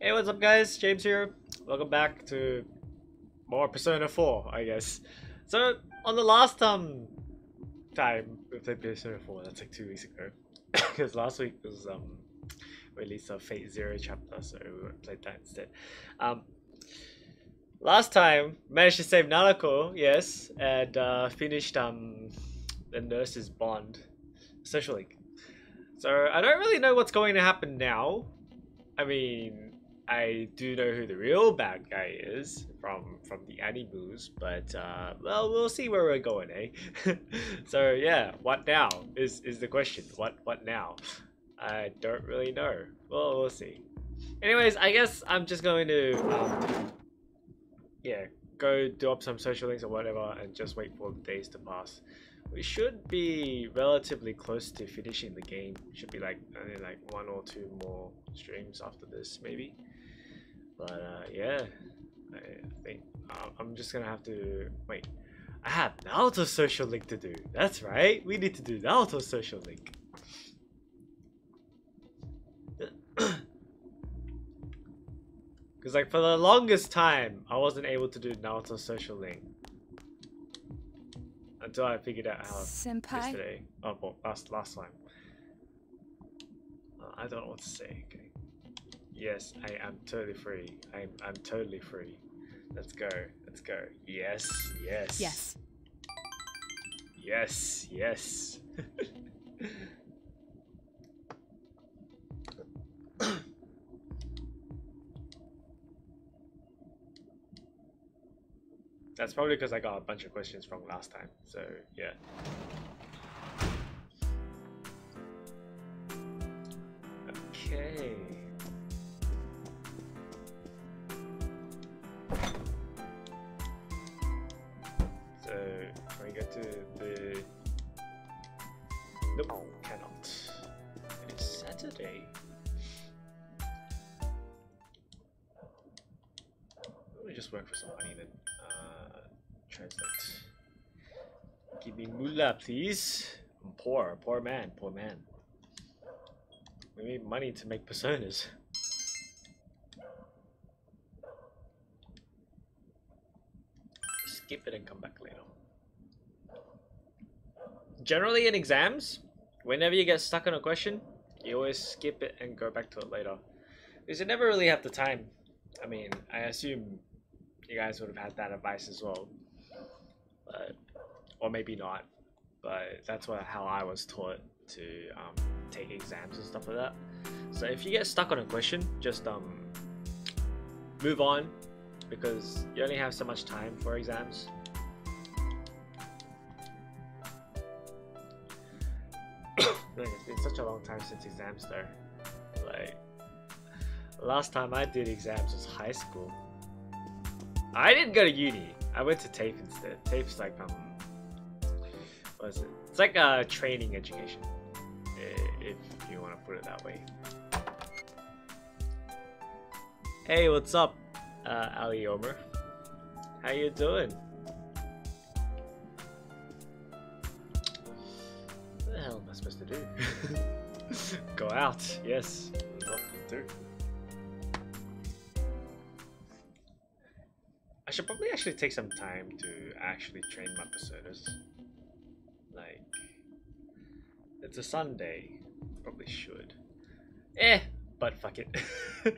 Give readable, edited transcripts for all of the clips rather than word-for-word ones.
Hey, what's up guys? James here. Welcome back to more Persona 4, I guess. So, on the last time we played Persona 4, that's like 2 weeks ago. Because last week was released a Fate Zero chapter, so we played that instead. Last time, managed to save Nanako, yes, and finished the nurse's bond, social link. So, I don't really know what's going to happen now. I mean, I do know who the real bad guy is from the animus, but well, we'll see where we're going, eh? So yeah, what now is the question. What now? I don't really know. Well, we'll see. Anyways, I guess I'm just going to yeah, go do up some social links or whatever, and just wait for the days to pass. We should be relatively close to finishing the game. Should be like only like 1 or 2 more streams after this, maybe. But yeah, I think I'm just gonna have to wait. I have Naoto's social link to do. That's right. We need to do Naoto's social link. Because like for the longest time, I wasn't able to do Naoto's social link until I figured out how yesterday. Oh, well, last time. I don't know what to say. Okay. Yes, I am totally free. I'm totally free. Let's go. Let's go. Yes. Yes. Yes. Yes. Yes. That's probably because I got a bunch of questions from last time. So, yeah. Okay. So, can we get to the... Nope, cannot. It is Saturday. Let me just work for some money then. Translate. Give me moolah, please. I'm poor, poor man, poor man. We need money to make personas. Skip it and come back later. Generally in exams, whenever you get stuck on a question, you always skip it and go back to it later. Because you never really have the time. I mean, I assume you guys would have had that advice as well. But, or maybe not. But that's how I was taught to take exams and stuff like that. So if you get stuck on a question, just move on, because you only have so much time for exams. It's been such a long time since exams though. Like, last time I did exams was high school. I didn't go to uni. I went to TAFE instead. TAFE's like what is it? It's like a training education, if you want to put it that way. Hey, what's up, Ali Omer? How you doing? What the hell am I supposed to do? Go out, yes. What to do? I should probably actually take some time to actually train my personas. Like, it's a Sunday. Probably should. But fuck it. I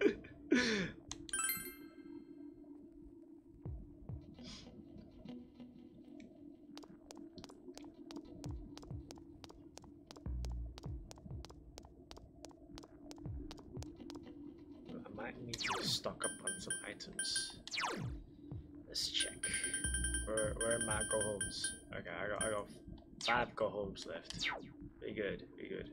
might need to stock up on some items. Let's check. Where are my go homes? Okay, I got 5 go homes left. Be good, be good.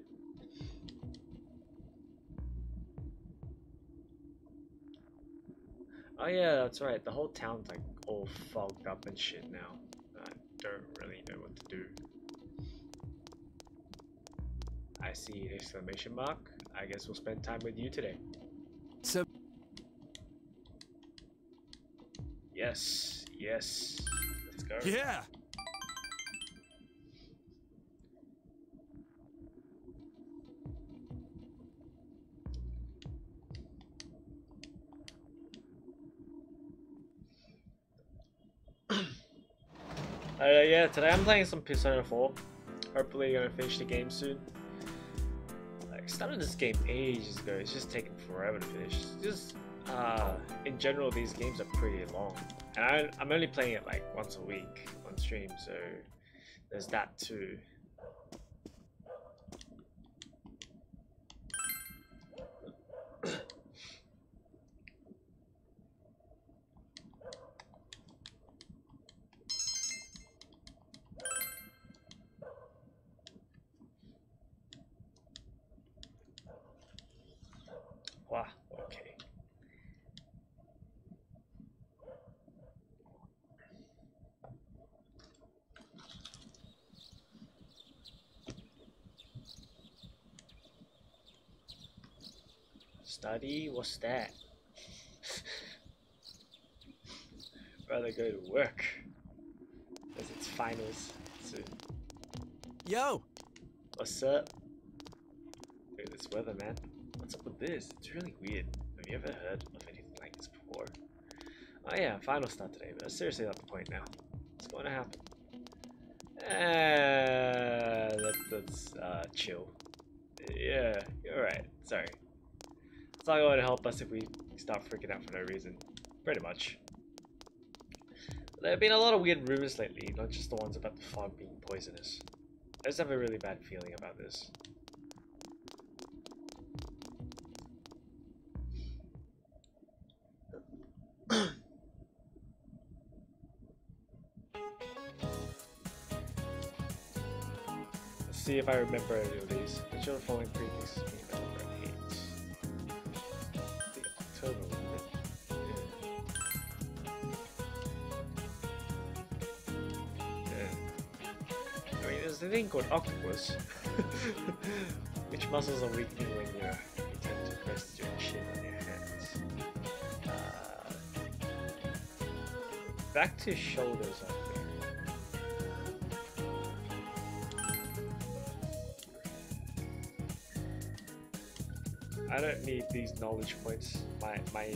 Oh yeah, that's right. The whole town's like all fogged up and shit now. I don't really know what to do. I see an exclamation mark. I guess we'll spend time with you today. So yes, yes. Let's go. yeah. Yeah, today I'm playing some Persona 4. Hopefully gonna finish the game soon. Like, started this game ages ago, it's just taking forever to finish. Just, in general, these games are pretty long. And I'm only playing it like once a week on stream, so there's that too. Wow, okay. Study? What's that? Rather go to work. Because it's finals soon. Yo! What's up? Look at this weather, man. What's up with this? It's really weird. Have you ever heard of anything like this before? Oh yeah, finals start today, but that's seriously not the point now. What's going to happen? Let's chill. Yeah, you're right. Sorry. It's not going to help us if we start freaking out for no reason. Pretty much. There have been a lot of weird rumors lately, not just the ones about the fog being poisonous. I just have a really bad feeling about this. Let's see if I remember any of these. Which of the following prefixes mean November and hate? The October one. I mean, there's a thing called octopus. Which muscles are weakening when you tend to rest your chin on your hands? Back to shoulders, I think. I don't need these knowledge points. My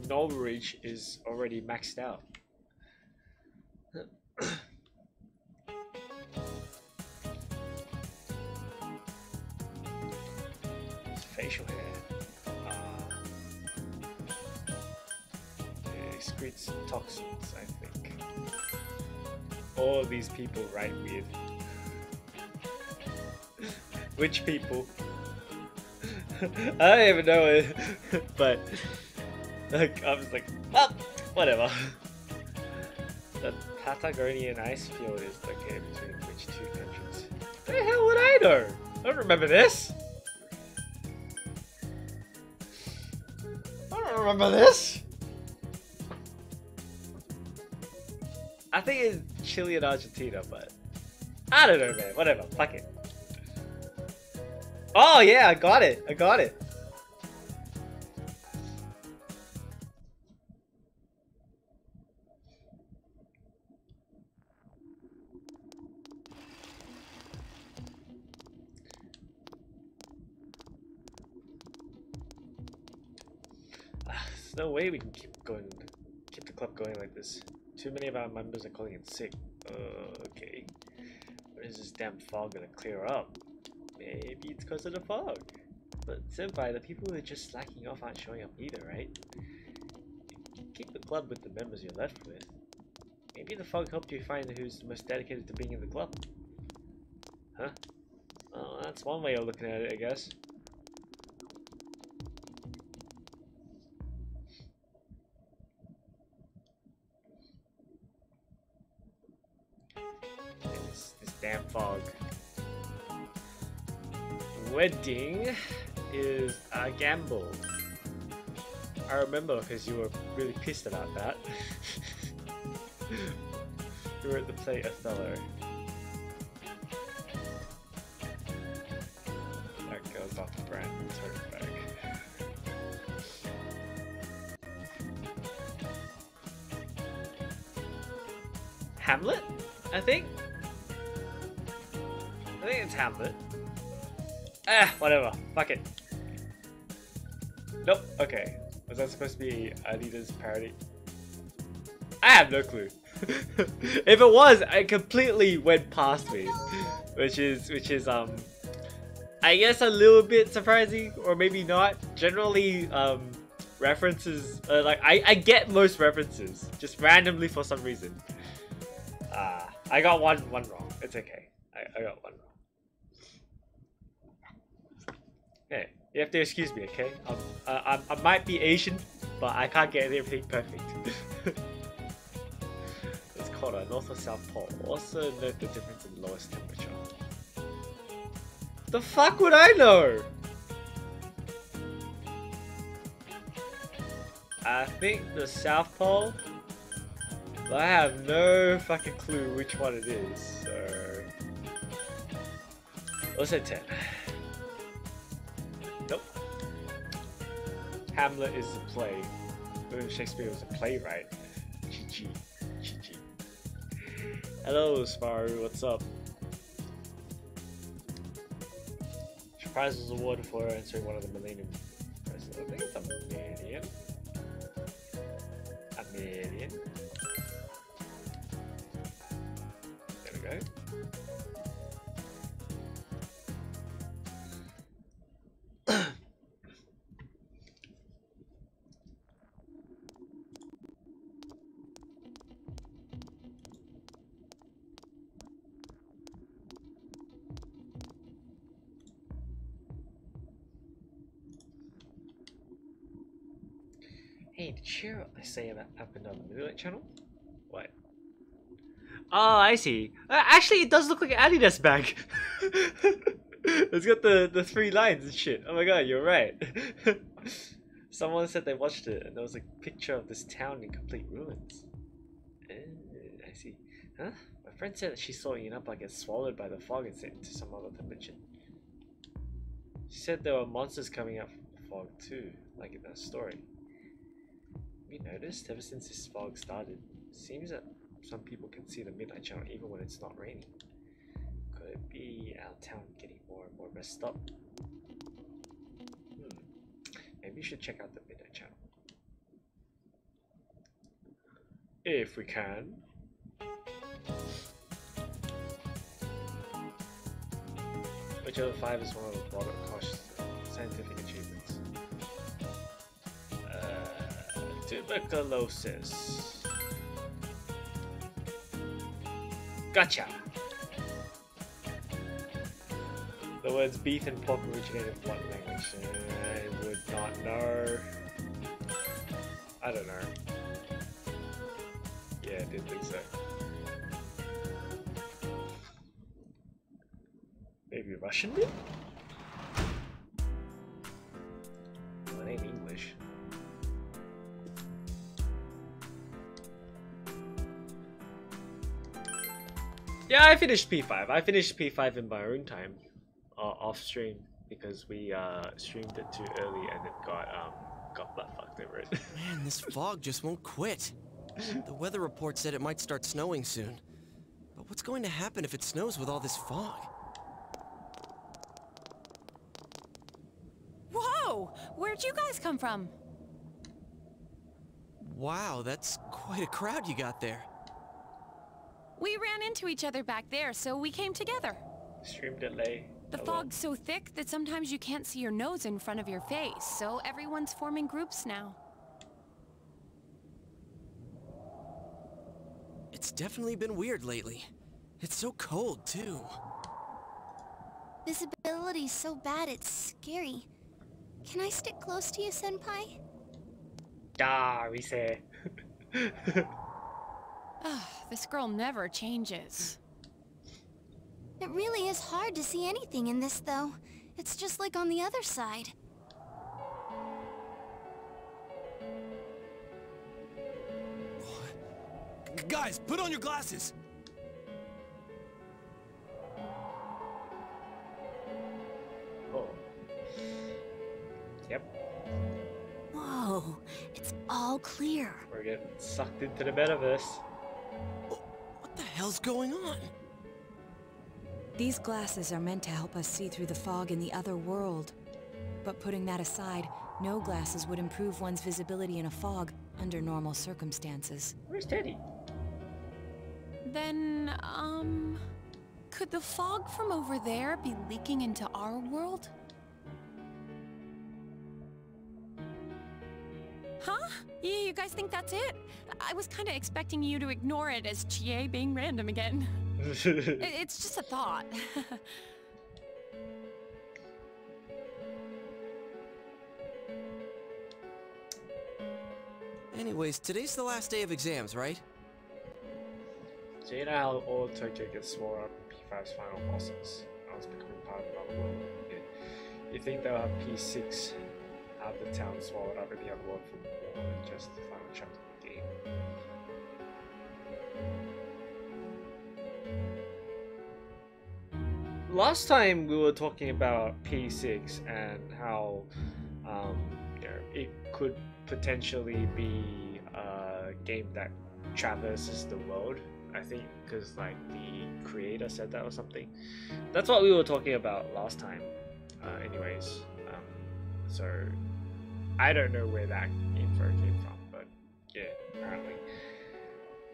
knowledge is already maxed out. Facial hair. It excretes toxins, I think. All these people write weird. Which people? I don't even know it, but like, I was like, well, whatever. The Patagonian ice field is located between which two countries? The hell would I know? I don't remember this. I don't remember this. I think it's Chile and Argentina, but I don't know, man. Whatever. Fuck it. Oh yeah, I got it. I got it. There's no way we can keep the club going like this. Too many of our members are calling in sick. Okay. When is this damn fog gonna clear up? Maybe it's because of the fog. But Senpai, the people who are just slacking off aren't showing up either, right? Keep the club with the members you're left with. Maybe the fog helped you find who's the most dedicated to being in the club. Huh? Well, that's one way of looking at it, I guess. This damn fog. Wedding is a gamble. I remember because you were really pissed about that. You were at the play Othello. That goes off the brand. Turn it back. Hamlet? I think it's Hamlet. Ah, whatever. Fuck it. Nope. Okay. Was that supposed to be Adidas parody? I have no clue. If it was, it completely went past me, which is I guess a little bit surprising, or maybe not. Generally, references, like I get most references just randomly for some reason. I got one wrong. It's okay. I got one wrong. Hey, you have to excuse me, okay? I might be Asian, but I can't get everything perfect. It's called a North or South Pole. Also note the difference in lowest temperature. The fuck would I know? I think the South Pole, but I have no fucking clue which one it is, so... Let's say 10. Nope. Hamlet is a play. William Shakespeare was a playwright. GG. GG. Hello, Sparrow, what's up? She prize was awarded for answering one of the Millennium Questions. I think it's a million. A million. There we go. Hey, did you hear what they say about up and down the Midnight channel? What? Oh, I see. Actually, it does look like an Adidas bag. It's got the 3 lines and shit. Oh my god, you're right. Someone said they watched it and there was a picture of this town in complete ruins. I see. Huh? My friend said that she saw Inapa get swallowed by the fog and sent into some other dimension. She said there were monsters coming out from the fog too, like in that story. Have you noticed, ever since this fog started, it seems that some people can see the Midnight Channel even when it's not raining. Could it be our town getting more and more messed up? Maybe you should check out the Midnight Channel. If we can. Which of the 5 is one of the Robert Koch's scientific achievements? Tuberculosis. Gotcha! The words beef and pork originated from what language? I would not know. I don't know. Yeah, I didn't think so. Maybe Russian did? Well, it ain't English. Yeah, I finished P5. I finished P5 in my own time, off stream, because we streamed it too early and it got butt fucked over it. Man, this fog just won't quit. The weather report said it might start snowing soon. But what's going to happen if it snows with all this fog? Whoa! Where'd you guys come from? Wow, that's quite a crowd you got there. We ran into each other back there, so we came together. Stream delay. The fog's so thick that sometimes you can't see your nose in front of your face, so everyone's forming groups now. It's definitely been weird lately. It's so cold, too. Visibility's so bad it's scary. Can I stick close to you, Senpai? Ah, we say. This girl never changes. It really is hard to see anything in this, though. It's just like on the other side. Guys, put on your glasses! Oh. Yep. Whoa, it's all clear. We're getting sucked into the metaverse. What the hell's going on? These glasses are meant to help us see through the fog in the other world. But putting that aside, no glasses would improve one's visibility in a fog under normal circumstances. Where's Teddy? Then, could the fog from over there be leaking into our world? Huh? You guys think that's it? I was kind of expecting you to ignore it as GA being random again. It's just a thought. Anyways, today's the last day of exams, right? So you know how all Tokyo gets smaller up in P5's final bosses? I was becoming part of another world. You think they'll have P6 have the town swallowed up in the other world for more than just the final chapter of the game? Last time we were talking about P6 and how you know, it could potentially be a game that traverses the world. I think because like the creator said that or something. That's what we were talking about last time. Anyways, so I don't know where that info came from, but yeah, apparently.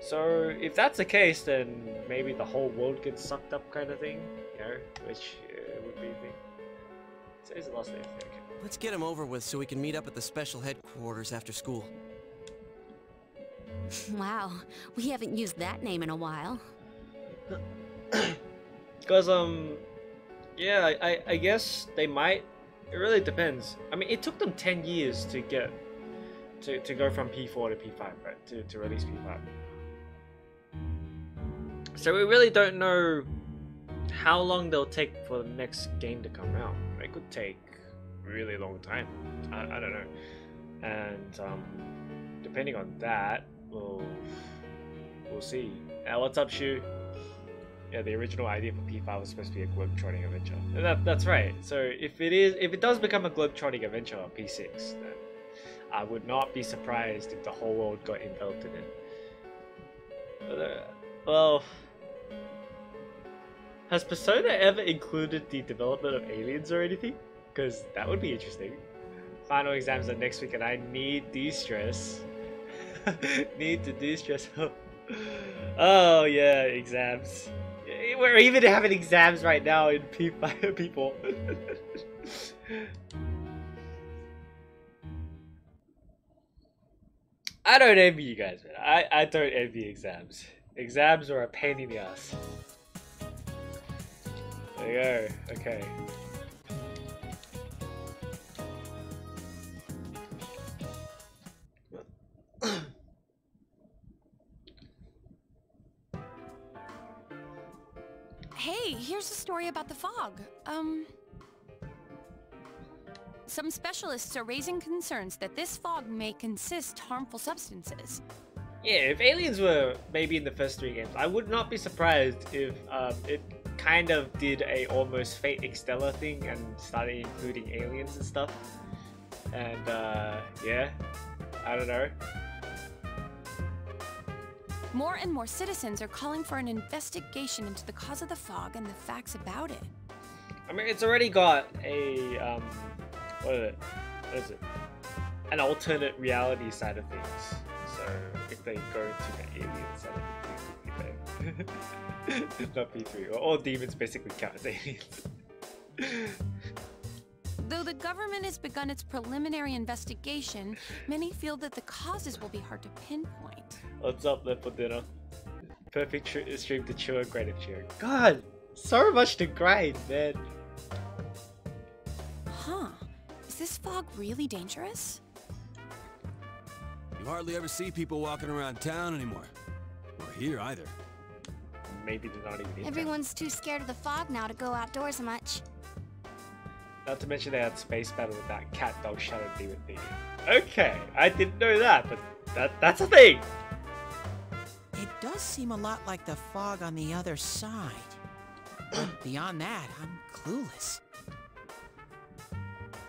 So if that's the case, then maybe the whole world gets sucked up, kind of thing, you know, which would be a thing. Today's the last day. Okay. Let's get him over with so we can meet up at the special headquarters after school. Wow, we haven't used that name in a while. Because yeah, I guess they might. It really depends. I mean, it took them 10 years to get to go from P4 to P5, right? To release P5. So we really don't know how long they'll take for the next game to come out. It could take a really long time. I don't know. And depending on that, we'll see. What's up, Shu? Yeah, the original idea for P5 was supposed to be a globe-trotting adventure. That's right. So if it does become a globe-trotting adventure on P6, then I would not be surprised if the whole world got enveloped in it. But, well, has Persona ever included the development of aliens or anything? Because that would be interesting. Final exams are next week and I need de-stress. Need to de-stress. Oh yeah, exams. We're even having exams right now in P5 people. I don't envy you guys, man. I don't envy exams. Exams are a pain in the ass. There you go. Okay. Hey, here's a story about the fog. Some specialists are raising concerns that this fog may consist harmful substances. Yeah, if aliens were maybe in the first 3 games, I would not be surprised if it kind of did a almost Fate Extella thing and started including aliens and stuff. And yeah, I don't know. More and more citizens are calling for an investigation into the cause of the fog and the facts about it. I mean, it's already got a what is it? An alternate reality side of things. So if they go to the alien side of things, P3. Not P3. All demons basically count as aliens. Though the government has begun its preliminary investigation, many feel that the causes will be hard to pinpoint. What's up, left for dinner? Perfect stream to chill and grind and cheer. God, so much to grind, man. Huh. Is this fog really dangerous? You hardly ever see people walking around town anymore. Or here either. Maybe they're not even in town. Everyone's too scared of the fog now to go outdoors much. Not to mention they had space battle with that cat dog shadow demon thing. Okay, I didn't know that, but that's a thing. It does seem a lot like the fog on the other side. But beyond that, I'm clueless.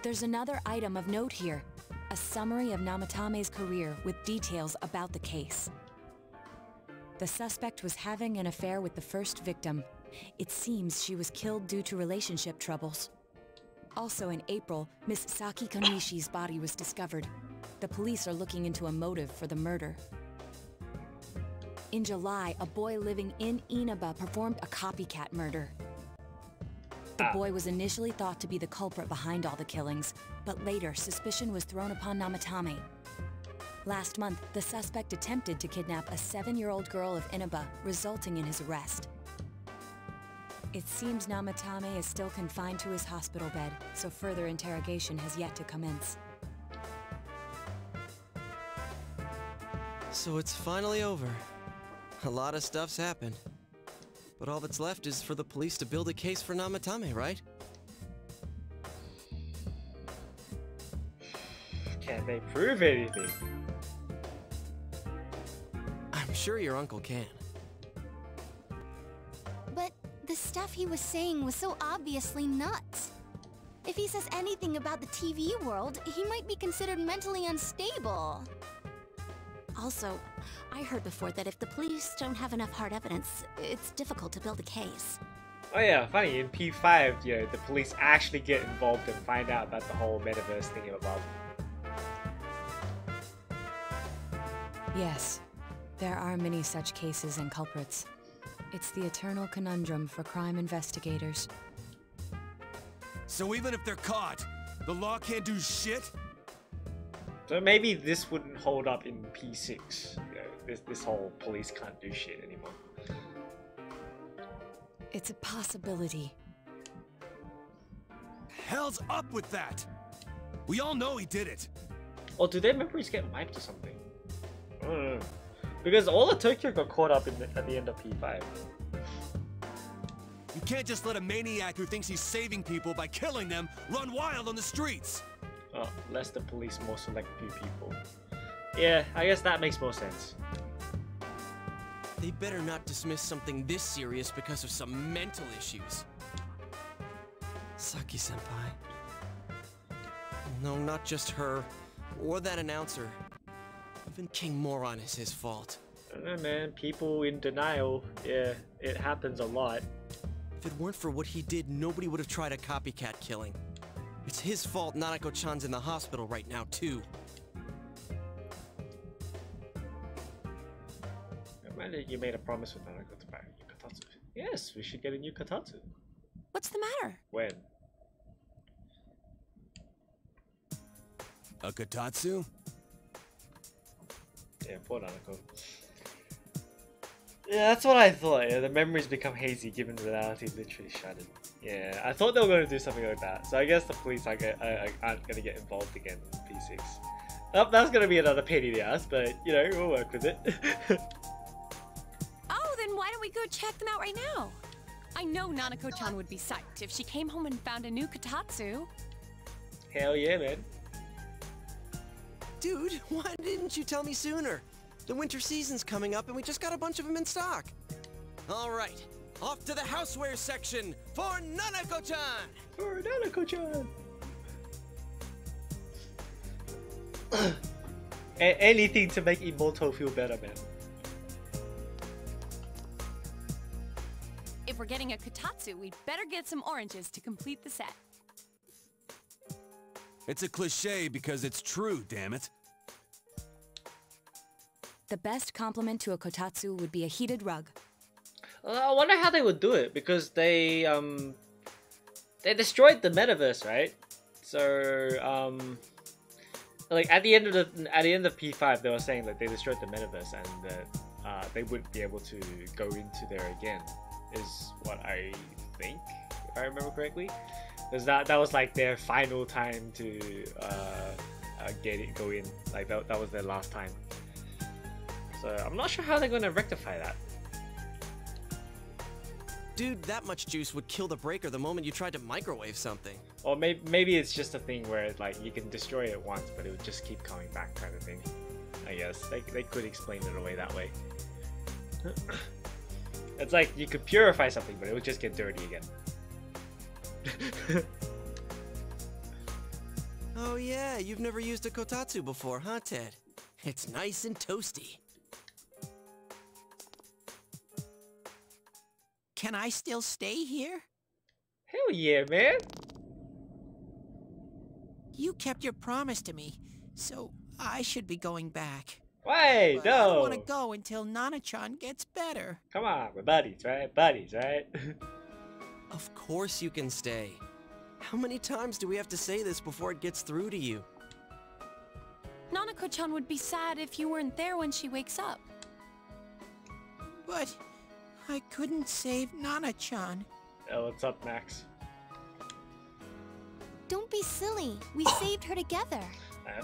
There's another item of note here. A summary of Namatame's career with details about the case. The suspect was having an affair with the first victim. It seems she was killed due to relationship troubles. Also in April, Miss Saki Konishi's body was discovered. The police are looking into a motive for the murder. In July, a boy living in Inaba performed a copycat murder. The boy was initially thought to be the culprit behind all the killings, but later suspicion was thrown upon Namatame. Last month, the suspect attempted to kidnap a 7-year-old girl of Inaba, resulting in his arrest. It seems Namatame is still confined to his hospital bed, so further interrogation has yet to commence. So it's finally over. A lot of stuff's happened. But all that's left is for the police to build a case for Namatame, right? Can they prove anything? I'm sure your uncle can. But the stuff he was saying was so obviously nuts. If he says anything about the TV world, he might be considered mentally unstable. Also, I heard before that if the police don't have enough hard evidence, it's difficult to build a case. Oh yeah, funny, in P5, you know, the police actually get involved and find out about the whole metaverse thing above. Yes, there are many such cases and culprits. It's the eternal conundrum for crime investigators. So even if they're caught, the law can't do shit? So maybe this wouldn't hold up in P6. You know, this whole police can't do shit anymore. It's a possibility. Hell's up with that? We all know he did it. Or do their memories get wiped or something? I don't know. Because all of Tokyo got caught up at the end of P5. You can't just let a maniac who thinks he's saving people by killing them run wild on the streets. Oh, less the police, more select few people. Yeah, I guess that makes more sense. They better not dismiss something this serious because of some mental issues. Saki-senpai. No, not just her. Or that announcer. Even King Moron is his fault. I don't know, man. People in denial. Yeah, it happens a lot. If it weren't for what he did, nobody would have tried a copycat killing. It's his fault Nanako-chan's in the hospital right now, too. Imagine you made a promise with Nanako to buy a new Katatsu. Yes, we should get a new Katatsu. What's the matter? When? A Katatsu? Yeah, poor Nanako. Yeah, that's what I thought. Yeah, the memories become hazy given reality literally shattered. Yeah, I thought they were going to do something like that. So I guess the police aren't going to get involved again in P6. Oh, that's going to be another pain in the ass, but, you know, we'll work with it. Oh, then why don't we go check them out right now? I know Nanako-chan would be psyched if she came home and found a new Katatsu. Hell yeah, man. Dude, why didn't you tell me sooner? The winter season's coming up and we just got a bunch of them in stock. All right, off to the houseware section for Nanako-chan! For Nanako-chan! Anything to make Imoto feel better, man. If we're getting a Katatsu, we'd better get some oranges to complete the set. It's a cliche because it's true, damn it. The best compliment to a kotatsu would be a heated rug. I wonder how they would do it, because they destroyed the metaverse, right? So like at the end of P5, they were saying that they destroyed the metaverse and that they wouldn't be able to go into there again. Is what I think, if I remember correctly. Because that was like their final time to go in. Like that was their last time. So I'm not sure how they're going to rectify that. Dude, that much juice would kill the breaker the moment you tried to microwave something. Or maybe it's just a thing where like you can destroy it once, but it would just keep coming back, kind of thing. I guess they could explain it away that way. It's like you could purify something, but it would just get dirty again. Oh yeah, you've never used a kotatsu before, huh, Ted? It's nice and toasty. Can I still stay here? Hell yeah, man! You kept your promise to me, so I should be going back. Wait, But I don't want to no. go until Nana-chan gets better. Come on, we're buddies, right? Buddies, right? Of course you can stay. How many times do we have to say this before it gets through to you? Nanako-chan would be sad if you weren't there when she wakes up. But I couldn't save Nana-chan. Oh, what's up, Max? Don't be silly. We saved her together.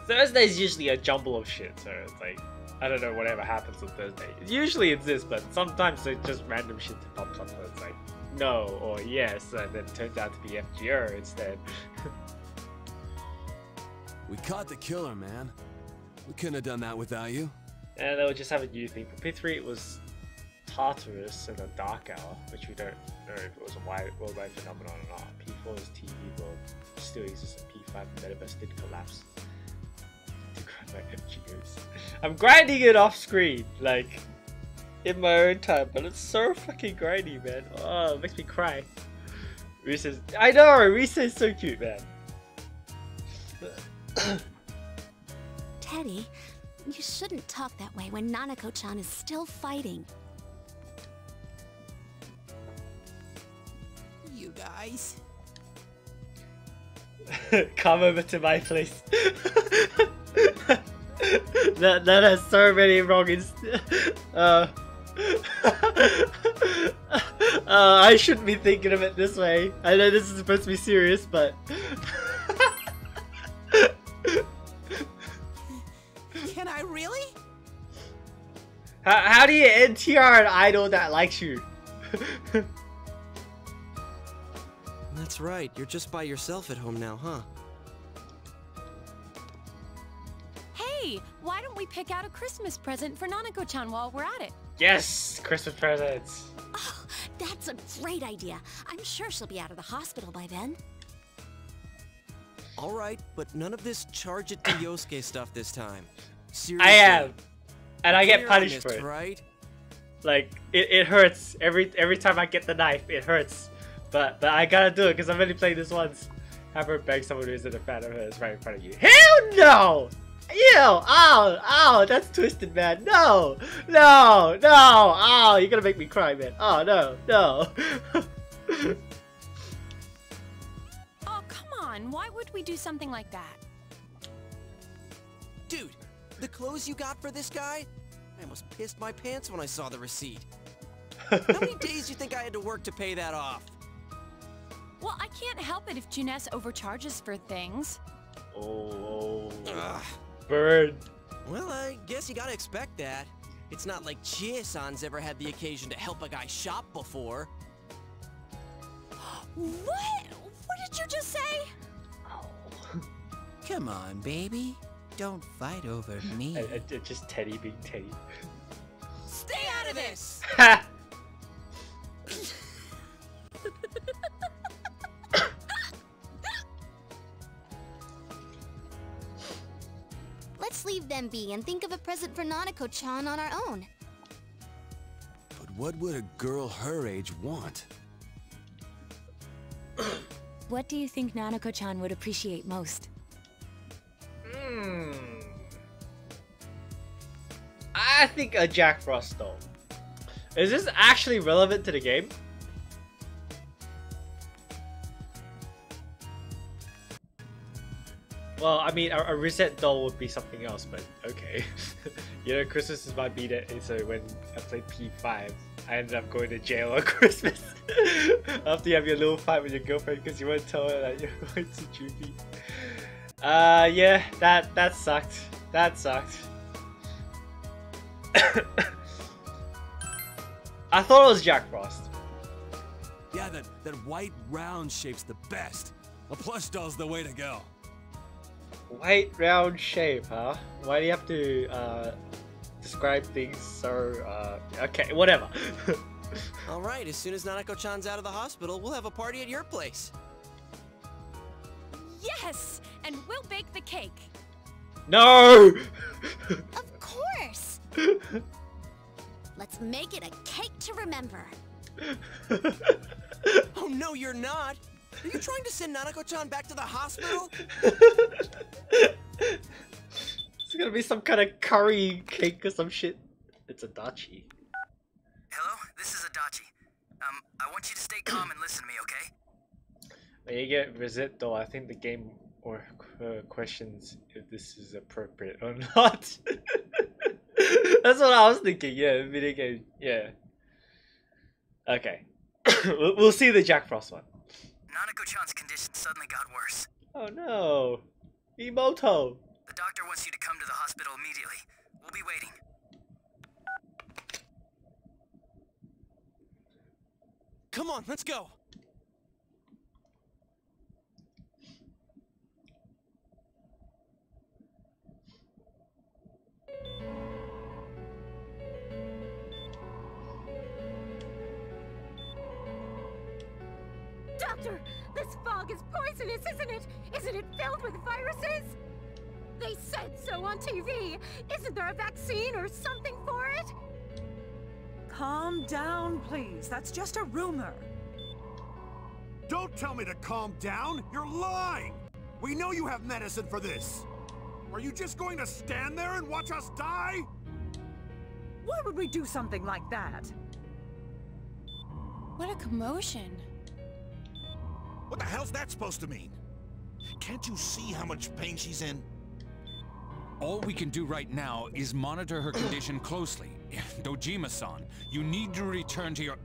Thursday's usually a jumble of shit, so it's like, I don't know whatever happens on Thursday. Usually it's this, but sometimes it's just random shit that pops up, so it's like, no, or yes, and then it turns out to be FGO instead. We caught the killer, man. We couldn't have done that without you. And they'll just have a new thing. For P3 it was Tartarus and a Dark Hour, which we don't know if it was a worldwide phenomenon or not. P4 is TV world, still exists, and P5 Metaverse did collapse. To grind my FGOs. I'm grinding it off screen, like, in my own time, but it's so fucking grindy, man. Oh, it makes me cry. Risa's, I know, Risa is so cute, man. Teddy, you shouldn't talk that way when Nanako-chan is still fighting. You guys. Come over to my place. that has so many wrongings. I shouldn't be thinking of it this way. I know this is supposed to be serious, but Can I really? how do you NTR an idol that likes you? That's right, you're just by yourself at home now, huh? Hey, why don't we pick out a Christmas present for Nanako-chan while we're at it? Yes, Christmas presents. Oh, that's a great idea. I'm sure she'll be out of the hospital by then. Alright, but none of this charge it to Yosuke stuff this time. Seriously. I am, and I get Clear punished on for this, it. right? Like it hurts every time I get the knife. It hurts, but I gotta do it because I've only played this once. Have her beg someone who isn't a fan of hers right in front of you. Hell no! Ew! Ow! That's twisted, man. No! Oh, you're gonna make me cry, man. Oh no! Oh, come on. Why would we do something like that? Dude, the clothes you got for this guy? I almost pissed my pants when I saw the receipt. How many days do you think I had to work to pay that off? Well, I can't help it if Juness overcharges for things. Oh, Ugh. bird. Well, I guess you gotta expect that. It's not like Chie-san's ever had the occasion to help a guy shop before. What? What did you just say? Come on, baby. Don't fight over me. Just Teddy being Teddy. Stay out of this! Ha! Let's leave them be and think of a present for Nanako-chan on our own. But what would a girl her age want? What do you think Nanako-chan would appreciate most? I think a Jack Frost doll. Is this actually relevant to the game? Well, I mean, a reset doll would be something else, but okay. You know, Christmas is my beat it, and so when I played P5, I ended up going to jail on Christmas. After you have your little fight with your girlfriend because you won't tell her that you're going to juvie. Yeah, that sucked. That sucked. I thought it was Jack Frost. Yeah, that white round shape's the best. A plush doll's the way to go. White round shape, huh? Why do you have to describe things so okay, whatever. Alright, as soon as Nanako-chan's out of the hospital, we'll have a party at your place. Yes! And we'll bake the cake. No! Of course! Let's make it a cake to remember. Oh no, you're not! Are you trying to send Nanako-chan back to the hospital? It's gonna be some kind of curry cake or some shit. It's a dachi. Hello, this is Adachi. I want you to stay calm and listen to me, okay? When you get visit though, I think the game or questions if this is appropriate or not. That's what I was thinking. Yeah, video game. Yeah. Okay. We'll see the Jack Frost one. Nanako-chan's condition suddenly got worse. Oh no, Emoto. The doctor wants you to come to the hospital immediately. We'll be waiting. Come on, let's go. Doctor, this fog is poisonous, isn't it? Isn't it filled with viruses? They said so on TV. Isn't there a vaccine or something for it? Calm down, please. That's just a rumor. Don't tell me to calm down! You're lying! We know you have medicine for this! Are you just going to stand there and watch us die? Why would we do something like that? What a commotion. What the hell's that supposed to mean? Can't you see how much pain she's in? All we can do right now is monitor her condition closely. Dojima-san, you need to return to your...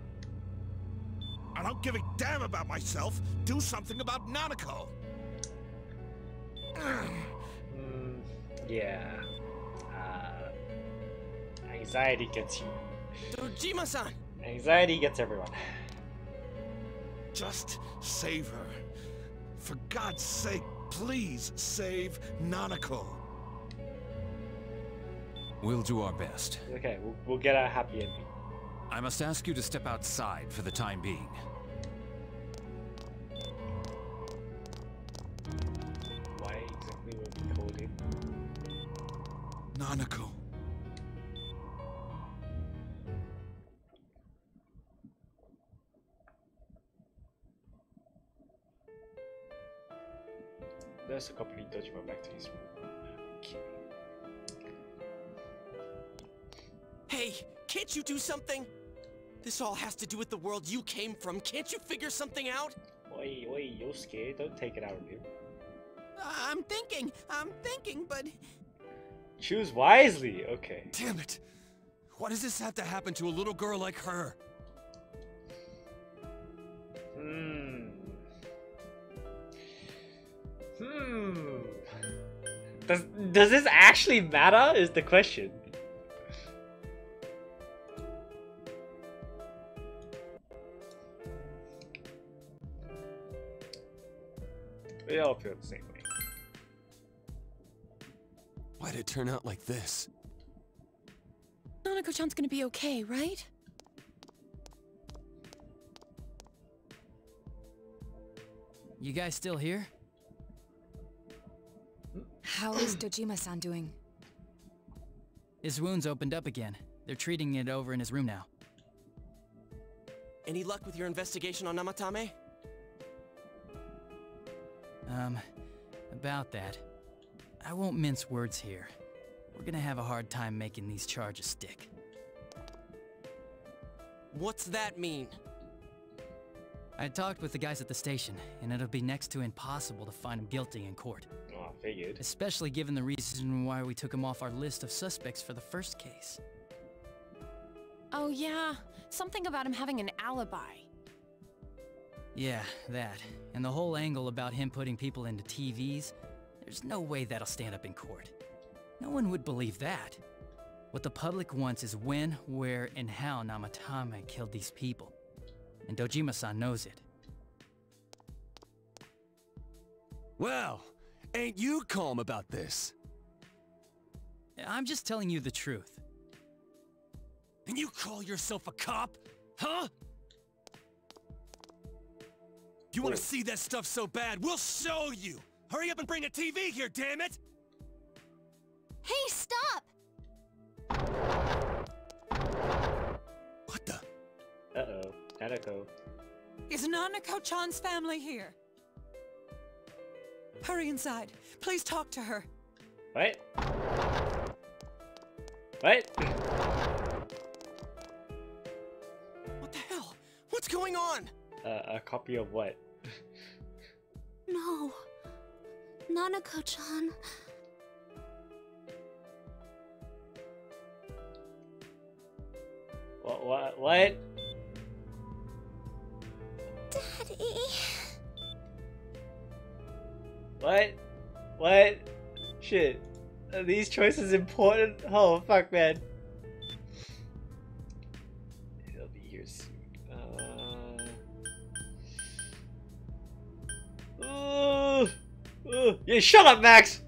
I don't give a damn about myself. Do something about Nanako. Yeah. Anxiety gets you. Dojima-san! Anxiety gets everyone. Just save her. For God's sake, please save Nanako. We'll do our best. Okay, we'll get a happy ending. I must ask you to step outside for the time being. Why exactly were we called in? Nanako. There's a company Dojima back to his room. Okay. Hey, can't you do something? This all has to do with the world you came from. Can't you figure something out? Oi, Yosuke, don't take it out on him. I'm thinking, but... Choose wisely, okay. Damn it! Why does this have to happen to a little girl like her? Does this actually matter is the question. We all feel the same way. Why'd it turn out like this? Nanako-chan's gonna be okay, right? You guys still here? How is Dojima-san doing? His wound's opened up again. They're treating it over in his room now. Any luck with your investigation on Namatame? About that. I won't mince words here. We're gonna have a hard time making these charges stick. What's that mean? I talked with the guys at the station, and it'll be next to impossible to find him guilty in court. Oh, I figured. Especially given the reason why we took him off our list of suspects for the first case. Oh yeah, something about him having an alibi. Yeah, that. And the whole angle about him putting people into TVs, there's no way that'll stand up in court. No one would believe that. What the public wants is when, where, and how Namatame killed these people. And Dojima-san knows it. Well, ain't you calm about this? I'm just telling you the truth. And you call yourself a cop? Huh? You want to see that stuff so bad? We'll show you! Hurry up and bring a TV here, damn it! Hey, stop! What the? Uh-oh. Nanako. Is Nanako-chan's family here? Hurry inside. Please talk to her. What? What? What the hell? What's going on? A copy of what? No. Nanako-chan. What? Daddy. What? Shit. Are these choices important? Oh, fuck, man. He'll be here soon. Yeah, shut up, Max!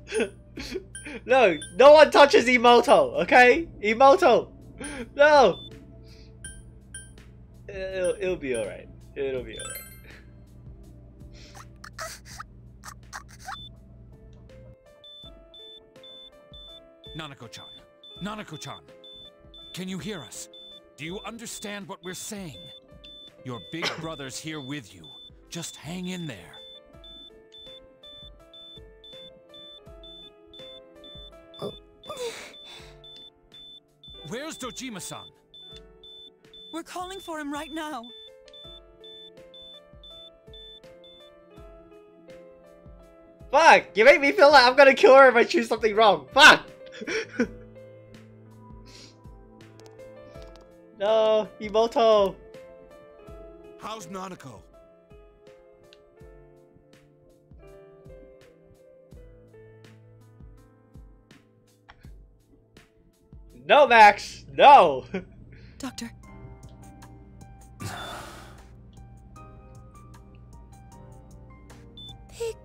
No one touches Emoto, okay? Emoto! No! It'll be alright. It'll be alright. Nanako-chan. Nanako-chan. Can you hear us? Do you understand what we're saying? Your big brother's here with you. Just hang in there. Where's Dojima-san? We're calling for him right now. Fuck! You make me feel like I'm gonna kill her if I choose something wrong. Fuck! No, Emoto. How's Nanako? No, Max. No. Doctor. Big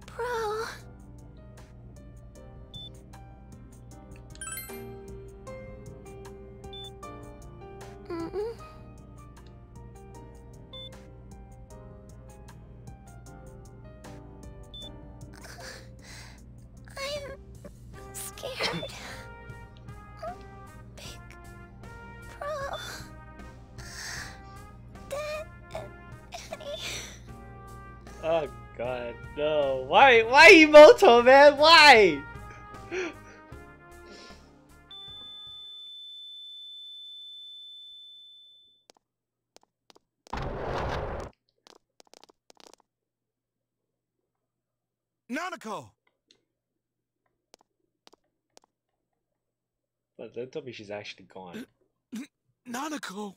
Bro. I'm scared. Big Bro. Daddy. Oh god, no. Why Emoto, man? Why? Nanako! But don't tell me she's actually gone. Nanako!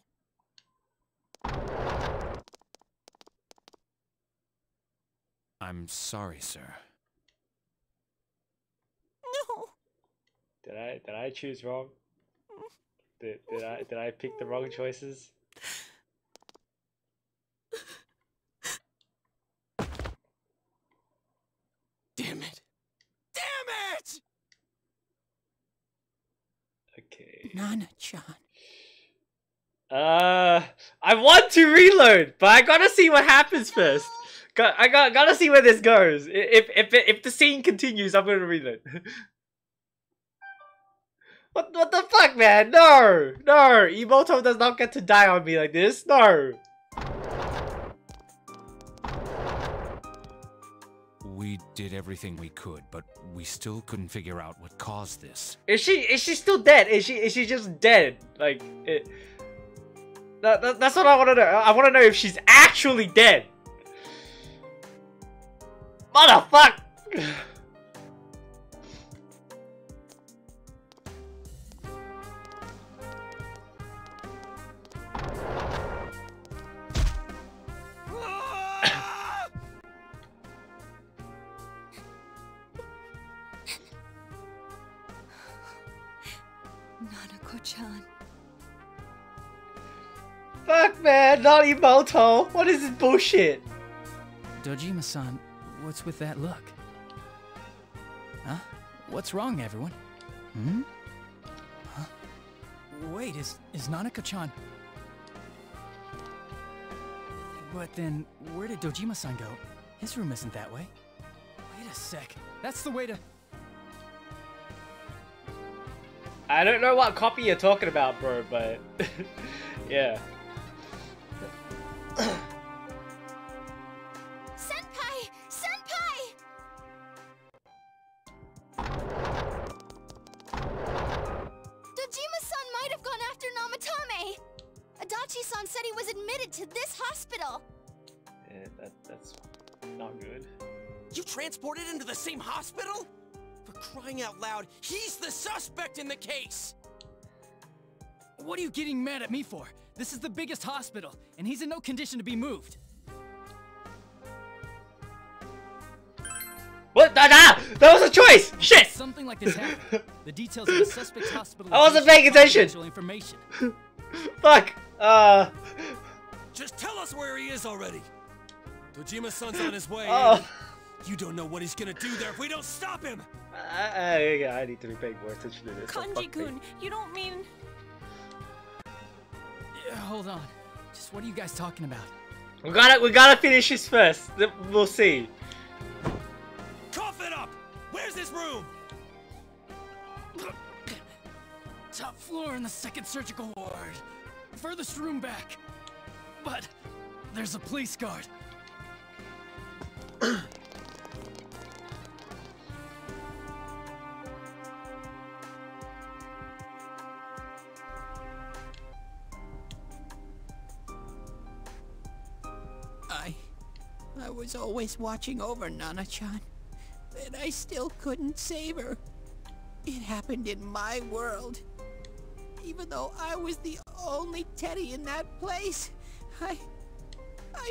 I'm sorry, sir. No. Did I choose wrong? Did I pick the wrong choices? Damn it! Damn it! Okay. Nana-chan. I want to reload, but I gotta see what happens first. I gotta see where this goes. If the scene continues, I'm gonna reload. What the fuck, man? No! Emoto does not get to die on me like this. No! We did everything we could, but we still couldn't figure out what caused this. Is she still dead? Is she just dead? Like that's what I want to know. I want to know if she's actually dead. Motherfuck! Nanako-chan. Fuck, man, not Emoto. What is this bullshit? Dojima-san, what's with that look? Huh? What's wrong, everyone? Hmm? Huh? Wait, is Nanako-chan... But then, where did Dojima-san go? His room isn't that way. Wait a sec. That's the way to... I don't know what copy you're talking about, bro, but... yeah. Senpai! Senpai! Namatame! Adachi-san said he was admitted to this hospital. Yeah, that's not good. You transported him to the same hospital? For crying out loud, he's the suspect in the case! What are you getting mad at me for? This is the biggest hospital, and he's in no condition to be moved. What? That was a choice! Shit! Something like this happened. The details of the suspect's hospital. I wasn't paying attention! Information. Fuck! Just tell us where he is already! Dojima-san's on his way. You don't know what he's gonna do there if we don't stop him! I need to be paying more attention to this. Kanji-kun, you don't mean... Yeah, hold on. Just what are you guys talking about? We gotta finish this first. We'll see. Cough it up! Where's this room? Top floor in the 2nd surgical ward. Furthest room back. But there's a police guard. I was always watching over Nana-chan, but I still couldn't save her. It happened in my world. Even though I was the only Teddy in that place, I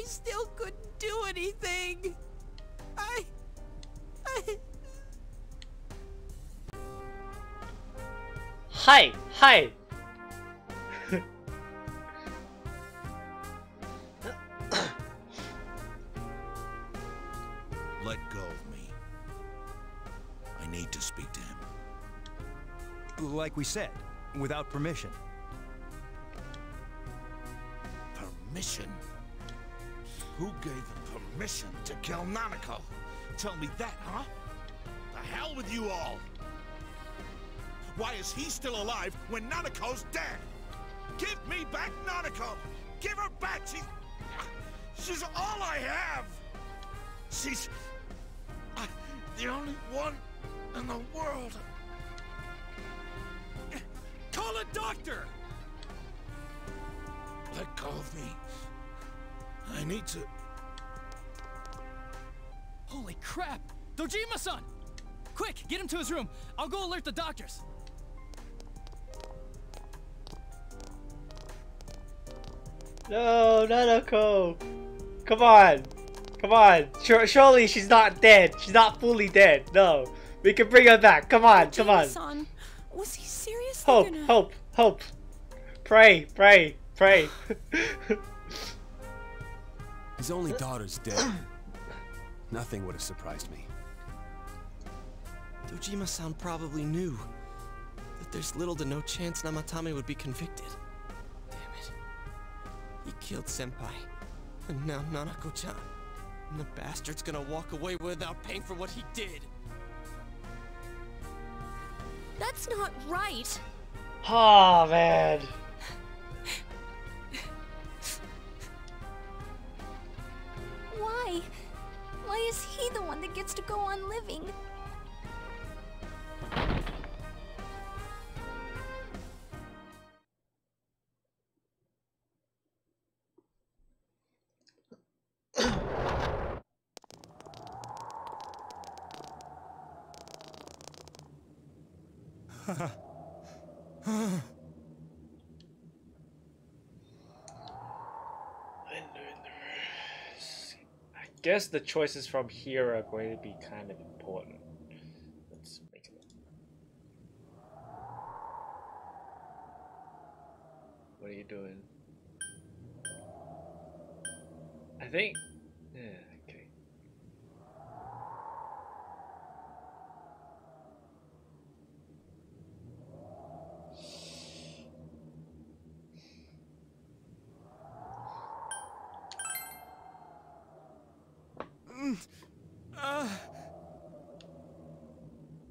still couldn't do anything. Hi! Let go of me. I need to speak to him. Like we said, without permission. Permission? Who gave him permission to kill Nanako? Tell me that, huh? The hell with you all! Why is he still alive when Nanako's dead? Give me back Nanako! Give her back! She's all I have! She's the only one in the world. Call a doctor! Let go of me. I need to... Holy crap! Dojima-san! Quick, get him to his room. I'll go alert the doctors. No, Nanako! Come on! Come on! Surely she's not dead. She's not fully dead. No. We can bring her back. Come on, come on. Son, was he seriously Hope. Pray. His only daughter's dead. Nothing would have surprised me. Dojima-san probably knew that there's little to no chance Namatame would be convicted. Damn it. He killed Senpai, and now Nanako-chan. And the bastard's gonna walk away without paying for what he did. That's not right. Oh, man. Why? Why is he the one that gets to go on living? I guess the choices from here are going to be kind of important. Let's make it. What are you doing? I think. Yeah. Okay.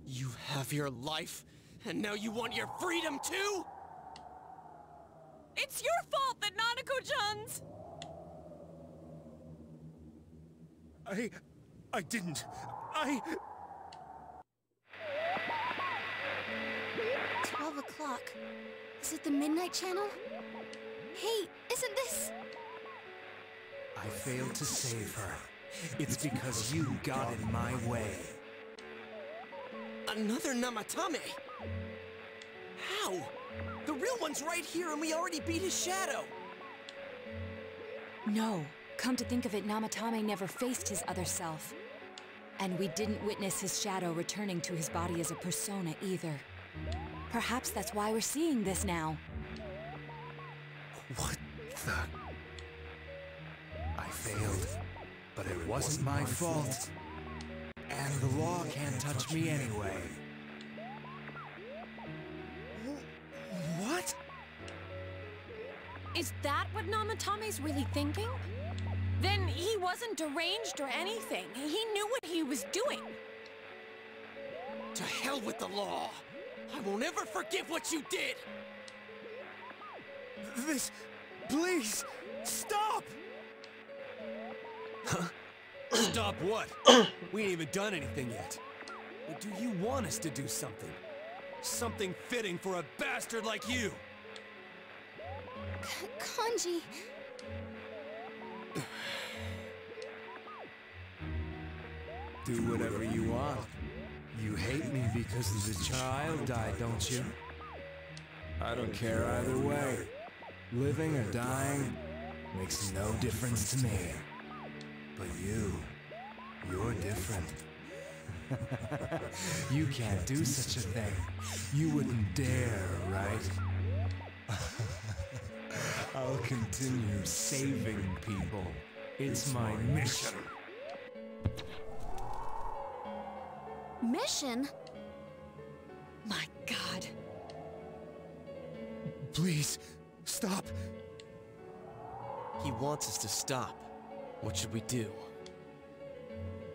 You have your life, and now you want your freedom too? It's your fault that Nanako-chan's... I didn't. 12 o'clock. Is it the Midnight Channel? Hey, isn't this... I failed to save her. It's because you got in my way. Another Namatame? How? The real one's right here and we already beat his shadow! No. Come to think of it, Namatame never faced his other self. And we didn't witness his shadow returning to his body as a persona either. Perhaps that's why we're seeing this now. What the... I failed, but it wasn't my fault. And the law can't touch me anyway. What? Is that what Namatame's really thinking? Then he wasn't deranged or anything. He knew what he was doing. To hell with the law! I won't ever forgive what you did! This... please, stop! Huh? Stop what? We ain't even done anything yet. Or do you want us to do something? Something fitting for a bastard like you! Kanji... Do whatever you want. You hate me because the child died, don't you? I don't care either way. Living or dying makes no difference to me. But you're different. You can't do such a thing. You wouldn't dare, right? I'll continue saving people. It's my mission. Mission? My God. Please, stop. He wants us to stop. What should we do?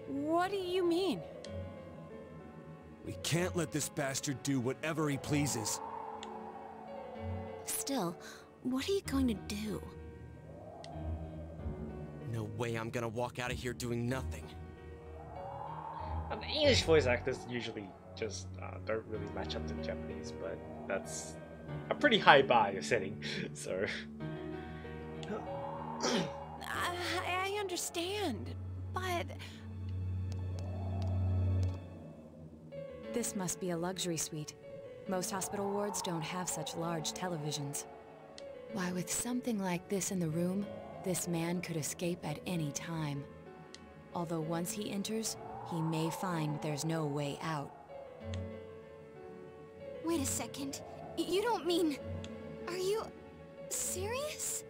What do you mean? We can't let this bastard do whatever he pleases. Still, what are you going to do? No way I'm gonna walk out of here doing nothing. The English voice actors usually just don't really match up to Japanese, but that's a pretty high bar you're setting, so... I understand, but... This must be a luxury suite. Most hospital wards don't have such large televisions. Why, with something like this in the room, this man could escape at any time. Although once he enters, he may find there's no way out. Wait a second. You don't mean... Are you... serious?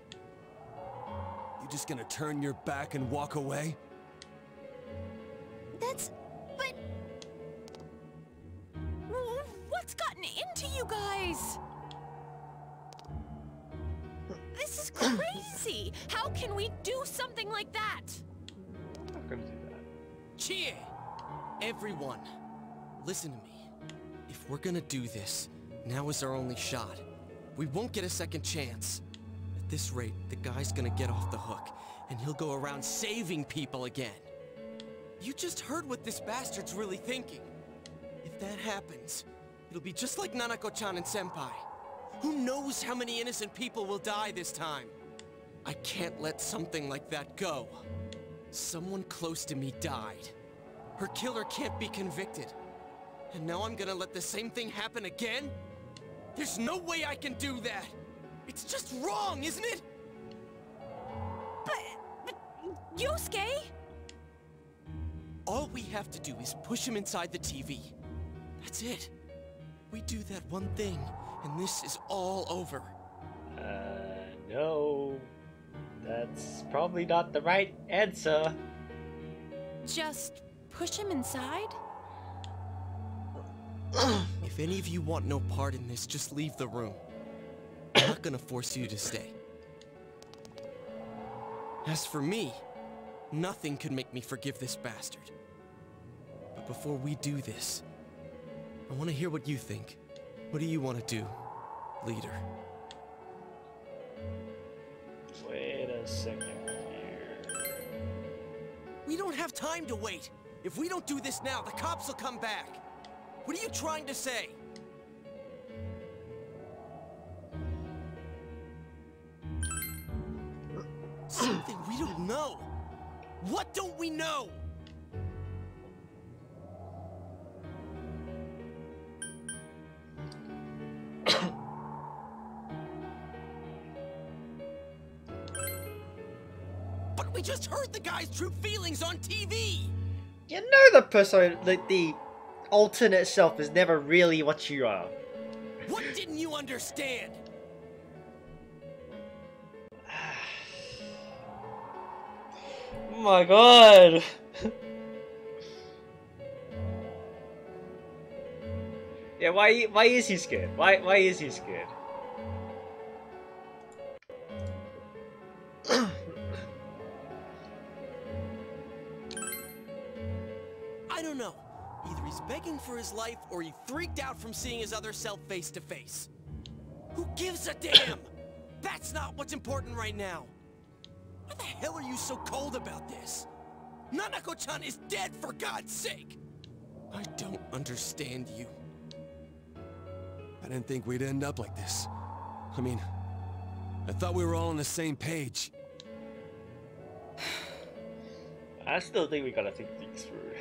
You just gonna turn your back and walk away? But... What's gotten into you guys? This is crazy! How can we do something like that? I'm not gonna do that. Chie! Everyone, listen to me. If we're gonna do this, now is our only shot. We won't get a second chance. At this rate, the guy's gonna get off the hook, and he'll go around saving people again. You just heard what this bastard's really thinking. If that happens, it'll be just like Nanako-chan and Senpai. Who knows how many innocent people will die this time? I can't let something like that go. Someone close to me died. Her killer can't be convicted. And now I'm gonna let the same thing happen again? There's no way I can do that! It's just wrong, isn't it? But Yosuke? All we have to do is push him inside the TV. That's it. We do that one thing, and this is all over. No. That's probably not the right answer. Just push him inside? If any of you want no part in this, just leave the room. I'm not gonna force you to stay. As for me, nothing could make me forgive this bastard. But before we do this, I want to hear what you think. What do you want to do, leader? Wait a second here. We don't have time to wait. If we don't do this now, the cops will come back. What are you trying to say? We don't know. What don't we know? But we just heard the guy's true feelings on TV! You know the person, the alternate self is never really what you are. What didn't you understand? Oh my god! Yeah, why is he scared? Why is he scared? I don't know. Either he's begging for his life or he freaked out from seeing his other self face to face. Who gives a damn? That's not what's important right now. Why the hell are you so cold about this? Nanako-chan is dead, for God's sake! I don't understand you. I didn't think we'd end up like this. I mean, I thought we were all on the same page. I still think we gotta think things through.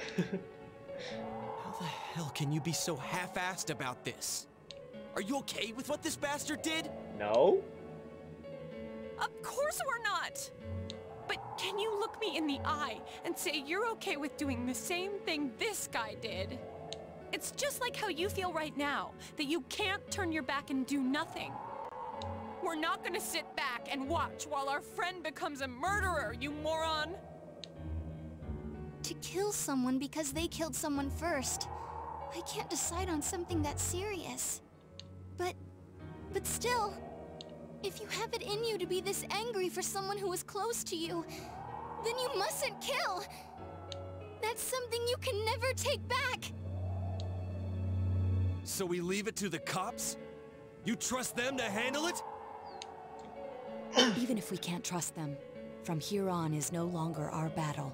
How the hell can you be so half-assed about this? Are you okay with what this bastard did? No. Of course we're not! But can you look me in the eye and say you're okay with doing the same thing this guy did? It's just like how you feel right now, that you can't turn your back and do nothing. We're not gonna sit back and watch while our friend becomes a murderer, you moron! To kill someone because they killed someone first. I can't decide on something that serious. But still, if you have it in you to be this angry for someone who was close to you, then you mustn't kill. That's something you can never take back. So we leave it to the cops? You trust them to handle it? Even if we can't trust them, from here on is no longer our battle.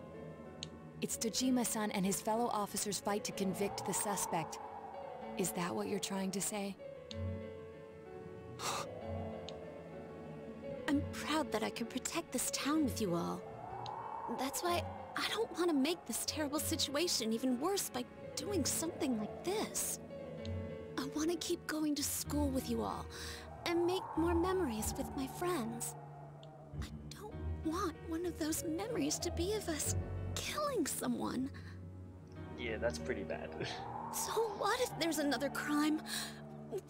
It's Dojima-san and his fellow officers' fight to convict the suspect. Is that what you're trying to say? I'm proud that I could protect this town with you all. That's why I don't want to make this terrible situation even worse by doing something like this. I want to keep going to school with you all, and make more memories with my friends. I don't want one of those memories to be of us killing someone. Yeah, that's pretty bad. So what if there's another crime?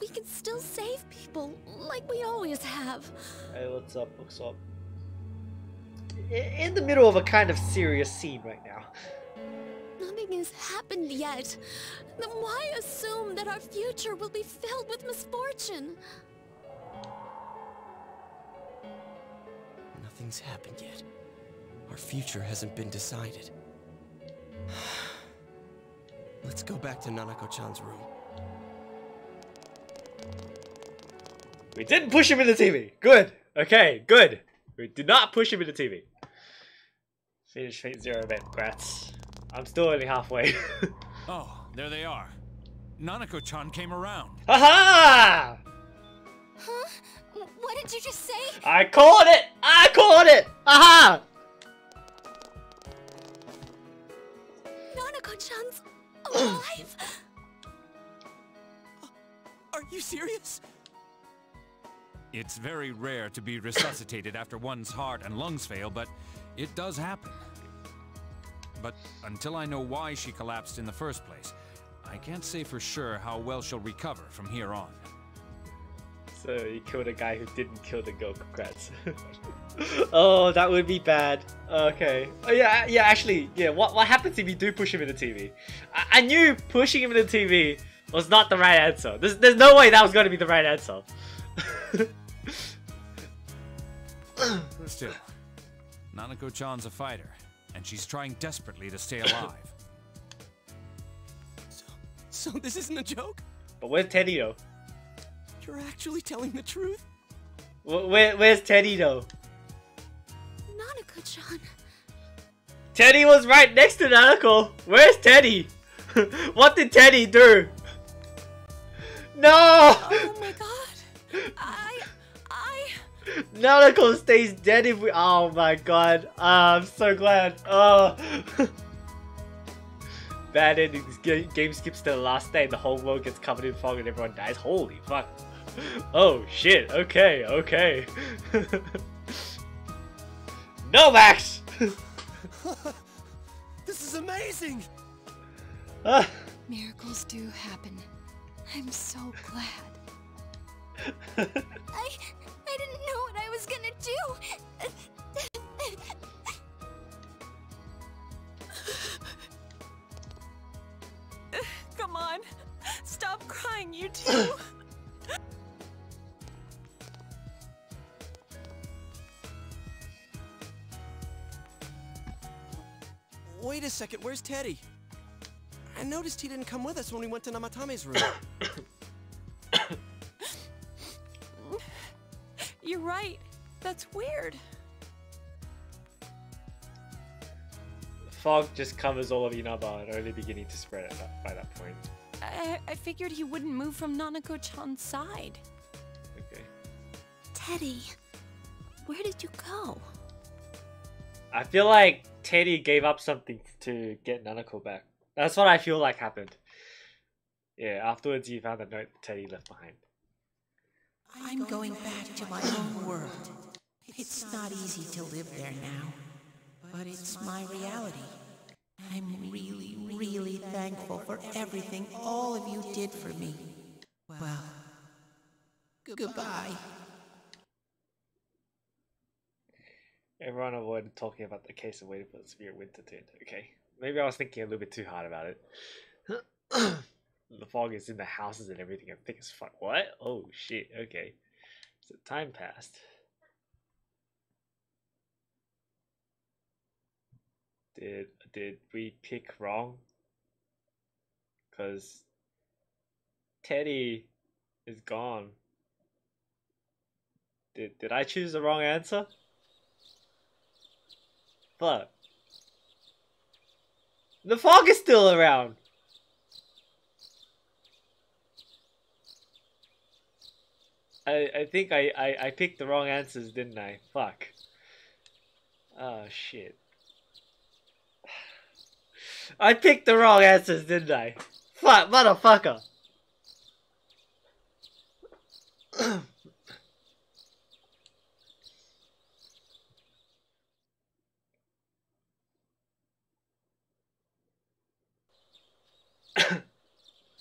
We can still save people, like we always have. Hey, what's up? What's up? In the middle of a kind of serious scene right now. Nothing has happened yet. Then why assume that our future will be filled with misfortune? Nothing's happened yet. Our future hasn't been decided. Let's go back to Nanako-chan's room. We didn't push him in the TV. Good. Okay, good. We did not push him in the TV. Finish Fate Zero event. Grats. I'm still only halfway. Oh, there they are. Nanako-chan came around. Haha! Huh? What did you just say? I called it! I called it! Aha! Nanako-chan's alive? Are you serious? It's very rare to be resuscitated after one's heart and lungs fail, but it does happen. But until I know why she collapsed in the first place, I can't say for sure how well she'll recover from here on. So you killed a guy who didn't kill the girl. Congrats. Oh, that would be bad. Okay. Oh yeah, actually, yeah. What happens if you do push him in the TV? I knew pushing him in the TV was not the right answer. There's no way that was going to be the right answer. Still, Nanako-chan's a fighter, and she's trying desperately to stay alive. So this isn't a joke? But where's Teddy though? You're actually telling the truth? Where's Teddy though? Nanako-chan. Teddy was right next to Nanako. Where's Teddy? What did Teddy do? No! Oh my god. Nanako stays dead if we. Oh my god. I'm so glad. Oh. Bad ending. This game skips to the last day and the whole world gets covered in fog and everyone dies. Holy fuck. Oh shit. Okay, okay. No, Max! This is amazing! Miracles do happen. I'm so glad. I didn't know what I was gonna do. Come on. Stop crying, you two. Wait a second, where's Teddy? I noticed he didn't come with us when we went to Namatame's room. You're right. That's weird. Fog just covers all of Inaba and only beginning to spread it by that point. I figured he wouldn't move from Nanako-chan's side. Okay. Teddy, where did you go? I feel like Teddy gave up something to get Nanako back. That's what I feel like happened. Yeah, afterwards he found the note Teddy left behind. I'm going back to my own world. It's not easy to live there now, but it's my reality. I'm really, really thankful for everything all of you did for me. Well, goodbye. Everyone avoided talking about the case and waited for the severe winter to end. Okay, maybe I was thinking a little bit too hard about it. The fog is in the houses and everything. I'm thick as fuck. What? Oh shit. Okay. So time passed. Did we pick wrong? Cause Teddy is gone. Did I choose the wrong answer? But the fog is still around. I think I picked the wrong answers, didn't I? Fuck. Oh shit. I picked the wrong answers, didn't I? Fuck, motherfucker.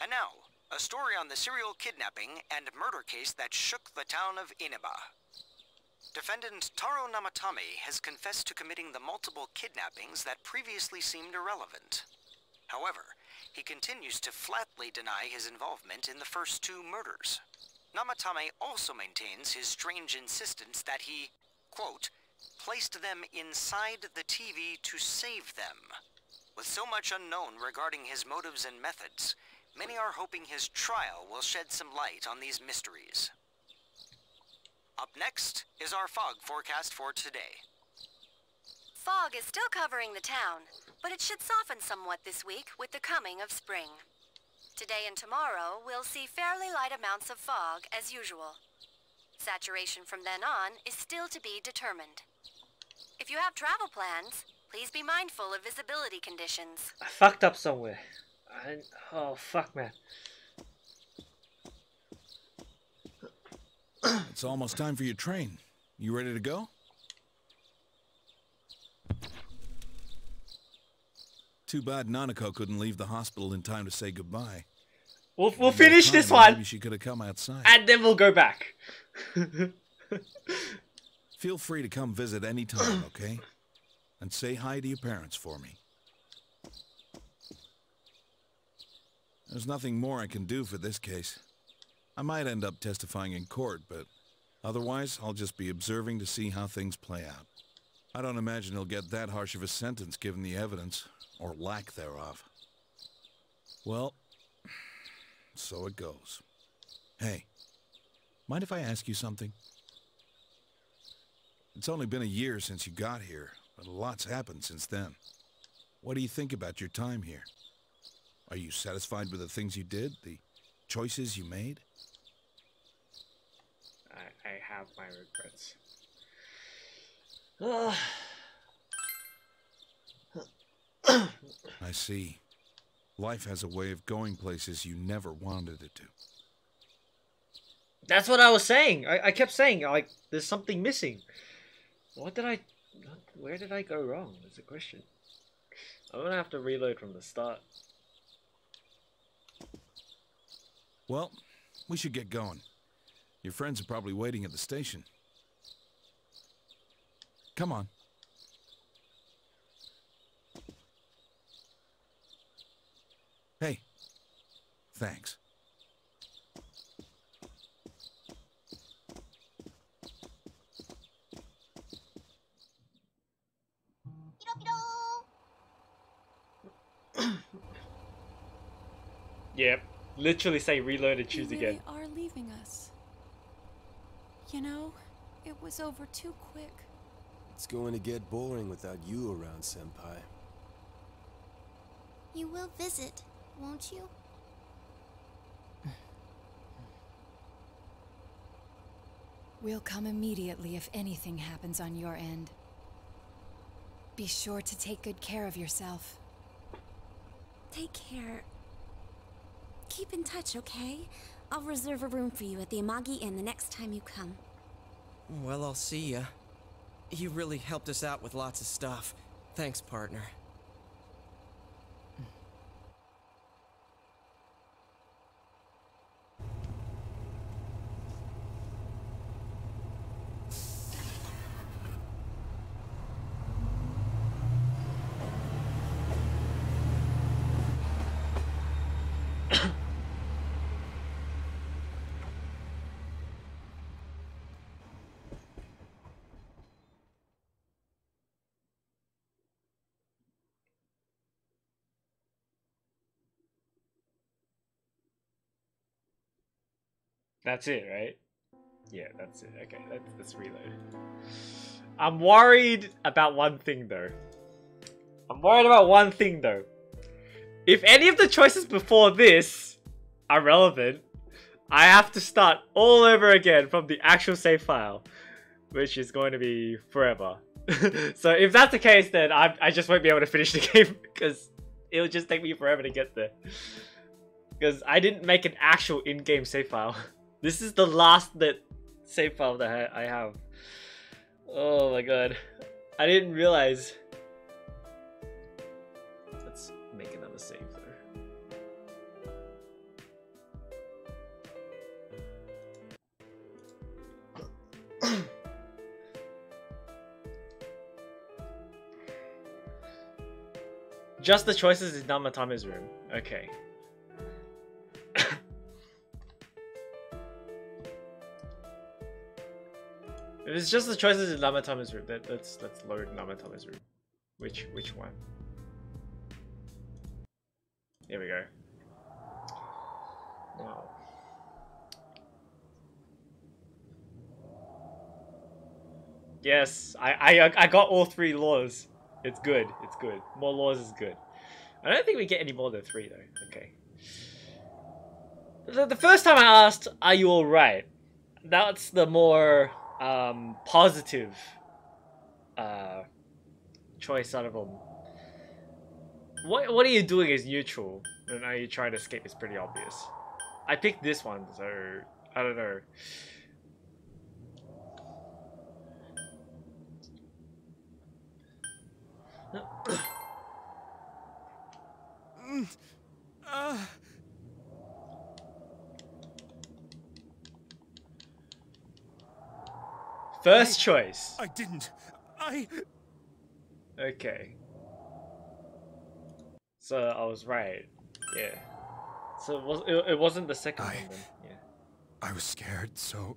And now, a story on the serial kidnapping and murder case that shook the town of Inaba. Defendant Taro Namatame has confessed to committing the multiple kidnappings that previously seemed irrelevant. However, he continues to flatly deny his involvement in the first two murders. Namatame also maintains his strange insistence that he, quote, placed them inside the TV to save them. With so much unknown regarding his motives and methods, many are hoping his trial will shed some light on these mysteries. Up next is our fog forecast for today. Fog is still covering the town, but it should soften somewhat this week with the coming of spring. Today and tomorrow, we'll see fairly light amounts of fog as usual. Saturation from then on is still to be determined. If you have travel plans, please be mindful of visibility conditions. I fucked up somewhere. Oh fuck, man. It's almost time for your train. You ready to go? Too bad Nanako couldn't leave the hospital in time to say goodbye. We'll finish this one. Maybe she could have come outside. And then we'll go back. Feel free to come visit anytime, okay? And say hi to your parents for me. There's nothing more I can do for this case. I might end up testifying in court, but otherwise I'll just be observing to see how things play out. I don't imagine he'll get that harsh of a sentence given the evidence, or lack thereof. Well, so it goes. Hey, mind if I ask you something? It's only been a year since you got here, but a lot's happened since then. What do you think about your time here? Are you satisfied with the things you did, the choices you made? I have my regrets. I see. Life has a way of going places you never wanted it to. That's what I was saying. I kept saying, like, there's something missing. Where did I go wrong? That's a question. I'm gonna have to reload from the start. Well, we should get going. Your friends are probably waiting at the station. Come on. Hey, thanks. Yep, literally say reload and choose You again. really are leaving us. You know, it was over too quick. It's going to get boring without you around, Senpai. You will visit, won't you? We'll come immediately if anything happens on your end. Be sure to take good care of yourself. Take care. Keep in touch, okay? I'll reserve a room for you at the Amagi Inn the next time you come. Well, I'll see ya. You really helped us out with lots of stuff. Thanks, partner. That's it, right? Yeah, that's it. Okay, let's reload. I'm worried about one thing though. If any of the choices before this are relevant, I have to start all over again from the actual save file, which is going to be forever. So if that's the case, then I just won't be able to finish the game because it'll just take me forever to get there. Because I didn't make an actual in-game save file. This is the last save file that I have. Oh my god. I didn't realize. Let's make another save though. Just the choices in Namatama's room. Okay. If it's just the choices in Namatama's room, let's load Namatama's room. Which one? Here we go. Wow. Yes, I got all 3 laws. It's good. It's good. More laws is good. I don't think we get any more than 3 though. Okay. The first time I asked, "Are you all right?" That's the more positive choice out of them. What are you doing is neutral, and are you trying to escape is pretty obvious. I picked this one, so I don't know. First choice. I didn't. Okay. So I was right. Yeah. So it wasn't the second one then. Yeah. I was scared, so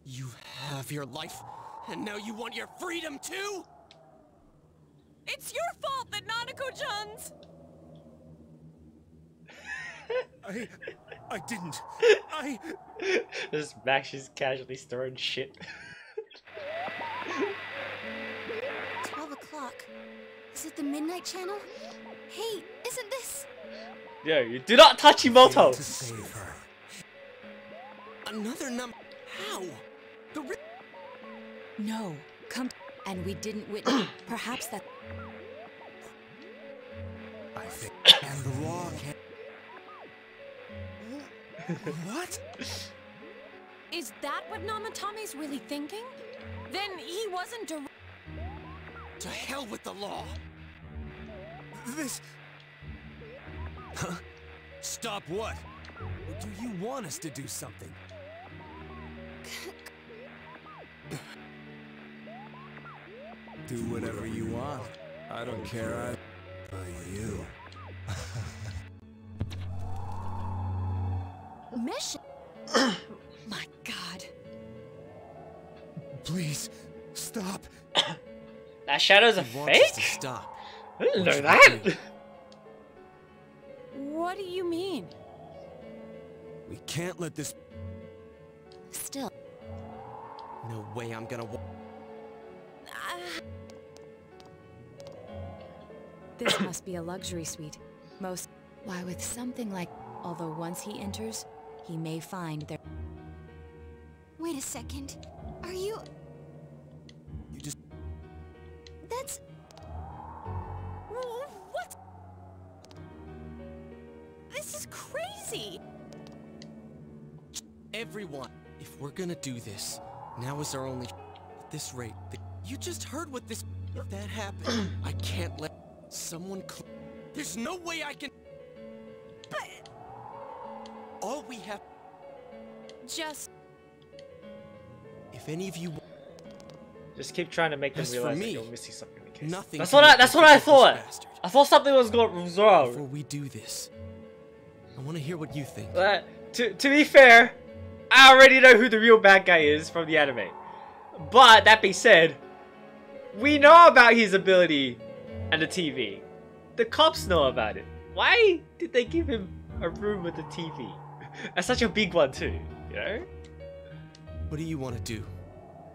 You have your life, and now you want your freedom too? It's your fault that Nanako-chan's... I didn't. This Max is casually stirring shit. 12 o'clock. Is it the Midnight Channel? Hey, isn't this... Yo, you do not touch Emoto! To save her. Another number. How? No, come. And we didn't witness. Perhaps that. I think. And the law can't. What? Is that what Namatame's really thinking? Then he wasn't direct. To hell with the law! This... Huh? Stop what? Or do you want us to do something? Do whatever you want. I don't care. But you. Mission? My God. Please, stop. That shadow's a fake? Stop. I didn't know that. What do you mean? We can't let this... Still. No way I'm gonna... This must be a luxury suite. Most. Why, with something like. Although once he enters, he may find there. Wait a second. Are you... You just... That's... What? This is crazy! Everyone, if we're gonna do this, now is our only... At this rate, you just heard what this... If that happened, I can't let someone... There's no way I can... But... All we have... Just... If any of you... Just keep trying to make them As for realize that me, you're missing something in the case. nothing That's can what make I me thought. bastard. I thought something was wrong. Before we do this, I want to hear what you think. To be fair, I already know who the real bad guy is from the anime. But that being said, we know about his ability and the TV. The cops know about it. Why did they give him a room with a TV? That's such a big one too, you know? What do you want to do,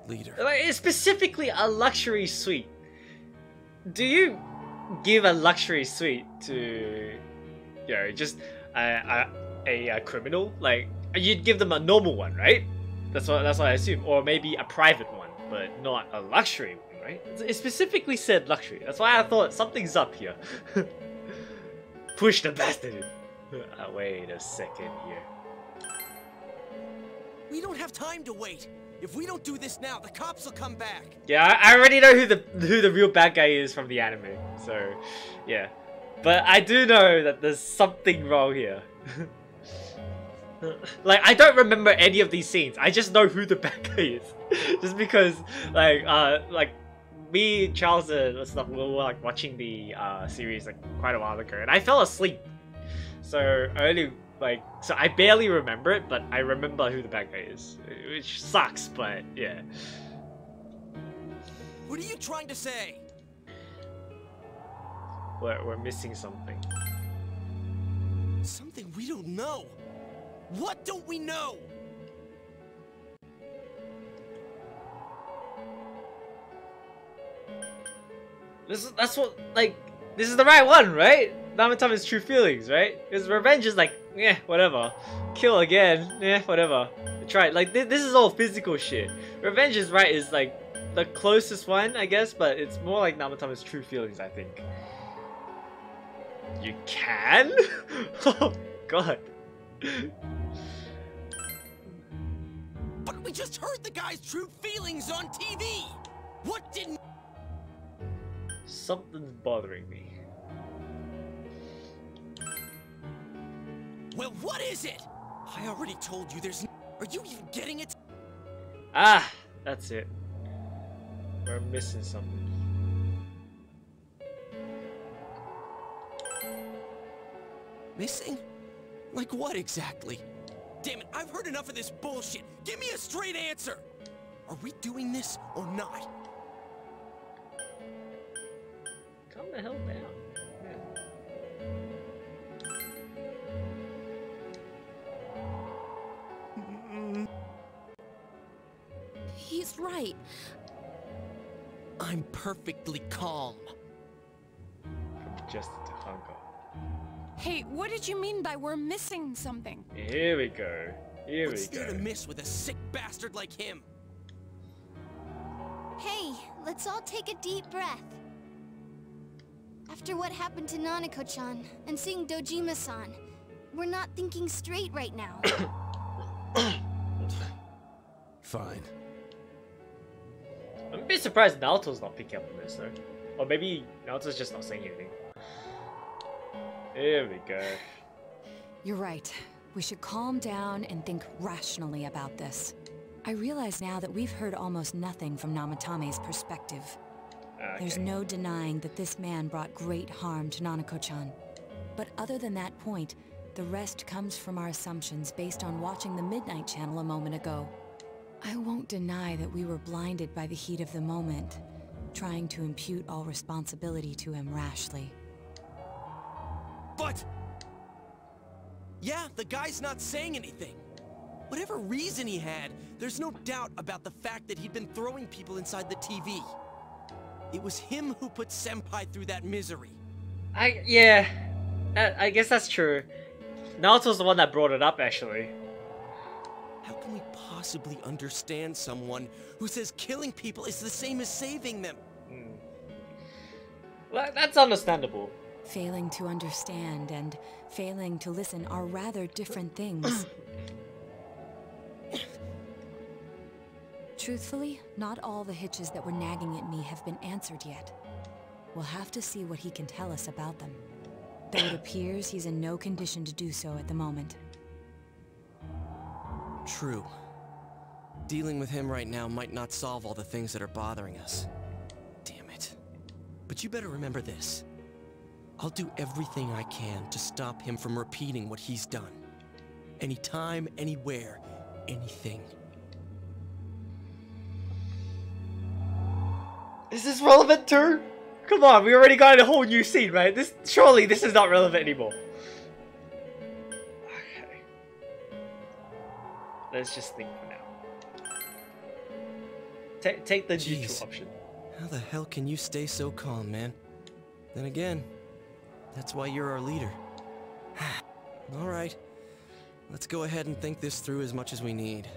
leader? Like, it's specifically a luxury suite. Do you give a luxury suite to, you know, just a criminal? Like, you'd give them a normal one, right? That's what I assume, or maybe a private one, but not a luxury one, right? It specifically said luxury. That's why I thought something's up here. Push the bastard in. Wait a second here. We don't have time to wait. If we don't do this now, the cops will come back. Yeah, I already know who the real bad guy is from the anime. So, yeah. But I do know that there's something wrong here. Like, I don't remember any of these scenes. I just know who the bad guy is. Just because, like me, Charles, and stuff, we were like watching the series like quite a while ago, and I fell asleep. So so I barely remember it, but I remember who the bad guy is, which sucks, but yeah. What are you trying to say? We're missing something. Something we don't know. What don't we know? This is the right one, right? Namatama's true feelings, right? Because revenge is like, yeah, whatever. Kill again, yeah, whatever. Try it. Like, this is all physical shit. Revenge is right, is like the closest one, I guess, but it's more like Namatama's true feelings, I think. You can? Oh, God. But we just heard the guy's true feelings on TV! What didn't... Something's bothering me. Well, what is it? I already told you there's... Are you even getting it? Ah, that's it. We're missing something. Missing? Like what exactly? Damn it, I've heard enough of this bullshit. Give me a straight answer. Are we doing this or not? Calm the hell down. He's right. I'm perfectly calm. Just to hunger. Hey, what did you mean by we're missing something? Here we go. Here What's we there go. to miss with a sick bastard like him? Hey, let's all take a deep breath. After what happened to Nanako-chan and seeing Dojima-san, we're not thinking straight right now. Fine. I'm a bit surprised Naoto's not picking up on this though. Or maybe Naoto's just not saying anything. Here we go. You're right. We should calm down and think rationally about this. I realize now that we've heard almost nothing from Namatame's perspective. Okay. There's no denying that this man brought great harm to Nanako-chan. But other than that point, the rest comes from our assumptions based on watching the Midnight Channel a moment ago. I won't deny that we were blinded by the heat of the moment, trying to impute all responsibility to him rashly. But... yeah, the guy's not saying anything. Whatever reason he had, there's no doubt about the fact that he'd been throwing people inside the TV. It was him who put Senpai through that misery. Yeah, I guess that's true. Naoto's the one that brought it up, actually. How can we possibly understand someone who says killing people is the same as saving them? Well, that's understandable. Failing to understand and failing to listen are rather different things. Truthfully, not all the hitches that were nagging at me have been answered yet. We'll have to see what he can tell us about them. Though it appears he's in no condition to do so at the moment. True. Dealing with him right now might not solve all the things that are bothering us. Damn it. But you better remember this. I'll do everything I can to stop him from repeating what he's done. Anytime, anywhere, anything. Is this relevant too? Come on, we already got a whole new scene, right? Surely this is not relevant anymore. Okay. Let's just think for now. Take the neutral option. How the hell can you stay so calm, man? Then again, that's why you're our leader. Alright. Let's go ahead and think this through as much as we need.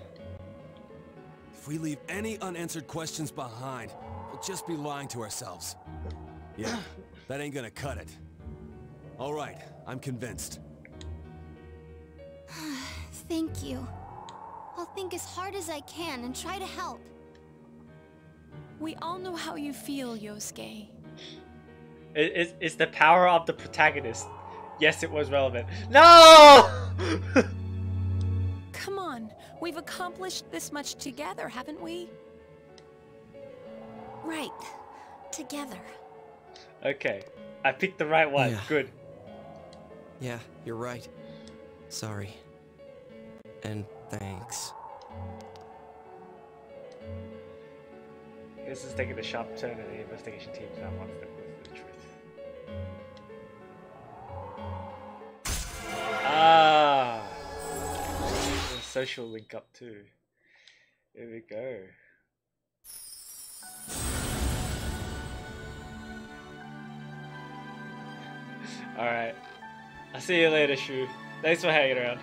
If we leave any unanswered questions behind, we'll just be lying to ourselves. Yeah, that ain't gonna cut it. Alright, I'm convinced. Thank you. I'll think as hard as I can and try to help. We all know how you feel, Yosuke. It's the power of the protagonist. Yes, it was relevant. No! Come on, we've accomplished this much together, haven't we? Right. Together. Okay, I picked the right one. Yeah. Good. Yeah, you're right. Sorry. And thanks. This is taking a sharp turn and the investigation team now wants to close to the truth. Ah! There's a social link up too. Here we go. Alright. I'll see you later, Shu. Thanks for hanging around.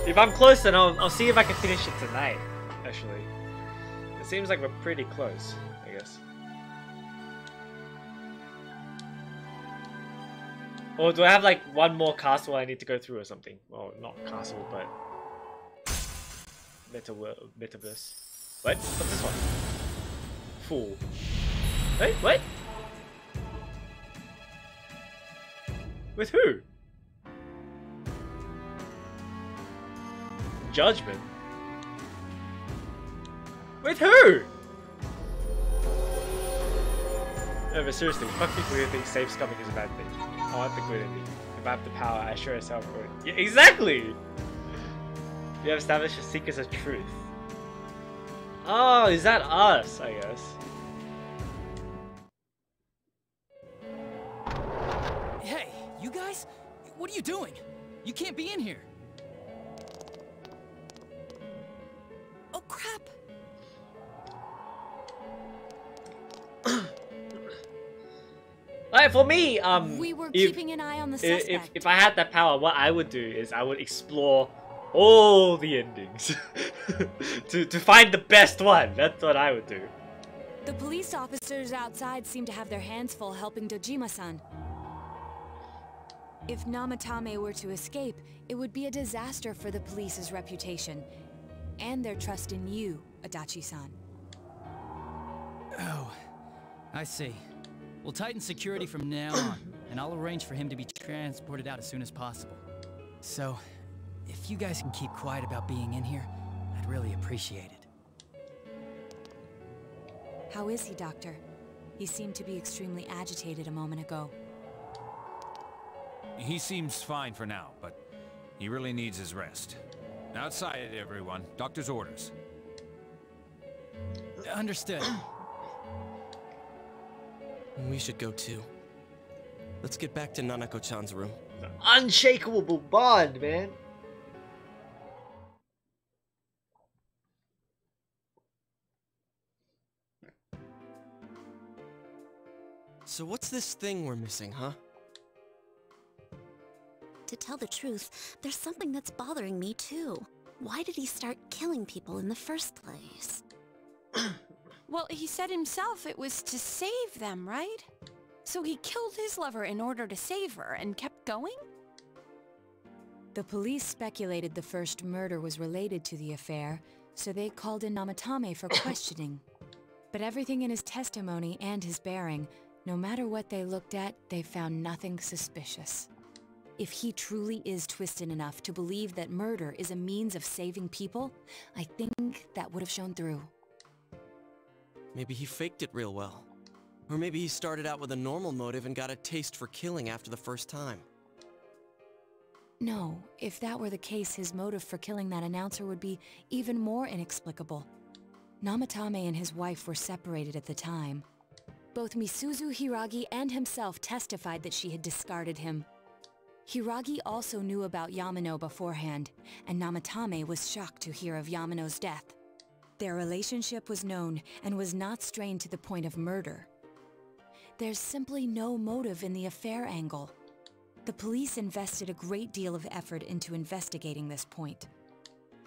If I'm close, then I'll see if I can finish it tonight, actually. It seems like we're pretty close, I guess. Or do I have like one more castle I need to go through or something? Well, not castle, but... Metaverse. What? What's this one? Fool. Wait, what? With who? Judgment? With who? No, but seriously, fuck people who think safe scumming is a bad thing. I want the good ending. If I have the power, I sure as hell would. Yeah, exactly! We have established the seekers of truth. Oh, is that us, I guess? Hey, you guys? What are you doing? You can't be in here. Oh crap! Like for me, We were if, keeping an eye on the suspect. if I had that power, what I would do is I would explore all the endings to find the best one. That's what I would do. The police officers outside seem to have their hands full helping Dojima-san. If Namatame were to escape, it would be a disaster for the police's reputation and their trust in you, Adachi-san. Oh, I see. We'll tighten security from now on, and I'll arrange for him to be transported out as soon as possible. So, if you guys can keep quiet about being in here, I'd really appreciate it. How is he, Doctor? He seemed to be extremely agitated a moment ago. He seems fine for now, but he really needs his rest. Outside, everyone. Doctor's orders. Understood. We should go too. Let's get back to Nanako-chan's room. Unshakable bond, man. So what's this thing we're missing, huh? To tell the truth, there's something that's bothering me too. Why did he start killing people in the first place? Well, he said himself it was to save them, right? So he killed his lover in order to save her and kept going? The police speculated the first murder was related to the affair, so they called in Namatame for questioning. But everything in his testimony and his bearing, no matter what they looked at, they found nothing suspicious. If he truly is twisted enough to believe that murder is a means of saving people, I think that would have shown through. Maybe he faked it real well. Or maybe he started out with a normal motive and got a taste for killing after the first time. No, if that were the case, his motive for killing that announcer would be even more inexplicable. Namatame and his wife were separated at the time. Both Misuzu Hiragi and himself testified that she had discarded him. Hiragi also knew about Yamano beforehand, and Namatame was shocked to hear of Yamano's death. Their relationship was known and was not strained to the point of murder. There's simply no motive in the affair angle. The police invested a great deal of effort into investigating this point.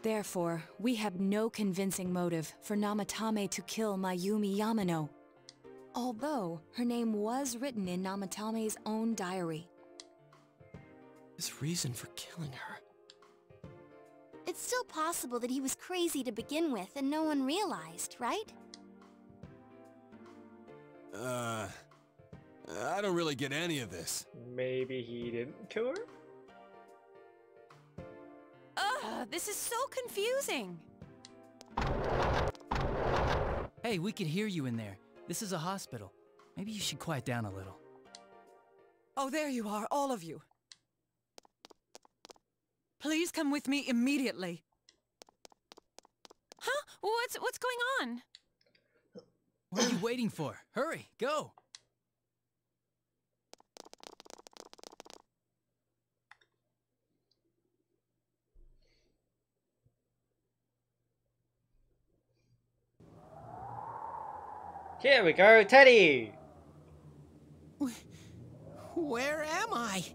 Therefore, we have no convincing motive for Namatame to kill Mayumi Yamano, although her name was written in Namatame's own diary. His reason for killing her. It's still possible that he was crazy to begin with and no one realized, right? I don't really get any of this. Maybe he didn't kill her? Ugh, this is so confusing. Hey, we could hear you in there. This is a hospital. Maybe you should quiet down a little. Oh, there you are, all of you. Please come with me immediately. Huh? What's going on? What are you waiting for? Hurry, go! Here we go, Teddy! Where am I?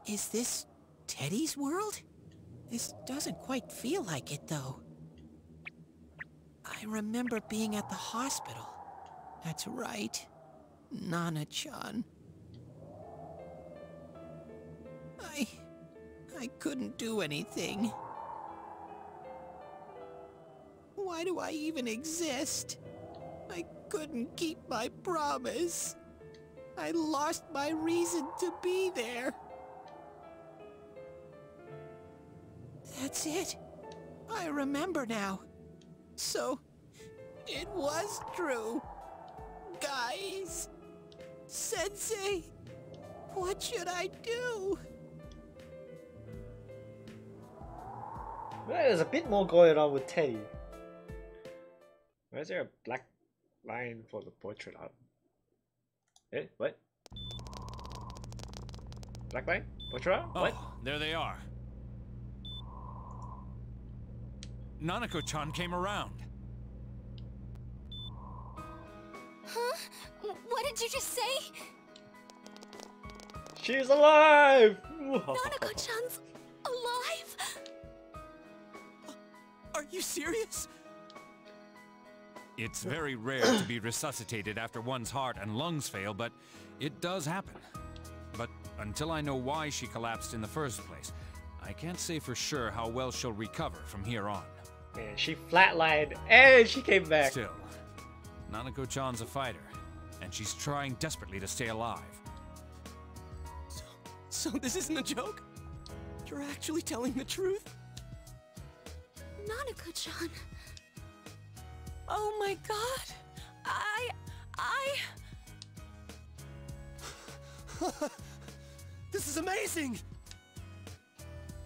Is this Teddy's world? This doesn't quite feel like it, though. I remember being at the hospital. That's right. Nana-chan. I couldn't do anything. Why do I even exist? I couldn't keep my promise. I lost my reason to be there. That's it. I remember now. So, it was true. Guys. Sensei. What should I do? Well, there's a bit more going on with Teddy. Why is there a black line for the portrait art? Eh? What? Black line? Portrait art? What? Oh, there they are. Nanako-chan came around. Huh? What did you just say? She's alive! Nanako-chan's alive? Are you serious? It's very rare to be resuscitated after one's heart and lungs fail, but it does happen. But until I know why she collapsed in the first place, I can't say for sure how well she'll recover from here on. Man, she flatlined and she came back. Still, Nanako-chan's a fighter, and she's trying desperately to stay alive. So this isn't a joke? You're actually telling the truth? Nanako-chan. Oh my god. This is amazing!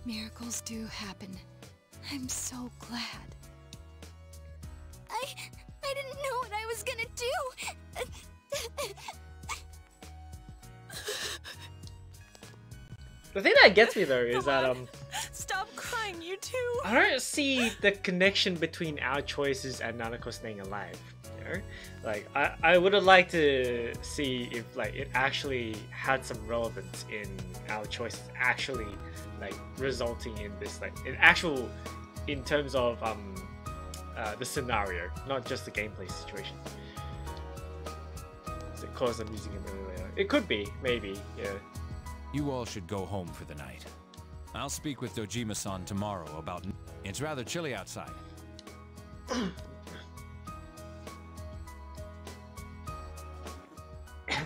Miracles do happen. I'm so glad. I didn't know what I was gonna do. The thing that gets me though is that Stop crying, you two. I don't see the connection between our choices and Nanako staying alive. You know, like I would have liked to see if like it actually had some relevance in our choices actually like resulting in this like in terms of the scenario, not just the gameplay situation. So it caused them using it earlier. It could be, maybe, yeah. You all should go home for the night. I'll speak with Dojima-san tomorrow about... It's rather chilly outside.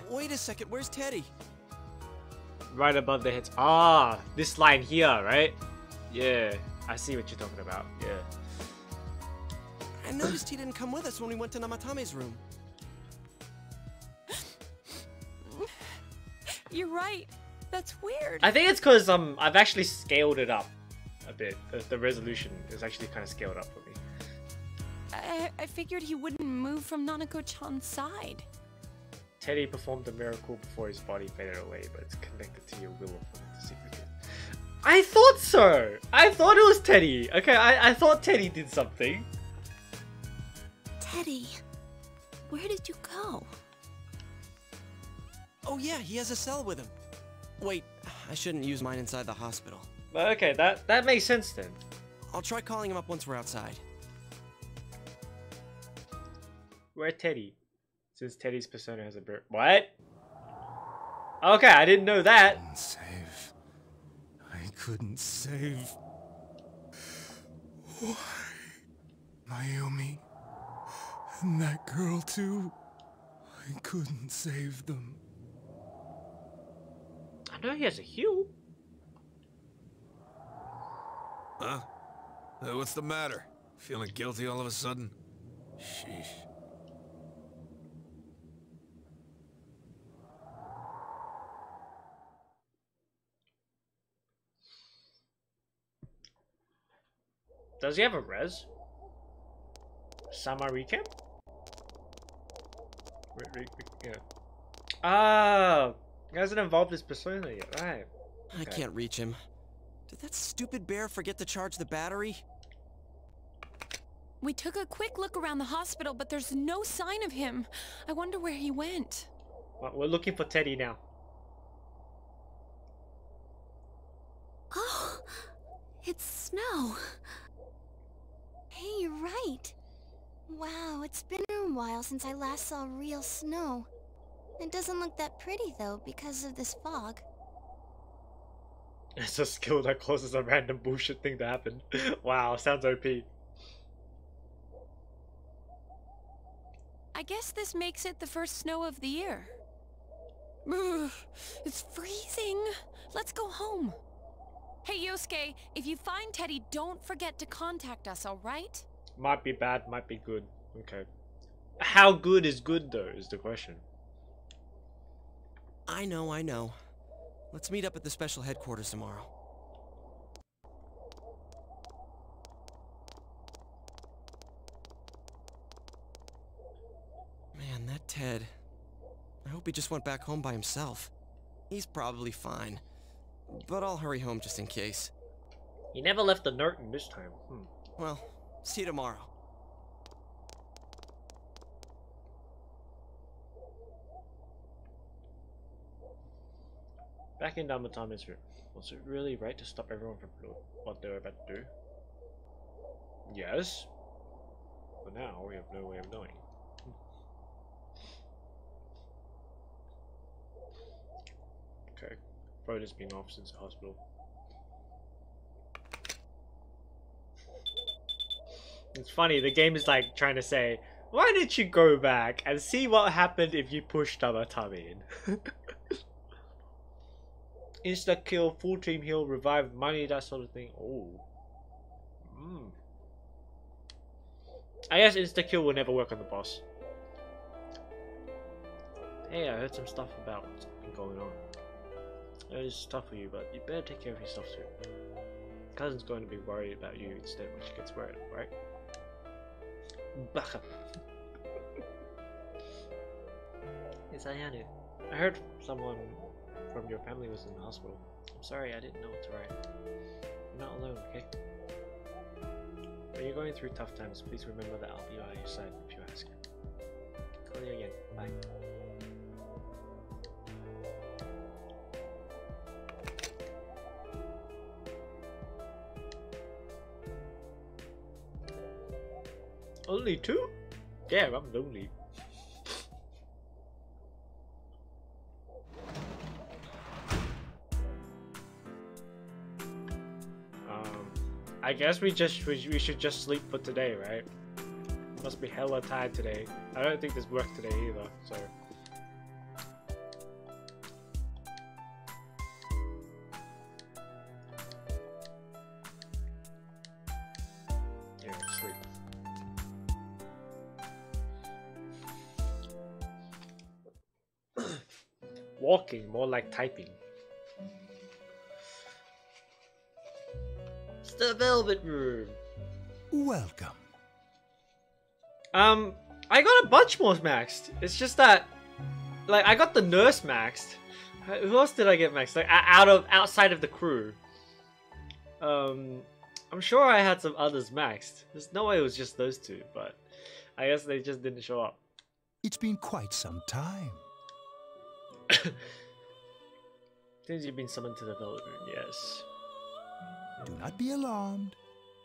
Wait a second, where's Teddy? Right above the heads. Ah, this line here, right? Yeah, I see what you're talking about. Yeah. I noticed he didn't come with us when we went to Namatame's room. You're right. That's weird. I think it's because I've actually scaled it up a bit. The resolution is actually kind of scaled up for me. I figured he wouldn't move from Nanako-chan's side. Teddy performed a miracle before his body faded away, but it's connected to your will of the secret. I thought so! I thought it was Teddy! Okay, I thought Teddy did something. Teddy, where did you go? Oh yeah, he has a cell with him. Wait, I shouldn't use mine inside the hospital. Okay, that makes sense then. I'll try calling him up once we're outside. Where's Teddy? Since Teddy's persona has a bird. What? Okay, I didn't know that. I couldn't save. Why? Mayumi. And that girl too. I couldn't save them. I know he has a hue. Huh? What's the matter? Feeling guilty all of a sudden? Sheesh. Does he have a res? Sama recap? Yeah. Ah, he hasn't evolved his persona yet, right? I can't reach him. Did that stupid bear forget to charge the battery? We took a quick look around the hospital, but there's no sign of him. I wonder where he went. Well, we're looking for Teddy now. Oh, it's snow. Hey, you're right. Wow, it's been a while since I last saw real snow. It doesn't look that pretty though because of this fog. It's a skill that causes a random bullshit thing to happen. Wow, sounds OP. I guess this makes it the first snow of the year. Ugh, it's freezing. Let's go home. Hey, Yosuke, if you find Teddy, don't forget to contact us, alright? Might be bad, might be good. Okay. How good is good, though, is the question. I know. Let's meet up at the special headquarters tomorrow. Man, that Ted. I hope he just went back home by himself. He's probably fine. But I'll hurry home just in case. He never left a note in this time. Well, see you tomorrow. Back in Namatami's room. Was it really right to stop everyone from what they were about to do? Yes. But now we have no way of knowing. Okay. Phone has been off since the hospital. It's funny, the game is like trying to say, why didn't you go back and see what happened if you pushed Namatami in? Insta kill, full team heal, revive money, that sort of thing. Oh. I guess insta kill will never work on the boss. Hey, I heard some stuff about what's been going on. There's stuff for you, but you better take care of yourself too. Cousin's going to be worried about you instead when she gets worried, right? Baka. Yes, I had it. I heard someone from your family was in the hospital. I'm sorry, I didn't know what to write. You're not alone, okay? When you're going through tough times, please remember that I'll be by your side if you ask. Call you again. Bye. Only 2? Damn, I'm lonely. I guess we should just sleep for today, right? Must be hella tired today. I don't think there's work today either, so. Yeah, sleep. Walking, more like typing. It's the Velvet Room. Welcome. I got a bunch more maxed. It's just that, like, I got the nurse maxed. Who else did I get maxed? Like, outside of the crew. I'm sure I had some others maxed. There's no way it was just those two, but I guess they just didn't show up. It's been quite some time. Since you've been summoned to the Velvet Room, yes. Do not be alarmed.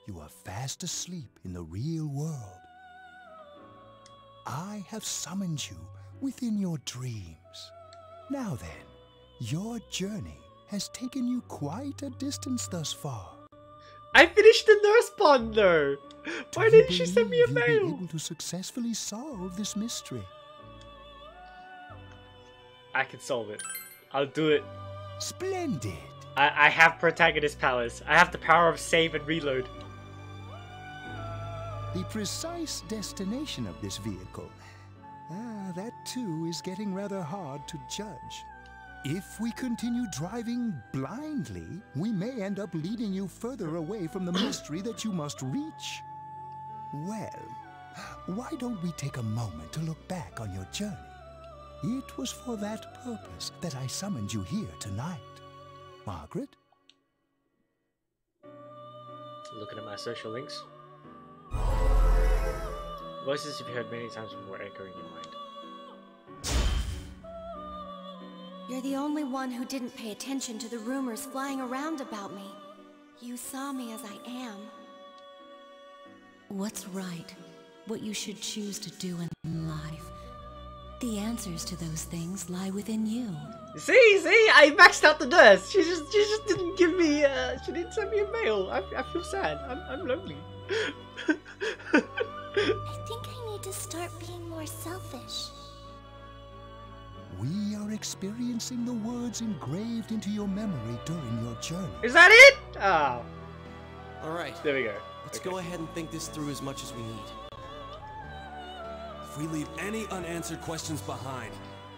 You are fast asleep in the real world. I have summoned you within your dreams. Now then, your journey has taken you quite a distance thus far. I finished the nurse bond though! Why didn't she send me a mail? You'll be able to successfully solve this mystery. I can solve it. I'll do it. Splendid. I have protagonist powers. I have the power of save and reload. The precise destination of this vehicle, that too is getting rather hard to judge. If we continue driving blindly, we may end up leading you further away from the mystery that you must reach. Well, why don't we take a moment to look back on your journey? It was for that purpose that I summoned you here tonight. Margaret? Looking at my social links. Voices you've heard many times before echoing in your mind. You're the only one who didn't pay attention to the rumors flying around about me. You saw me as I am. What's right? What you should choose to do in life? The answers to those things lie within you. See, I maxed out the nurse. She just didn't give me. She didn't send me a mail. I feel sad. I'm lonely. I think I need to start being more selfish. We are experiencing the words engraved into your memory during your journey. Is that it? Ah. All right. There we go. Let's go ahead and think this through as much as we need. If we leave any unanswered questions behind,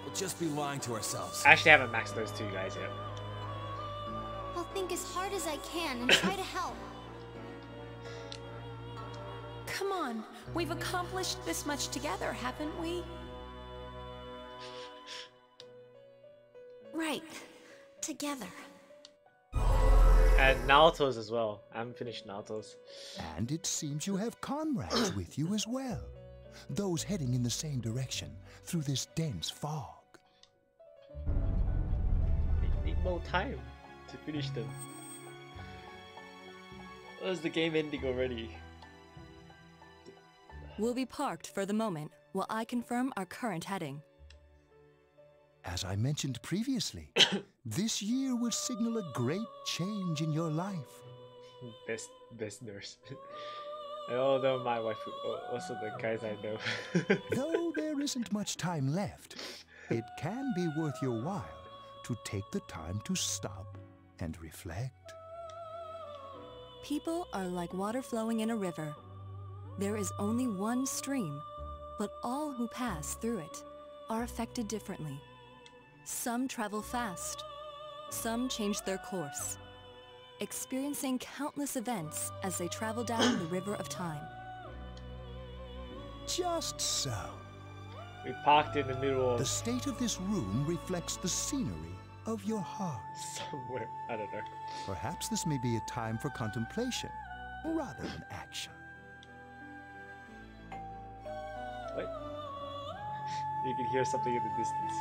we'll just be lying to ourselves. I actually haven't maxed those two guys yet. I'll think as hard as I can and try to help. Come on, we've accomplished this much together, haven't we? Right. Together. And Naruto's as well. I haven't finished Naruto's. And it seems you have comrades with you as well. Those heading in the same direction through this dense fog. more time to finish them. Where's the game ending already? We'll be parked for the moment while I confirm our current heading. As I mentioned previously, this year will signal a great change in your life. Best nurse. And although my wife, also the guys I know. Though there isn't much time left, it can be worth your while to take the time to stop and reflect. People are like water flowing in a river. There is only one stream, but all who pass through it are affected differently. Some travel fast, some change their course, experiencing countless events as they travel down the river of time. Just so. We parked in the middle of... The state of this room reflects the scenery of your heart. Somewhere, I don't know. Perhaps this may be a time for contemplation rather than action. What? You can hear something in the distance.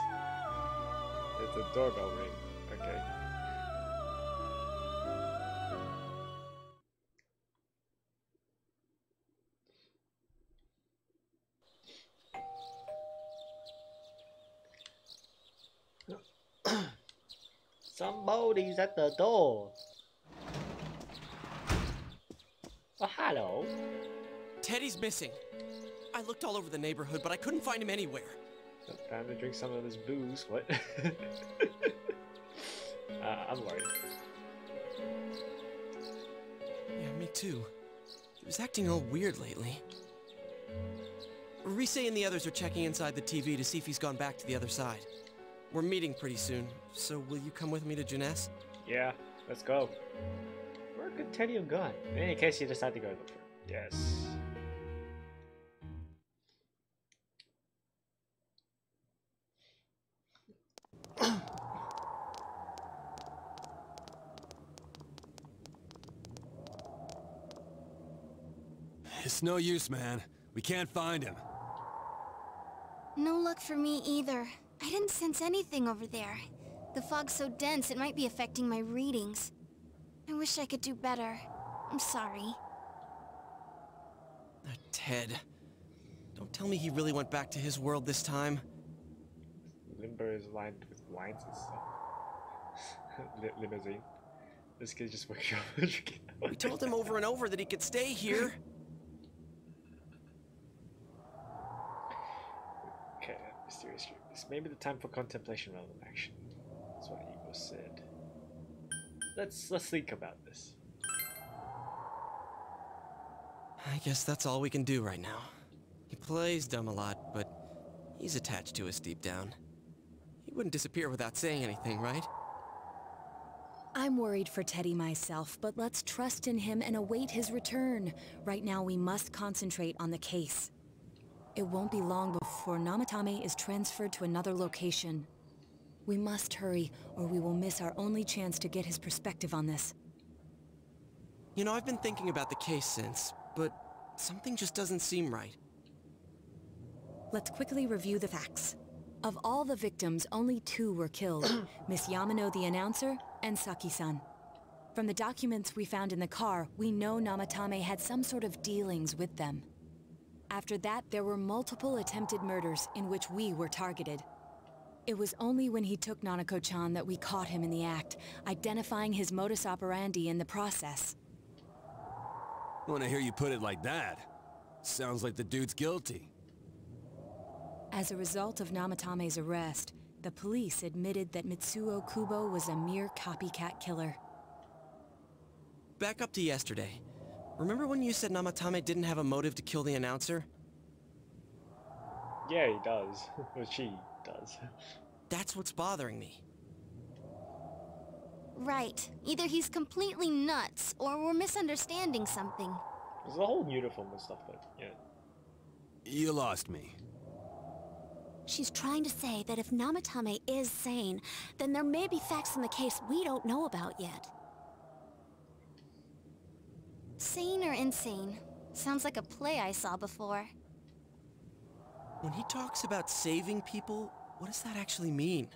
It's a doorbell ring. Okay. Somebody's at the door. Oh, hello. Teddy's missing. I looked all over the neighborhood, but I couldn't find him anywhere. Time to drink some of this booze. What? I'm worried. Yeah, me too. He was acting all weird lately. Rise and the others are checking inside the TV to see if he's gone back to the other side. We're meeting pretty soon, so will you come with me to Jeunesse? Yeah, let's go. Where could Teddy have gone? In any case, you decide to go look for him. Yes. It's no use, man. We can't find him. No luck for me either. I didn't sense anything over there. The fog's so dense it might be affecting my readings. I wish I could do better. I'm sorry. Ted. Don't tell me he really went back to his world this time. Limbo is lined with wines and stuff. Limousine. This kid just waking up and drinking. We told him over and over that he could stay here. Okay, mysterious dream. This may be the time for contemplation rather than action. That's what Ego said. Let's think about this. I guess that's all we can do right now. He plays dumb a lot, but he's attached to us deep down. He wouldn't disappear without saying anything, right? I'm worried for Teddy myself, but let's trust in him and await his return. Right now we must concentrate on the case. It won't be long before Namatame is transferred to another location. We must hurry, or we will miss our only chance to get his perspective on this. You know, I've been thinking about the case since, but something just doesn't seem right. Let's quickly review the facts. Of all the victims, only 2 were killed. Miss Yamano the announcer, and Saki-san. From the documents we found in the car, we know Namatame had some sort of dealings with them. After that, there were multiple attempted murders in which we were targeted. It was only when he took Nanako-chan that we caught him in the act, identifying his modus operandi in the process. When I hear you put it like that, sounds like the dude's guilty. As a result of Namatame's arrest, the police admitted that Mitsuo Kubo was a mere copycat killer. Back up to yesterday. Remember when you said Namatame didn't have a motive to kill the announcer? Yeah, he does. Or she does. That's what's bothering me. Right. Either he's completely nuts, or we're misunderstanding something. There's a whole uniform and stuff, but yeah. You lost me. She's trying to say that if Namatame is sane, then there may be facts in the case we don't know about yet. Sane or insane? Sounds like a play I saw before. When he talks about saving people, what does that actually mean?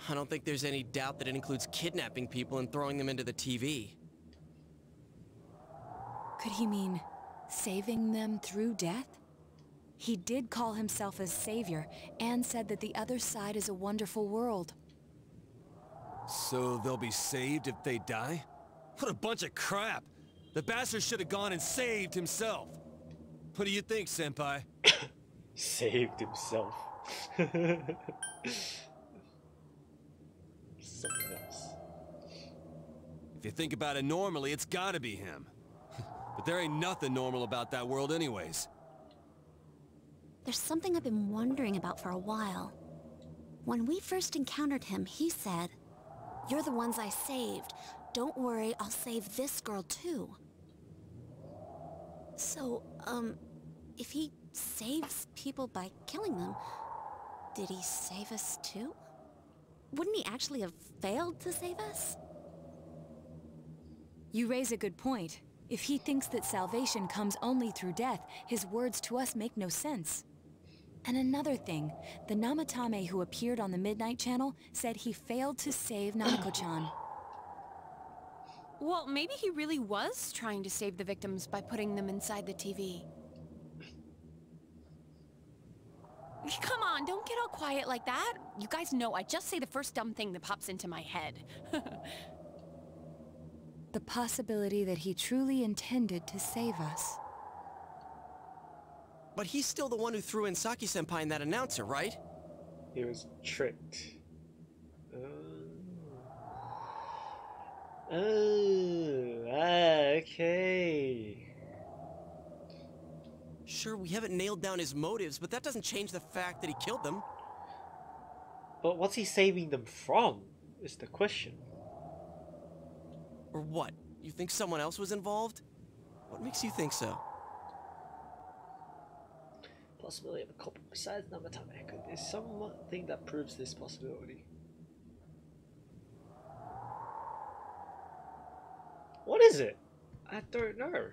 I don't think there's any doubt that it includes kidnapping people and throwing them into the TV. Could he mean saving them through death? He did call himself a savior and said that the other side is a wonderful world. So they'll be saved if they die? What a bunch of crap! The bastard should have gone and saved himself. What do you think, Senpai? Saved himself. Someone else. If you think about it normally, it's gotta be him. But there ain't nothing normal about that world anyways. There's something I've been wondering about for a while. When we first encountered him, he said, "You're the ones I saved. Don't worry, I'll save this girl too." So, if he saves people by killing them, did he save us too? Wouldn't he actually have failed to save us? You raise a good point. If he thinks that salvation comes only through death, his words to us make no sense. And another thing, the Namatame who appeared on the Midnight Channel said he failed to save Nanako-chan. Well, maybe he really was trying to save the victims by putting them inside the TV. Come on, don't get all quiet like that. You guys know I just say the first dumb thing that pops into my head. The possibility that he truly intended to save us. But he's still the one who threw in Saki-senpai in that announcer, right? He was tricked. Okay. Sure, we haven't nailed down his motives, but that doesn't change the fact that he killed them. But what's he saving them from, is the question. Or what? You think someone else was involved? What makes you think so? Possibility of a culprit besides Namatame. There's something that proves this possibility. What is it? I don't know.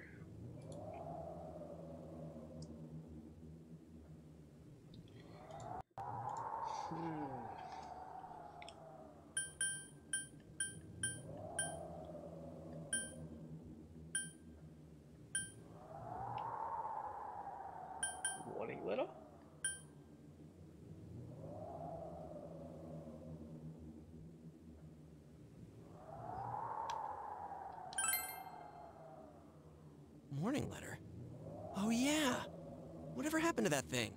Warning letter? Warning letter? Oh yeah! Whatever happened to that thing?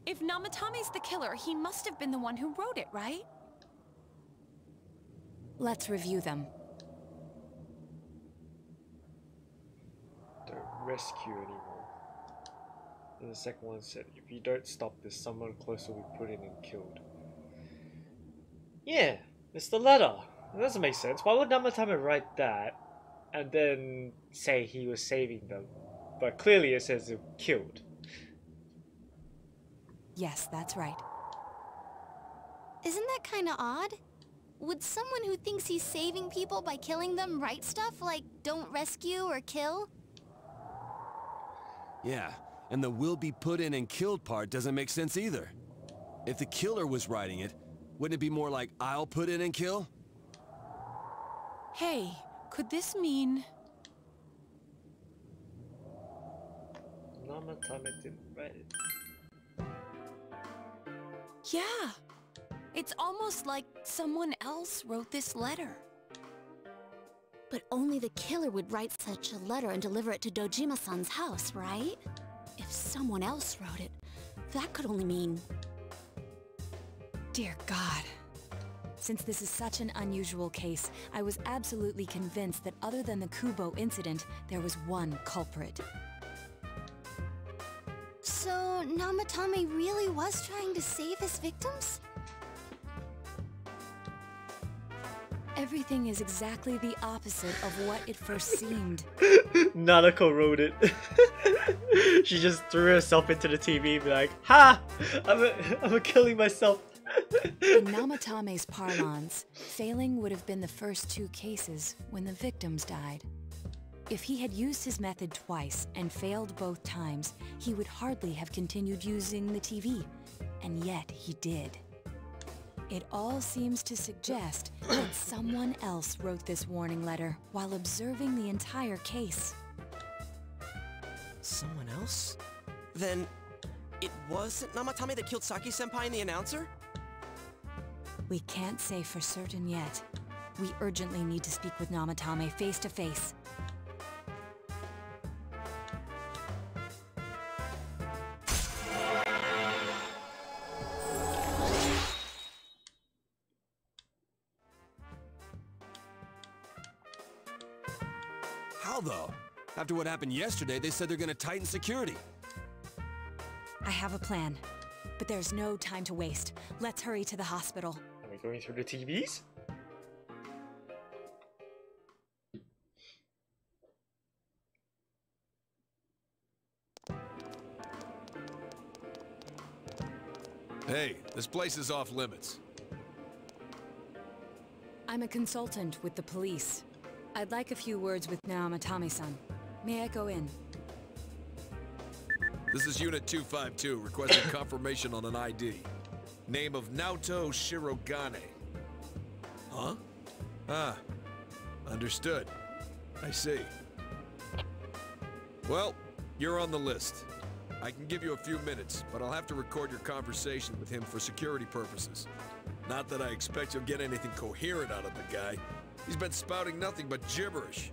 If Namatame's the killer, he must have been the one who wrote it, right? Let's review them. Don't rescue anymore. And the second one said, if you don't stop this, someone closer will be put in and killed. Yeah, it's the letter. It doesn't make sense. Why would Namatame write that and then say he was saving them? But clearly it says they were killed. Yes, that's right. Isn't that kinda odd? Would someone who thinks he's saving people by killing them write stuff like, don't rescue or kill? Yeah, and the will be put in and killed part doesn't make sense either. If the killer was writing it, wouldn't it be more like, I'll put in and kill? Hey, could this mean... Namatame didn't write it. Yeah! It's almost like someone else wrote this letter. But only the killer would write such a letter and deliver it to Dojima-san's house, right? If someone else wrote it, that could only mean... Dear God. Since this is such an unusual case, I was absolutely convinced that other than the Kubo incident, there was one culprit. So, Namatame really was trying to save his victims? Everything is exactly the opposite of what it first seemed. Nanako wrote it. She just threw herself into the TV and be like, ha! I'm killing myself. In Namatame's parlance, failing would have been the first two cases when the victims died. If he had used his method twice and failed both times, he would hardly have continued using the TV. And yet he did. It all seems to suggest that someone else wrote this warning letter while observing the entire case. Someone else? Then it wasn't Namatame that killed Saki-senpai and the announcer? We can't say for certain yet. We urgently need to speak with Namatame face to face. How though? After what happened yesterday, they said they're gonna tighten security. I have a plan, but there's no time to waste. Let's hurry to the hospital. Are we going through the TVs? Hey, this place is off limits. I'm a consultant with the police. I'd like a few words with Namatame-san. May I go in? This is Unit 252, requesting confirmation on an ID. Name of Naoto Shirogane. Huh? Ah, understood. I see. Well, you're on the list. I can give you a few minutes, but I'll have to record your conversation with him for security purposes. Not that I expect you'll get anything coherent out of the guy. He's been spouting nothing but gibberish.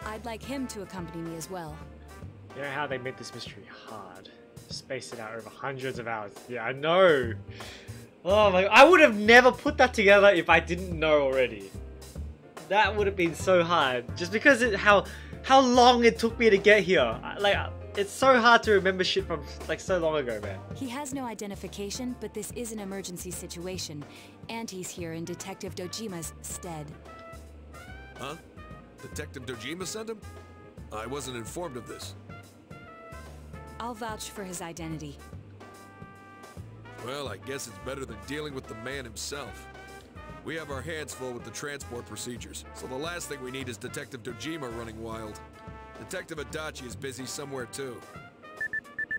I'd like him to accompany me as well. You know how they made this mystery hard? Spaced it out over hundreds of hours. Yeah, I know. Oh my, I would have never put that together if I didn't know already. That would have been so hard. Just because how long it took me to get here. Like, it's so hard to remember shit from like so long ago, man. He has no identification, but this is an emergency situation, and he's here in Detective Dojima's stead. Huh? Detective Dojima sent him? I wasn't informed of this. I'll vouch for his identity. Well, I guess it's better than dealing with the man himself. We have our hands full with the transport procedures, so the last thing we need is Detective Dojima running wild. Detective Adachi is busy somewhere too.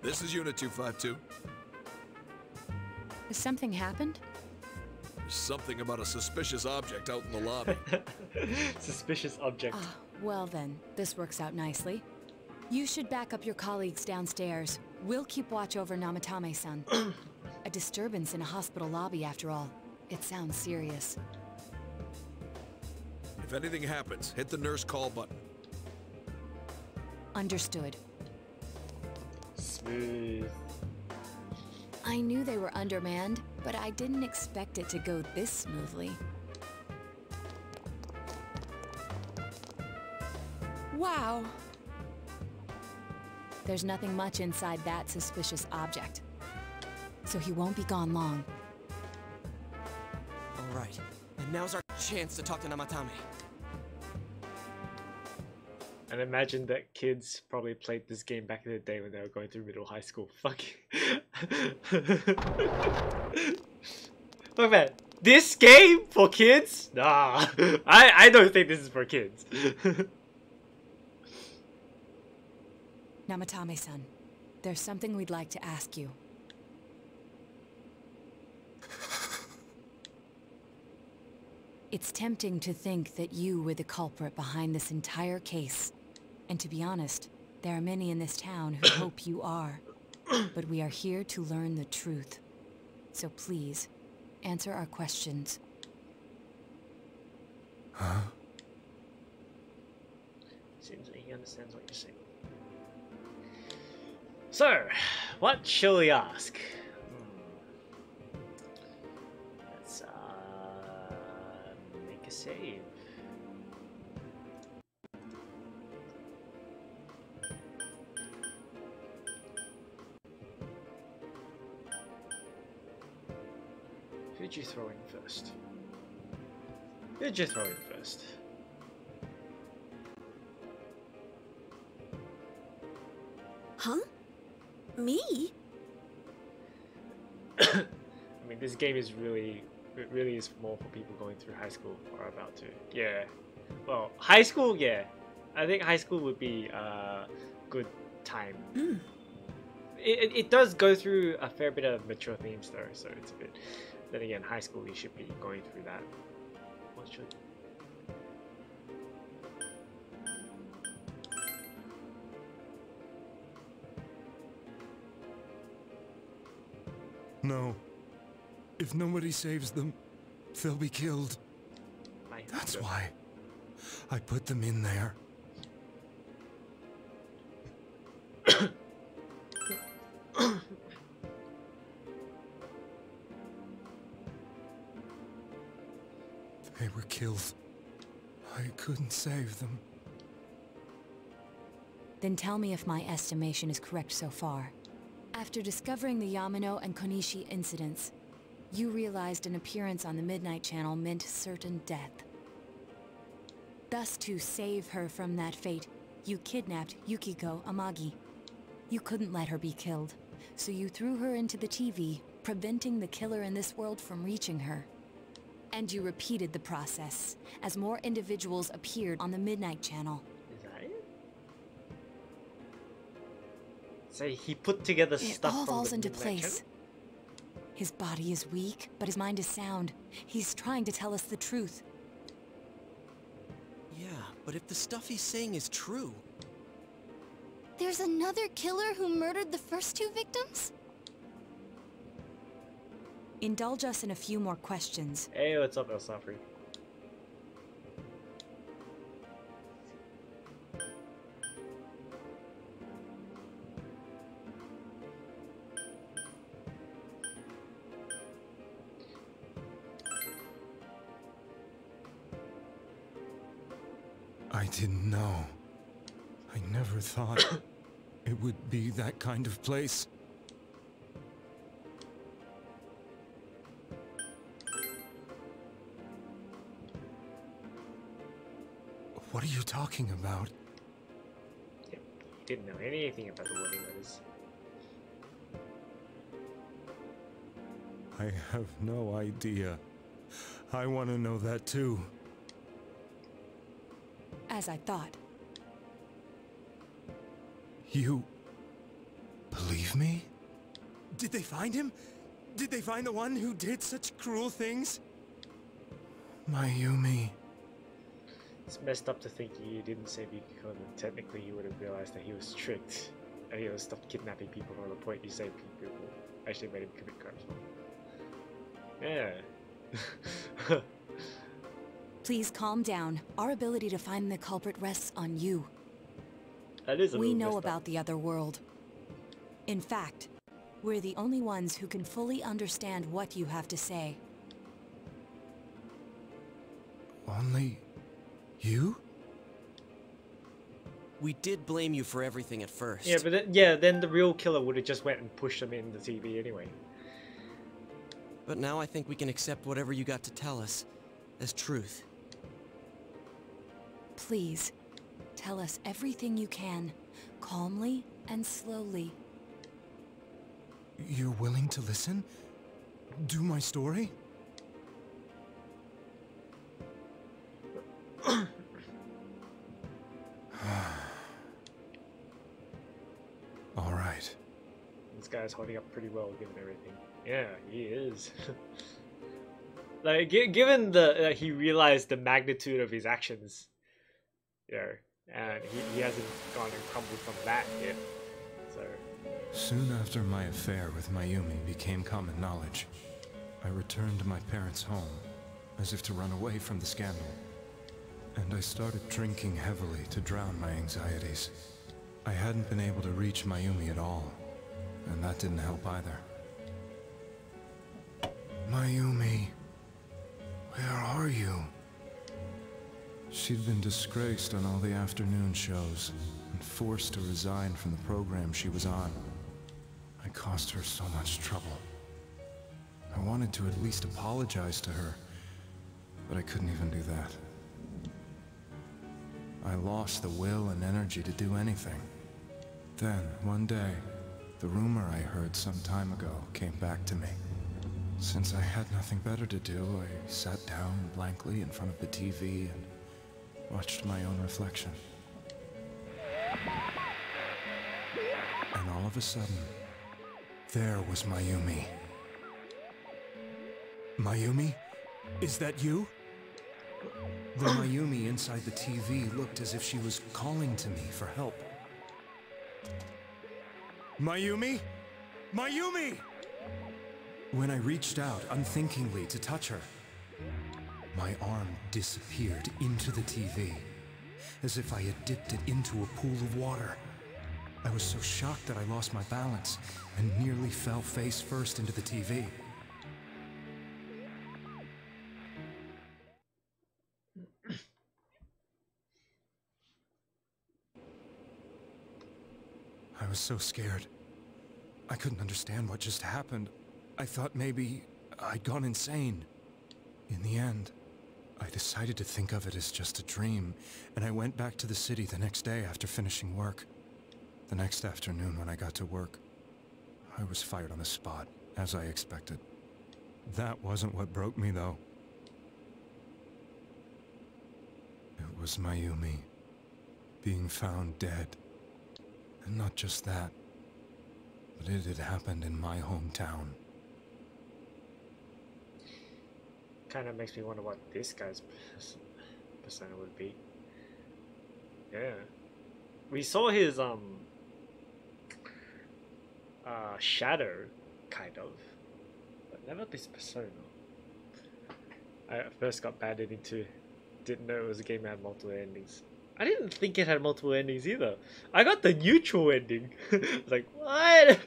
This is Unit 252. Has something happened? There's something about a suspicious object out in the lobby. Suspicious object. Ah, well then, this works out nicely. You should back up your colleagues downstairs. We'll keep watch over Namatame-san. A disturbance in a hospital lobby, after all. It sounds serious. If anything happens, hit the nurse call button. Understood. Smooth. I knew they were undermanned, but I didn't expect it to go this smoothly. Wow. There's nothing much inside that suspicious object. So he won't be gone long. Alright, and now's our chance to talk to Namatame. And imagine that kids probably played this game back in the day when they were going through middle high school. Fuck. Look, man, this game for kids? Nah, I don't think this is for kids. Namatame-san, there's something we'd like to ask you. It's tempting to think that you were the culprit behind this entire case. And to be honest, there are many in this town who hope you are. But we are here to learn the truth. So please, answer our questions. Huh? Seems like he understands what you're saying. So, what shall we ask? Let's make a save. Who'd you throw in first? Who'd you throw in first? Huh? Me? I mean, this game is really, it really is more for people going through high school or about to. Yeah. Well, high school, yeah. I think high school would be a good time. it does go through a fair bit of mature themes though, so it's a bit. Then again, high school you should be going through that. What should? No. If nobody saves them, they'll be killed. That's why I put them in there. They were killed. I couldn't save them. Then tell me if my estimation is correct so far. After discovering the Yamano and Konishi incidents, you realized an appearance on the Midnight Channel meant certain death. Thus, to save her from that fate, you kidnapped Yukiko Amagi. You couldn't let her be killed, so you threw her into the TV, preventing the killer in this world from reaching her. And you repeated the process, as more individuals appeared on the Midnight Channel. Is that it? So he put together stuff all from falls the into Midnight place. Channel? His body is weak, but his mind is sound. He's trying to tell us the truth. Yeah, but if the stuff he's saying is true... There's another killer who murdered the first two victims? Indulge us in a few more questions. Hey, what's up, El Safri? I didn't know. I never thought it would be that kind of place. What are you talking about? Yep, he didn't know anything about the warning letters. I have no idea. I want to know that too. As I thought. You... believe me? Did they find him? Did they find the one who did such cruel things? Mayumi. It's messed up to think you didn't save Yukiko, and technically you would have realized that he was tricked and he would have stopped kidnapping people from the point you saved people. Actually made him commit crimes. Yeah. Please calm down. Our ability to find the culprit rests on you. That is a We little know messed about up. the other world. In fact, we're the only ones who can fully understand what you have to say. Only... you? We did blame you for everything at first. Yeah, but then the real killer would have just went and pushed them in the TV anyway. But now I think we can accept whatever you got to tell us as truth. Please, tell us everything you can, calmly and slowly. You're willing to listen? Do my story? All right. This guy's holding up pretty well given everything. Yeah, he is. Like, given the he realized the magnitude of his actions, you know, and he hasn't gone and crumbled from that yet. So Soon after my affair with Mayumi became common knowledge, I returned to my parents' home, as if to run away from the scandal. And I started drinking heavily to drown my anxieties. I hadn't been able to reach Mayumi at all, and that didn't help either. Mayumi, where are you? She'd been disgraced on all the afternoon shows, and forced to resign from the program she was on. I caused her so much trouble. I wanted to at least apologize to her, but I couldn't even do that. I lost the will and energy to do anything. Then, one day, the rumor I heard some time ago came back to me. Since I had nothing better to do, I sat down blankly in front of the TV and watched my own reflection. And all of a sudden, There was Mayumi. Mayumi? Is that you? The Mayumi inside the TV looked as if she was calling to me for help. Mayumi? Mayumi! When I reached out unthinkingly to touch her, my arm disappeared into the TV, as if I had dipped it into a pool of water. I was so shocked that I lost my balance and nearly fell face first into the TV. I was so scared. I couldn't understand what just happened. I thought maybe I'd gone insane. In the end, I decided to think of it as just a dream, and I went back to the city the next day after finishing work. The next afternoon when I got to work, I was fired on the spot, as I expected. That wasn't what broke me, though. It was Mayumi being found dead. And not just that, but it had happened in my hometown. Kind of makes me wonder what this guy's persona would be. Yeah. We saw his shadow, kind of, but never this persona. I first got banded into, didn't know it was a game that had multiple endings. I didn't think it had multiple endings either. I got the neutral ending. I was like, what?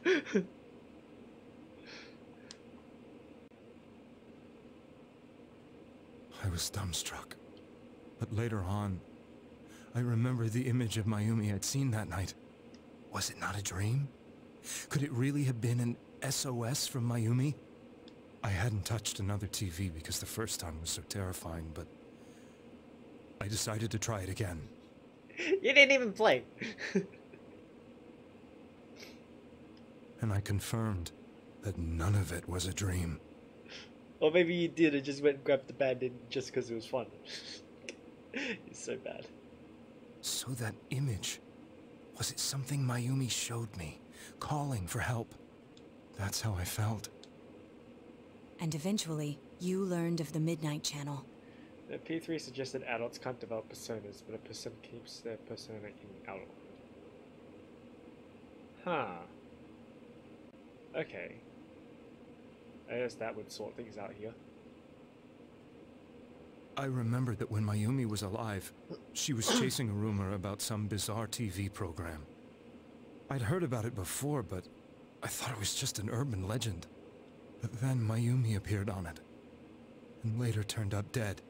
I was dumbstruck. But later on, I remember the image of Mayumi I'd seen that night. Was it not a dream? Could it really have been an SOS from Mayumi? I hadn't touched another TV because the first time was so terrifying, but I decided to try it again. You didn't even play. And I confirmed that none of it was a dream. Or maybe you did and just went and grabbed the bandit just because it was fun. It's so bad. So that image, was it something Mayumi showed me, calling for help? That's how I felt. And eventually, you learned of the Midnight Channel. The P3 suggested adults can't develop personas, but a person keeps their persona in adulthood. Huh. Okay. I guess that would sort things out here. I remember that when Mayumi was alive, she was chasing a rumor about some bizarre TV program. I'd heard about it before, but I thought it was just an urban legend. But then Mayumi appeared on it, and later turned up dead.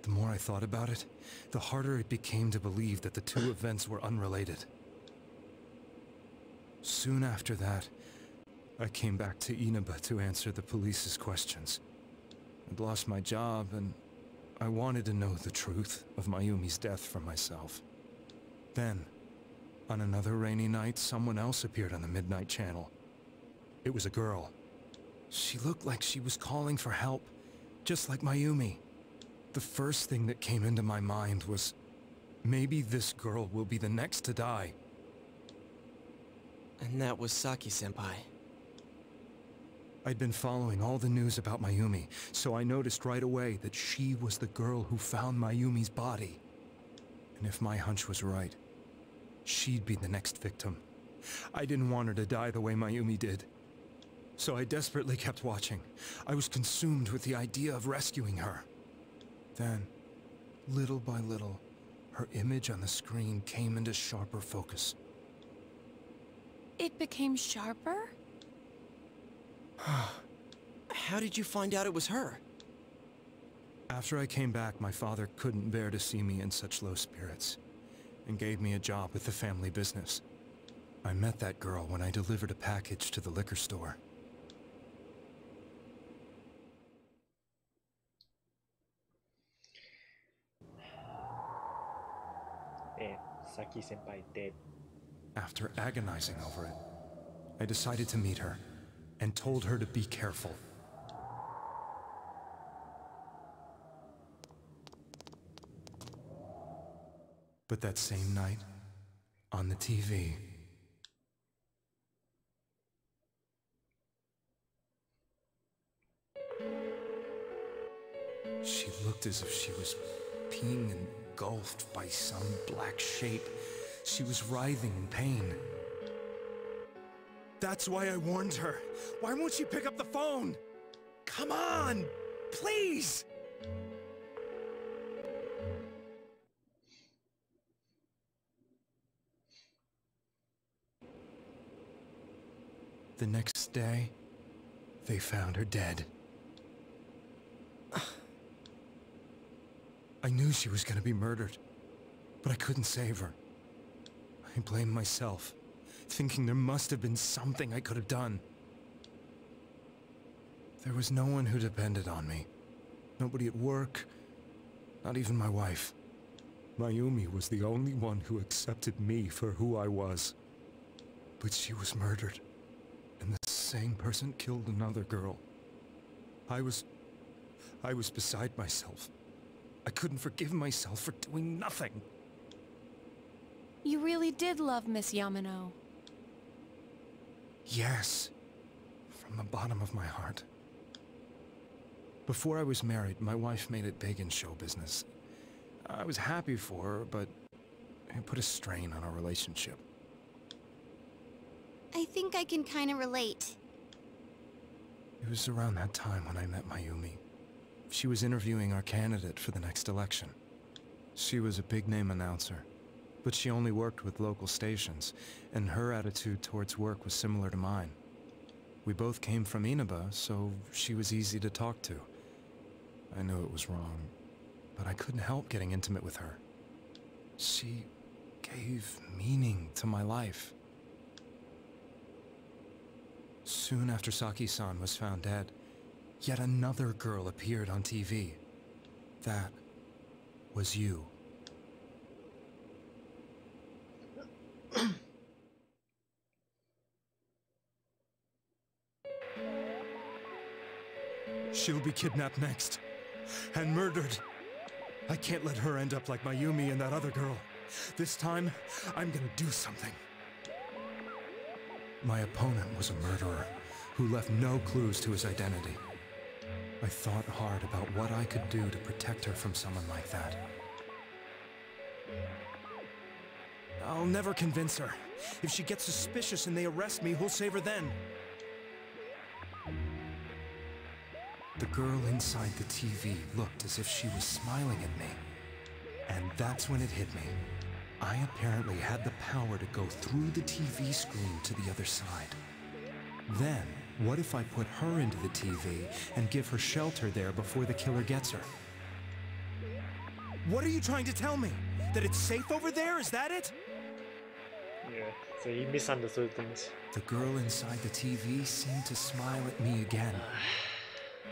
The more I thought about it, the harder it became to believe that the two events were unrelated. Soon after that, I came back to Inaba to answer the police's questions. I'd lost my job, and I wanted to know the truth of Mayumi's death for myself. Then, on another rainy night, someone else appeared on the Midnight Channel. It was a girl. She looked like she was calling for help, just like Mayumi. The first thing that came into my mind was, maybe this girl will be the next to die. And that was Saki-senpai. I'd been following all the news about Mayumi, so I noticed right away that she was the girl who found Mayumi's body. And if my hunch was right, she'd be the next victim. I didn't want her to die the way Mayumi did. So I desperately kept watching. I was consumed with the idea of rescuing her. Then, little by little, her image on the screen came into sharper focus. It became sharper? How did you find out it was her? After I came back, my father couldn't bear to see me in such low spirits, and gave me a job with the family business. I met that girl when I delivered a package to the liquor store. And Saki-senpai dead. After agonizing over it, I decided to meet her, and told her to be careful. But that same night, on the TV, She looked as if she was being engulfed by some black shape. She was writhing in pain. That's why I warned her. Why won't she pick up the phone? Come on, please! The next day, they found her dead. I knew she was gonna be murdered, but I couldn't save her. I blamed myself, thinking there must have been something I could have done. There was no one who depended on me. Nobody at work, not even my wife. Mayumi was the only one who accepted me for who I was. But she was murdered, and the same person killed another girl. I was beside myself. I couldn't forgive myself for doing nothing. You really did love Miss Yamano. Yes, from the bottom of my heart. Before I was married, my wife made it big in show business. I was happy for her, but it put a strain on our relationship. I think I can kind of relate. It was around that time when I met Mayumi. She was interviewing our candidate for the next election. She was a big-name announcer, but she only worked with local stations, and her attitude towards work was similar to mine. We both came from Inaba, so she was easy to talk to. I knew it was wrong, but I couldn't help getting intimate with her. She gave meaning to my life. Soon after Saki-san was found dead, yet another girl appeared on TV. That was you. She'll be kidnapped next, and murdered. I can't let her end up like Mayumi and that other girl. This time, I'm gonna do something. My opponent was a murderer who left no clues to his identity. I thought hard about what I could do to protect her from someone like that. I'll never convince her. If she gets suspicious and they arrest me, who'll save her then? The girl inside the TV looked as if she was smiling at me. And that's when it hit me. I apparently had the power to go through the TV screen to the other side. Then, what if I put her into the TV and give her shelter there before the killer gets her? What are you trying to tell me? That it's safe over there? Is that it? Yeah, so he misunderstood things. The girl inside the TV seemed to smile at me again.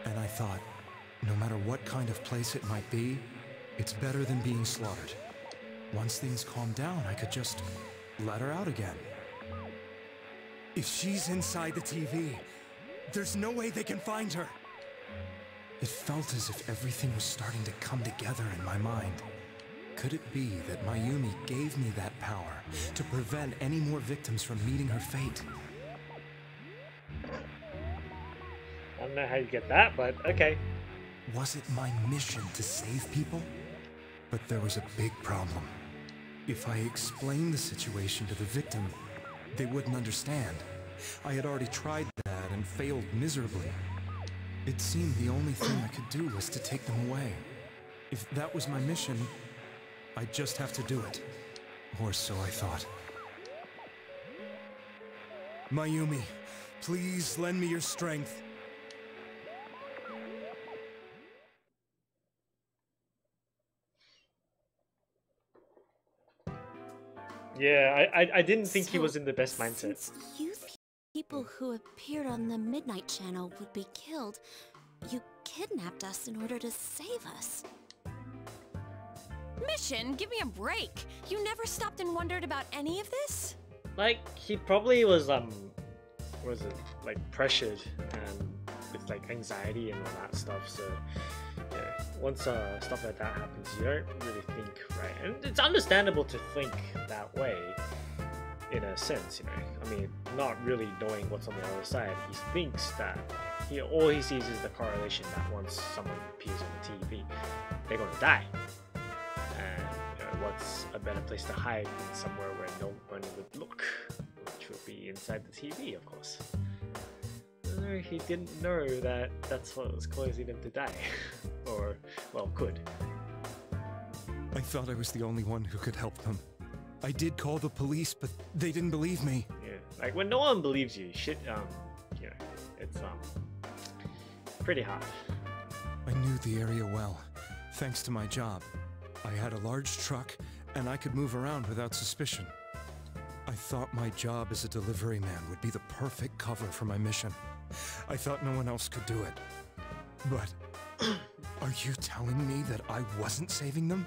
And I thought, no matter what kind of place it might be, it's better than being slaughtered. Once things calm down, I could just let her out again. If she's inside the TV, there's no way they can find her. It felt as if everything was starting to come together in my mind. Could it be that Mayumi gave me that power to prevent any more victims from meeting her fate? I don't know how you get that, but okay. Was it my mission to save people? But there was a big problem. If I explained the situation to the victim, they wouldn't understand. I had already tried that and failed miserably. It seemed the only thing I could do was to take them away. If that was my mission, I'd just have to do it. Or so I thought. Mayumi, please lend me your strength. Yeah, I didn't think he was in the best mindset. Since you people who appeared on the Midnight Channel would be killed, you kidnapped us in order to save us. Mission? Give me a break. You never stopped and wondered about any of this? Like, he probably was, like, pressured and with, like, anxiety and all that stuff, so, yeah, once stuff like that happens, you don't really think, right? And it's understandable to think that way. in a sense, you know. I mean, not really knowing what's on the other side, he thinks that all he sees is the correlation that once someone appears on the TV, they're gonna die. And you know, what's a better place to hide than somewhere where no one would look, which would be inside the TV, of course. He didn't know that that's what was causing him to die, or well, could. I thought I was the only one who could help them. I did call the police, but they didn't believe me. Yeah, like when no one believes you, shit, you know, it's pretty hard. I knew the area well, thanks to my job. I had a large truck, and I could move around without suspicion. I thought my job as a delivery man would be the perfect cover for my mission. I thought no one else could do it. But are you telling me that I wasn't saving them?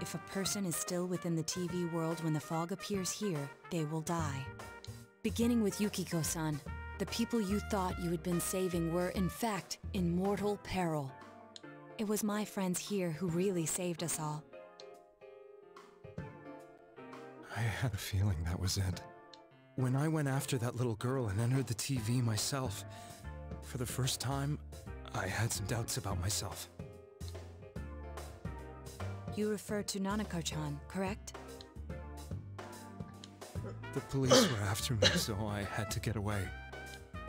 If a person is still within the TV world when the fog appears here, they will die. Beginning with Yukiko-san, the people you thought you had been saving were, in fact, in mortal peril. It was my friends here who really saved us all. I had a feeling that was it. When I went after that little girl and entered the TV myself, for the first time, I had some doubts about myself. You refer to Nanako-chan, correct? The police were after me, so I had to get away.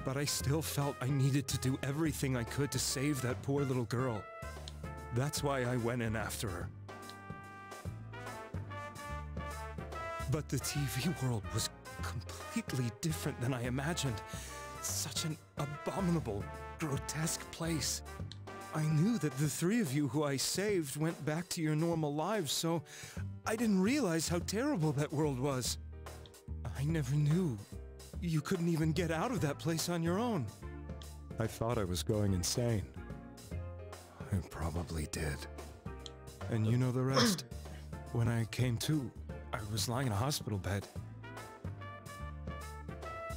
But I still felt I needed to do everything I could to save that poor little girl. That's why I went in after her. But the TV world was completely different than I imagined. Such an abominable, grotesque place. I knew that the three of you who I saved went back to your normal lives, so I didn't realize how terrible that world was. I never knew you couldn't even get out of that place on your own. I thought I was going insane. I probably did. And you know the rest. When I came to, I was lying in a hospital bed.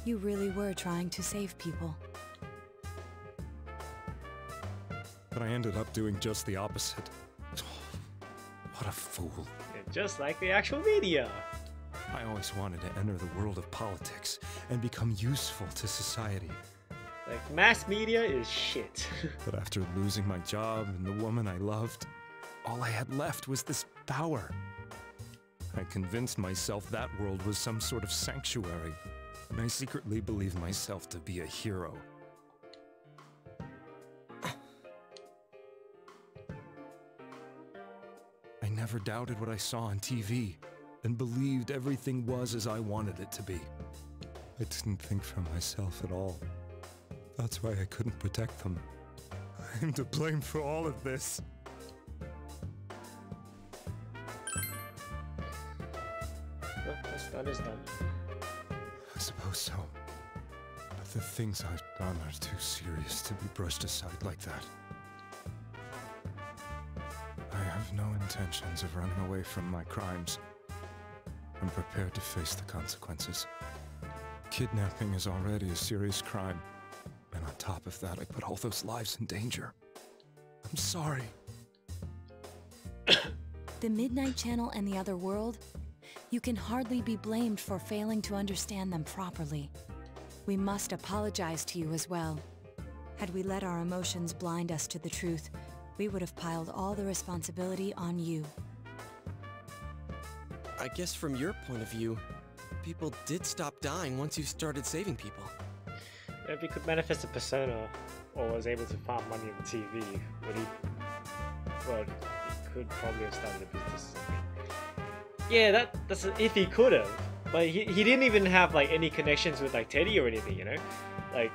You really were trying to save people. But I ended up doing just the opposite. What a fool. Just like the actual media. I always wanted to enter the world of politics and become useful to society. Like, mass media is shit. But after losing my job and the woman I loved, all I had left was this power. I convinced myself that world was some sort of sanctuary, and I secretly believed myself to be a hero. I never doubted what I saw on TV, and believed everything was as I wanted it to be. I didn't think for myself at all. That's why I couldn't protect them. I'm to blame for all of this. That is done. I suppose so. But the things I've done are too serious to be brushed aside like that. I have no intentions of running away from my crimes. I'm prepared to face the consequences. Kidnapping is already a serious crime. And on top of that, I put all those lives in danger. I'm sorry. The Midnight Channel and the other world? You can hardly be blamed for failing to understand them properly. We must apologize to you as well. Had we let our emotions blind us to the truth, we would have piled all the responsibility on you. I guess from your point of view, people did stop dying once you started saving people. If he could manifest a persona, or was able to farm money on the TV, would he... Well, he could probably have started a business or something. Yeah, that's if he could have. But he didn't even have like any connections with like Teddy or anything, you know? Like,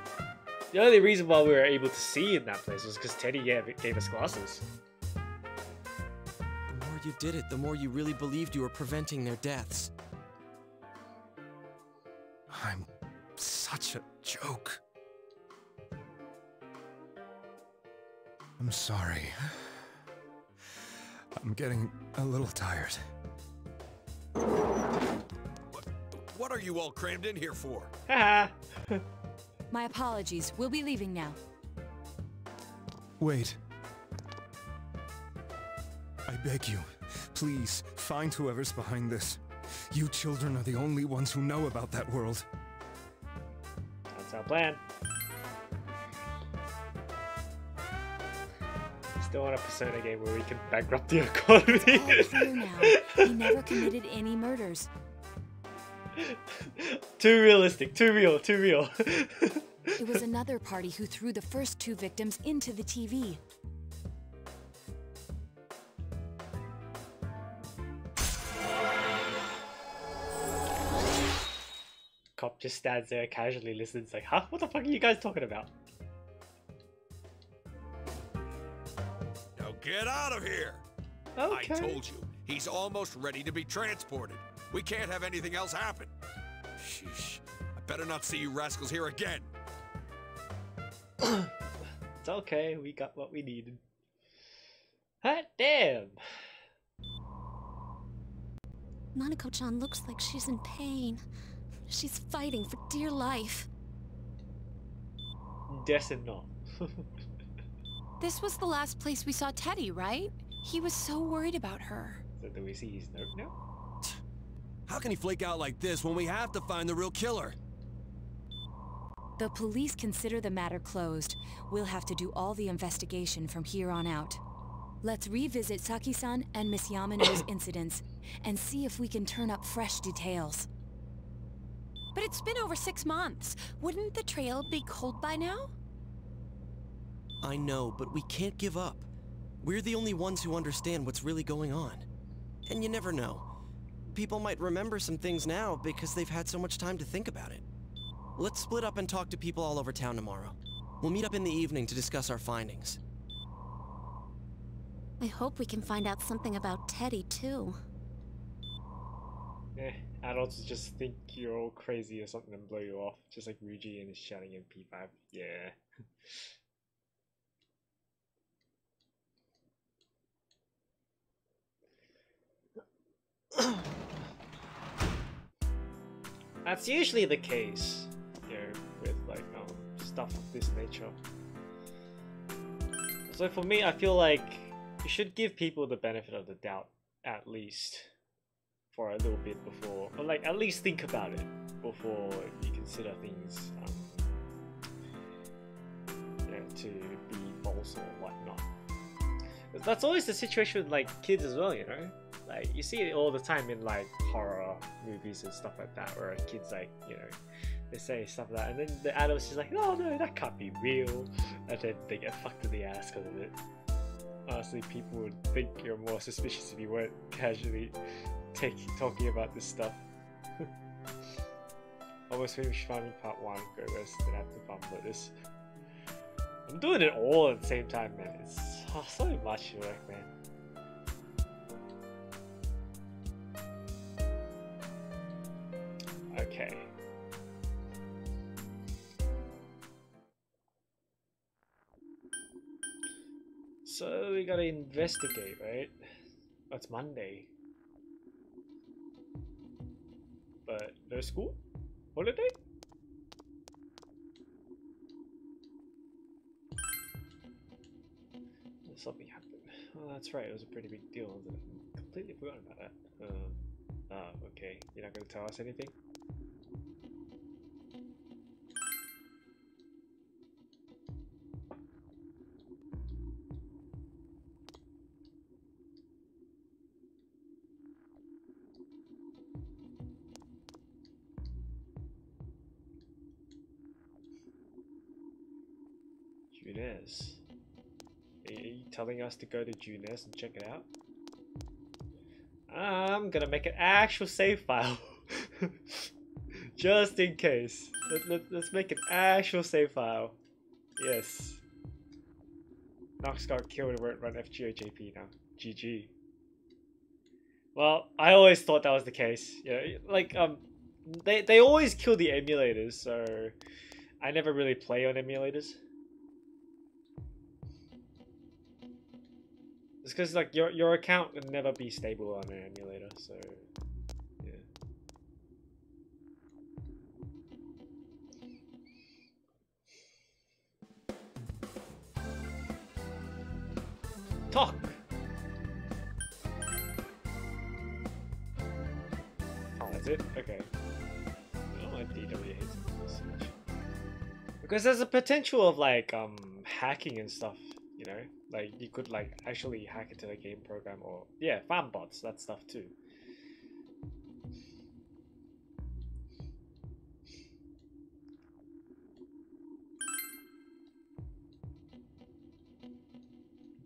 the only reason why we were able to see in that place was because Teddy gave us glasses. The more you did it, the more you really believed you were preventing their deaths. I'm such a joke. I'm sorry. I'm getting a little tired. What are you all crammed in here for? Haha. My apologies. We'll be leaving now. Wait. I beg you, Please, find whoever's behind this. You children are the only ones who know about that world. That's our plan. Still want a Persona game where we can bankrupt the economy. It's all clear now. He never committed any murders. Too realistic, too real, too real. It was another party who threw the first 2 victims into the TV. Cop just stands there, casually listens, like, huh? What the fuck are you guys talking about? Now get out of here! Okay. I told you, he's almost ready to be transported. We can't have anything else happen. Sheesh. I better not see you rascals here again. It's okay, we got what we needed. Hot damn! Nanako-chan looks like she's in pain. She's fighting for dear life. Yes and no. This was the last place we saw Teddy, right? He was so worried about her. So do we see his note now? How can he flake out like this when we have to find the real killer? The police consider the matter closed. We'll have to do all the investigation from here on out. Let's revisit Saki-san and Miss Yamano's incidents and see if we can turn up fresh details. But it's been over 6 months. Wouldn't the trail be cold by now? I know, but we can't give up. We're the only ones who understand what's really going on. And you never know. People might remember some things now because they've had so much time to think about it. Let's split up and talk to people all over town tomorrow. We'll meet up in the evening to discuss our findings. I hope we can find out something about Teddy, too. Adults just think you're all crazy or something and blow you off, just like Ryuji and is shouting in P5. Yeah. That's usually the case, you know, with like stuff of this nature. So for me, I feel like you should give people the benefit of the doubt at least for a little bit before, or like at least think about it before you consider things, you know, to be false or whatnot. That's always the situation with like kids as well, you know. Like you see it all the time in like horror movies and stuff like that, where kids like, you know, they say stuff like that, and then the adults is like, oh no, that can't be real, and then they get fucked in the ass because of it. Honestly, people would think you're more suspicious if you weren't casually talking about this stuff. Almost finished farming part 1, go rest, then I have to farm this. I'm doing it all at the same time, man. It's so much work, man. Okay. So we gotta investigate, right? That's Monday. But no school? Holiday? Something happened. Oh, that's right. It was a pretty big deal, wasn't it? Completely forgotten about that. Okay. You're not gonna tell us anything? Junez. Are you telling us to go to Junez and check it out? I'm gonna make an actual save file. Just in case. Let's make an actual save file. Yes. Nox got killed and won't run FGOJP now. GG. Well, I always thought that was the case. Yeah, like they always kill the emulators, so I never really play on emulators. It's because like your account would never be stable on an emulator, so yeah. Talk. is it? Okay. I don't know why DW hates it so much. Because there's a potential of like hacking and stuff, you know? Like you could like actually hack into the game program, or yeah, farm bots, that stuff too.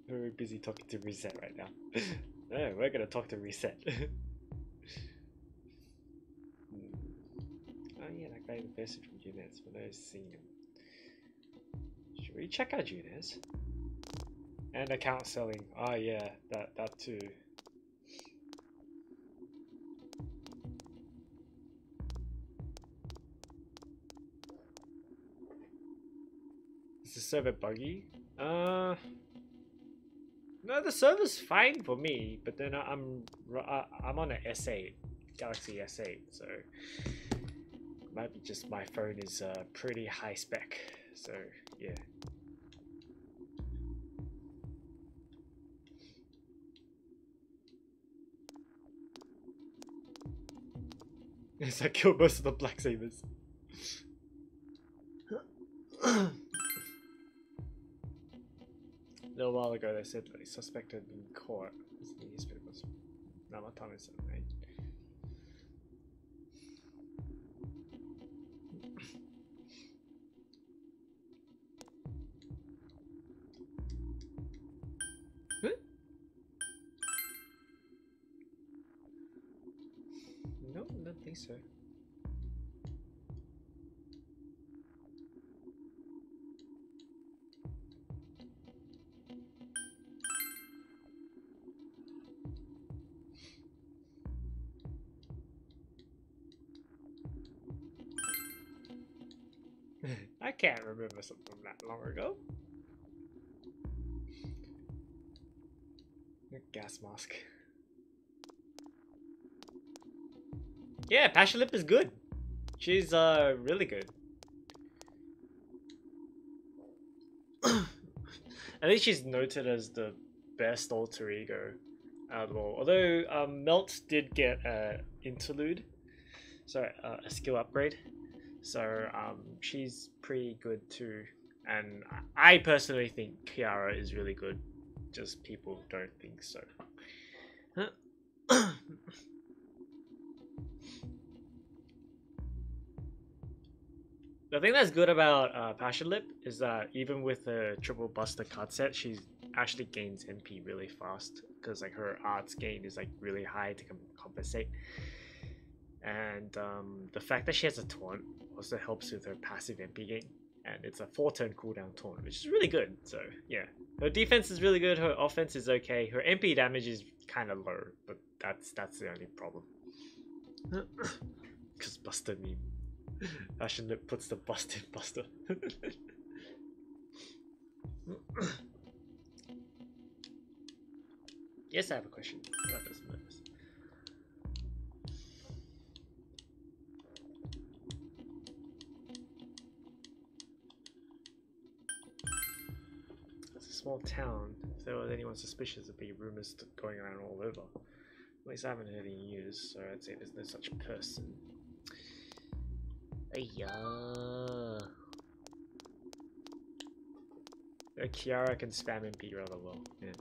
Very busy talking to Reset right now. No, we're gonna talk to Reset. Oh yeah, that guy invested from Junez, but I've seen him. Should we check out Junez? And account selling. Oh yeah, that too. Is the server buggy? No, the server's fine for me, but then I'm on an S8, Galaxy S8, so might be just my phone is pretty high spec. So yeah. Yes, I killed most of the Black Sabers. A little while ago, they said they suspected in court. It's the newspapers. Namatame-san, right? No, I don't think so. I can't remember something from that long ago. A gas mask. Yeah, Passion Lip is good. She's really good. I think she's noted as the best alter ego out of all. Although Melt did get an interlude, sorry, a skill upgrade. So she's pretty good too. And I personally think Kiara is really good. Just people don't think so. The thing that's good about Passion Lip is that even with the triple buster card set, she actually gains MP really fast because like her arts gain is like really high to compensate. And the fact that she has a taunt also helps with her passive MP gain, and it's a 4-turn cooldown taunt, which is really good. So yeah, her defense is really good. Her offense is okay. Her MP damage is kind of low, but that's the only problem. Because Buster meme. Passion Lip puts the bust in Buster. Yes, I have a question. That doesn't matter. It's a small town. If there was anyone suspicious, there'd be rumors going around all over. At least I haven't heard any news, so I'd say there's no such person. Ayya. Kiara can spam MP rather well. Yeah.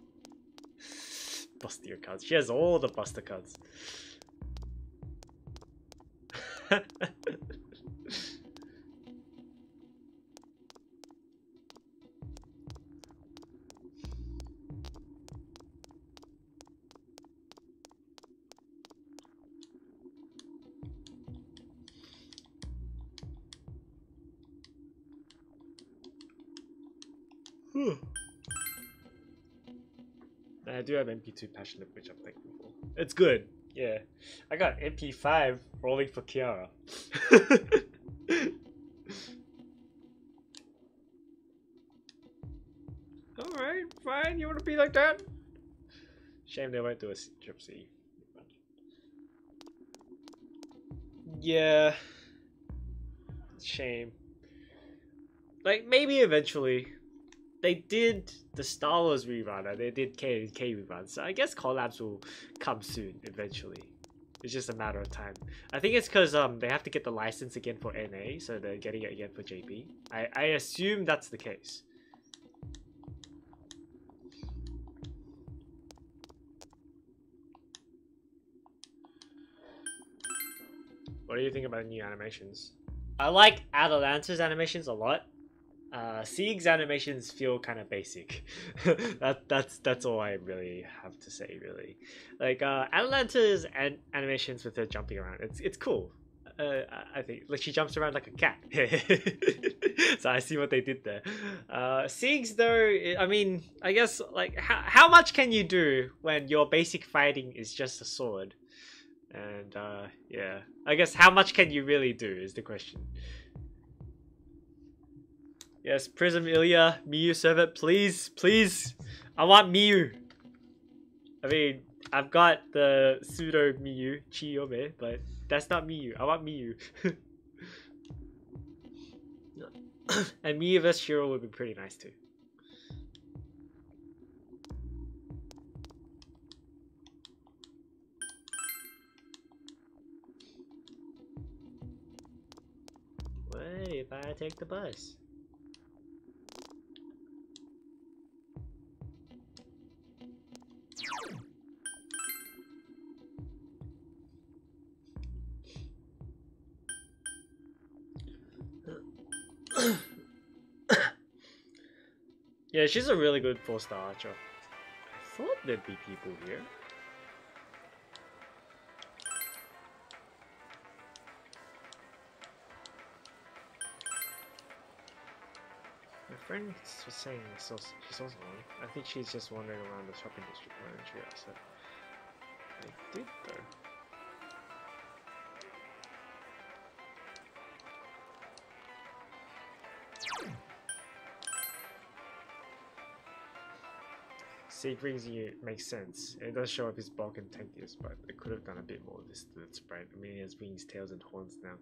Buster your cards. She has all the Buster cards. I do have MP2 Passion Lip, which I'm thankful for. It's good, yeah. I got MP5 rolling for Kiara. Alright, fine, you wanna be like that? Shame they won't do a Trip C. Yeah. Shame. Like, maybe eventually. They did the Star Wars rerun and they did K rerun, so I guess collabs will come soon, eventually. It's just a matter of time. I think it's because they have to get the license again for NA, so they're getting it again for JP. I assume that's the case. What do you think about new animations? I like Atalanta's animations a lot. Sieg's animations feel kind of basic. That's all I really have to say, really. Like Atalanta's animations with her jumping around, it's cool. I think like she jumps around like a cat. So I see what they did there. Sieg's though, I mean, I guess like how much can you do when your basic fighting is just a sword? And yeah, I guess how much can you really do is the question. Yes, Prism Ilya, Miyu servant, please, please. I want Miyu. I mean, I've got the pseudo Miyu, Chiyome, but that's not Miyu. I want Miyu. And Miyu vs Shiro would be pretty nice too. What if I take the bus? Yeah, she's a really good 4-star archer. I thought there'd be people here. My friend was saying she saw someone. I think she's just wandering around the shopping district. Why didn't she ask that? I did though. Siegfried's unit makes sense. It does show up his bulk and tankiest, but they could have done a bit more of this spread. I mean, he has wings, tails, and horns now.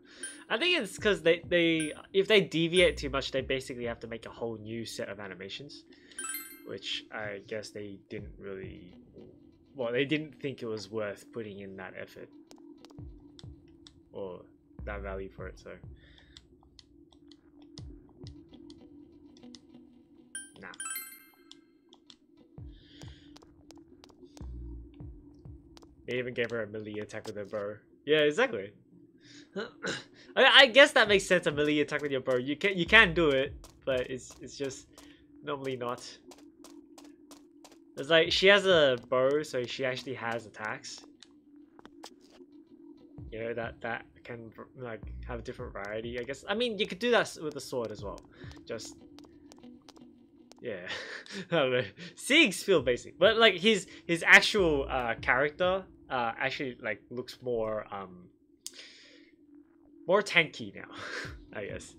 I think it's because they if they deviate too much, they basically have to make a whole new set of animations, which I guess they didn't really. Well, they didn't think it was worth putting in that effort or that value for it. So, nah. They even gave her a melee attack with her bow. Yeah, exactly. I guess that makes sense. A melee attack with your bow. You can do it, but it's just normally not. It's like she has a bow, so she actually has attacks. You know that can like have a different variety. I guess. I mean, you could do that with a sword as well. Just yeah. I don't know. Siegs feel basic, but like his actual character actually like looks more more tanky now. I guess.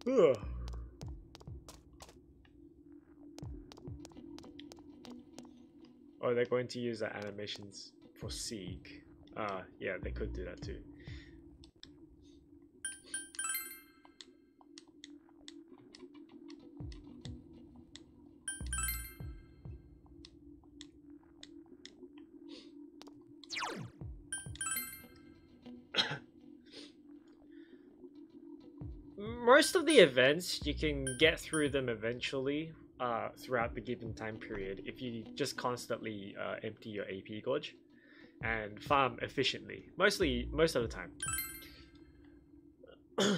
Ugh. Oh, they're going to use the animations for Sieg. Yeah, they could do that too. Most of the events, you can get through them eventually throughout the given time period if you just constantly empty your AP gauge and farm efficiently. Most of the time.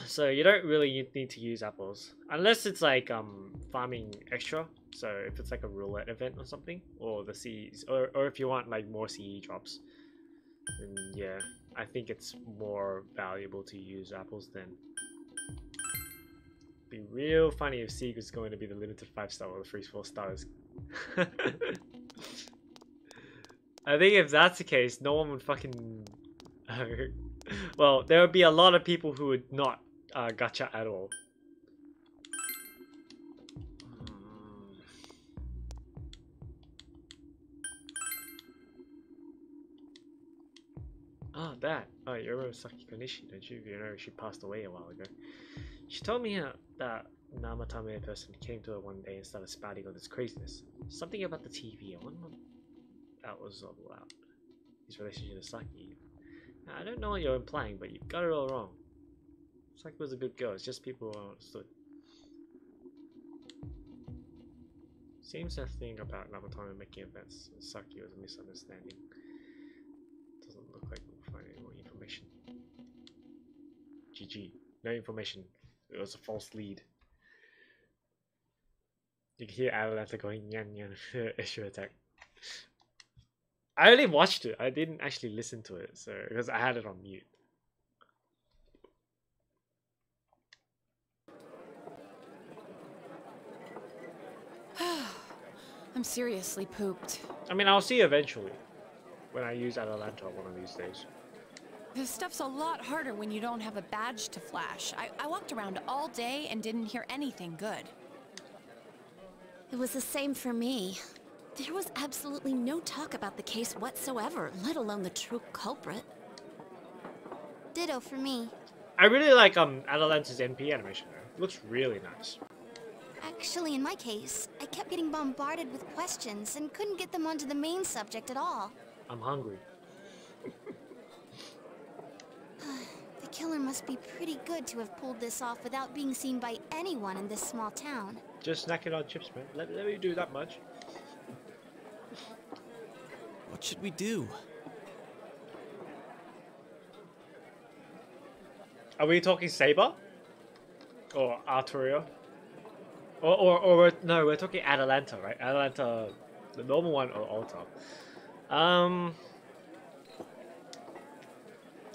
So you don't really need to use apples unless it's like farming extra. So if it's like a roulette event or something, or the CEs, or if you want like more CE drops, then yeah, I think it's more valuable to use apples then. Be real funny if Sieg was going to be the limited 5-star or the free 4 stars. I think if that's the case, no one would fucking. Well, there would be a lot of people who would not gacha at all. Oh, that. Oh, you remember Saki Konishi, don't you? You know, she passed away a while ago. She told me that Namatame person came to her one day and started spouting all this craziness. Something about the TV. I wonder what that was all about. His relationship to Saki. Now, I don't know what you're implying, but you got it all wrong. Saki was a good girl. It's just people who understood. Seems that thing about Namatame making events and Saki was a misunderstanding. Doesn't look like we'll find any more information. GG. No information. It was a false lead. You can hear Atalanta going yan yan issue attack. I only watched it. I didn't actually listen to it, so because I had it on mute. I'm seriously pooped. I mean, I'll see you eventually when I use Atalanta one of these days. This stuff's a lot harder when you don't have a badge to flash. I walked around all day and didn't hear anything good. It was the same for me. There was absolutely no talk about the case whatsoever, let alone the true culprit. Ditto for me. I really like Atalanta's NP animation though. It looks really nice. Actually, in my case, I kept getting bombarded with questions and couldn't get them onto the main subject at all. I'm hungry. The killer must be pretty good to have pulled this off without being seen by anyone in this small town. Just snacking on chips, man. Let me do that much. What should we do? Are we talking Saber? Or Arturio? Or no, we're talking Atalanta, right? Atalanta, the normal one or Alta?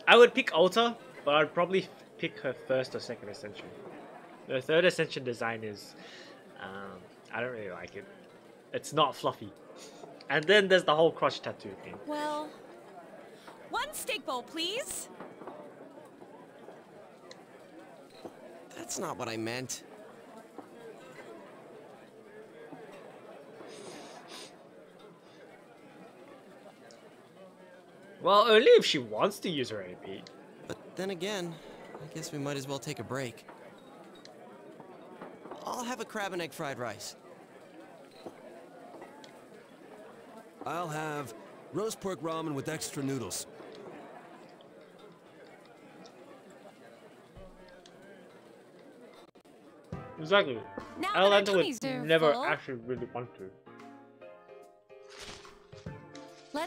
I would pick Alta, but I'd probably pick her first or second ascension. The third ascension design is, I don't really like it. It's not fluffy. And then there's the whole crotch tattoo thing. Well, one steak bowl, please. That's not what I meant. Well, only if she wants to use her AP. But then again, I guess we might as well take a break. I'll have a crab and egg fried rice. I'll have roast pork ramen with extra noodles. Exactly. Now Atalanta that our would tummies are never full, actually really want to.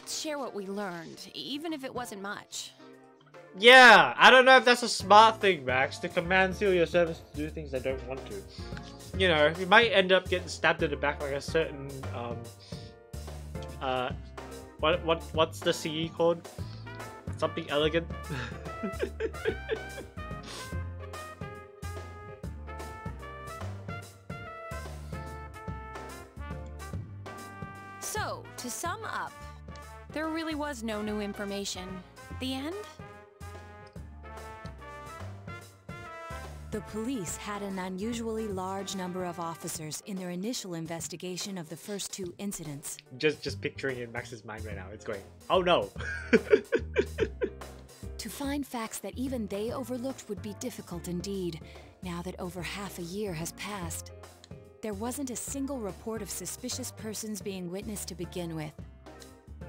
let's share what we learned, even if it wasn't much. Yeah, I don't know if that's a smart thing, Max, to command seal your servants to do things they don't want to. You know, you might end up getting stabbed in the back like a certain, what's the CE called? Something elegant? So, to sum up, there really was no new information. The end? The police had an unusually large number of officers in their initial investigation of the first two incidents. Just picturing in Max's mind right now, it's going, oh no! To find facts that even they overlooked would be difficult indeed, now that over half a year has passed. There wasn't a single report of suspicious persons being witnessed to begin with.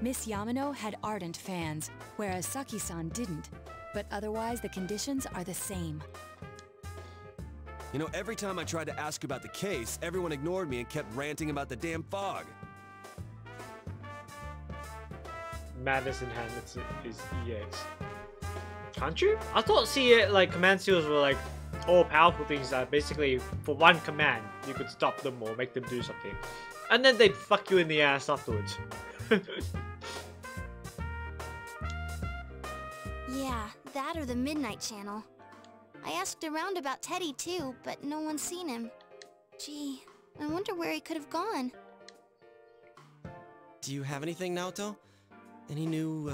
Miss Yamano had ardent fans, whereas Saki-san didn't, but otherwise the conditions are the same. You know, every time I tried to ask about the case, everyone ignored me and kept ranting about the damn fog. Madness in hand is EX. Can't you? I thought command seals were like all powerful things that basically for one command you could stop them or make them do something. And then they'd fuck you in the ass afterwards. Yeah, that or the Midnight Channel. I asked around about Teddy too, but no one's seen him. Gee, I wonder where he could have gone. Do you have anything, Naoto? Any new,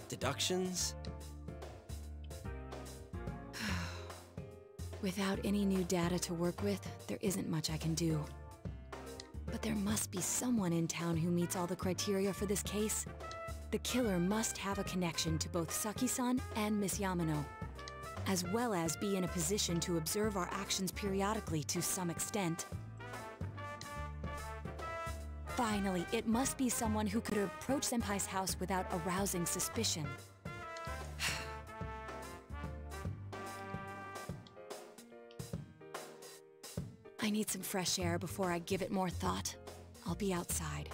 deductions? Without any new data to work with, there isn't much I can do. But there must be someone in town who meets all the criteria for this case. The killer must have a connection to both Saki-san and Miss Yamano, as well as be in a position to observe our actions periodically to some extent. Finally, it must be someone who could approach Senpai's house without arousing suspicion. I need some fresh air before I give it more thought. I'll be outside.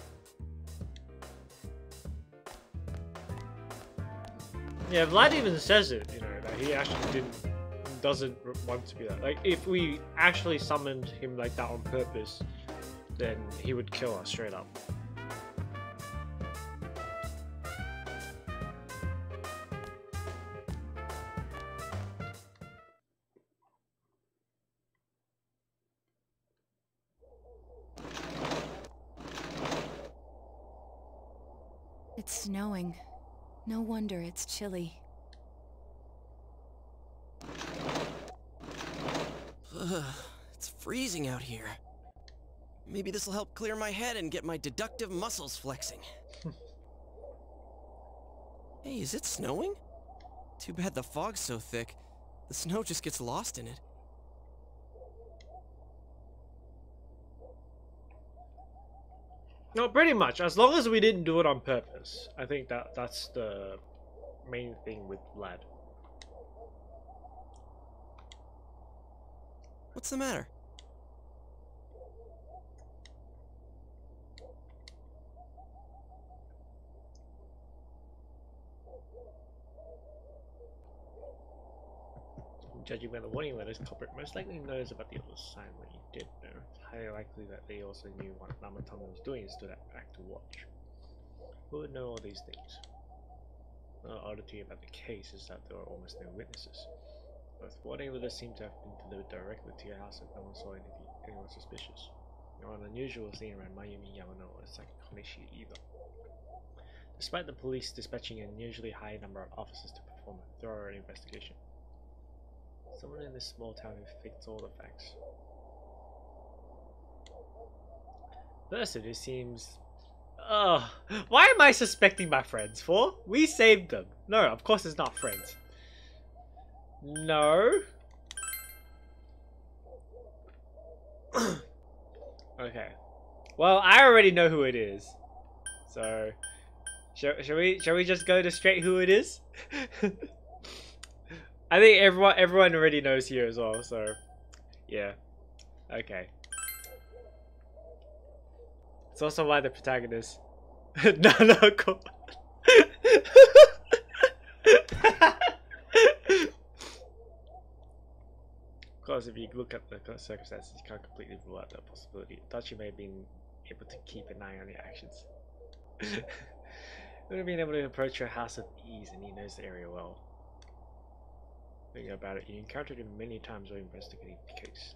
Yeah, Vlad even says it, you know, that he actually doesn't want to be that. Like, if we actually summoned him like that on purpose, then he would kill us straight up. It's snowing. No wonder it's chilly. It's freezing out here. Maybe this'll help clear my head and get my deductive muscles flexing. Hey, is it snowing? Too bad the fog's so thick. The snow just gets lost in it. No, pretty much. As long as we didn't do it on purpose. I think that's the main thing with Vlad. What's the matter? Judging by the warning letters, culprit most likely knows about the other sign when he did know. It's highly likely that they also knew what Namatama was doing and stood back to watch. Who would know all these things? The oddity about the case is that there were almost no witnesses. Both warning letters seem to have been delivered directly to your house and no one saw anyone suspicious. No one unusual was seen around Mayumi Yamano or Saki Konishi either. Despite the police dispatching an unusually high number of officers to perform a thorough investigation, someone in this small town who fixed all the facts. Person who seems... Ugh. Why am I suspecting my friends for? We saved them. No, of course it's not friends. No. Okay. Well, I already know who it is. So... Shall we just go to straight who it is? I think everyone already knows here as well, so yeah. Okay. It's also why the protagonist Nanako. Of course, if you look at the circumstances, you can't completely rule out that possibility. Itachi may have been able to keep an eye on your actions. Would have been able to approach your house with ease, and he knows the area well. Thinking about it, you encountered him many times while investigating the case.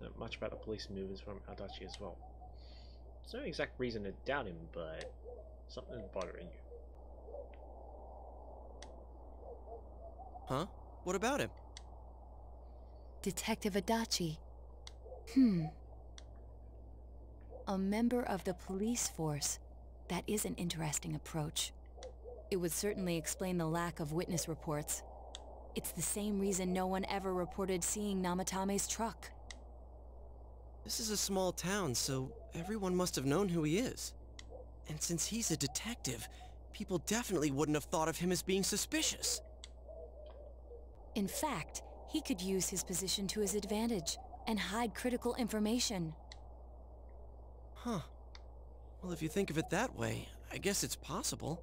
Not much about the police movements from Adachi as well. There's no exact reason to doubt him, but something's bothering you. Huh? What about him? Detective Adachi. A member of the police force. That is an interesting approach. It would certainly explain the lack of witness reports. It's the same reason no one ever reported seeing Namatame's truck. This is a small town, so everyone must have known who he is. And since he's a detective, people definitely wouldn't have thought of him as being suspicious. In fact, he could use his position to his advantage and hide critical information. Huh. Well, if you think of it that way, I guess it's possible.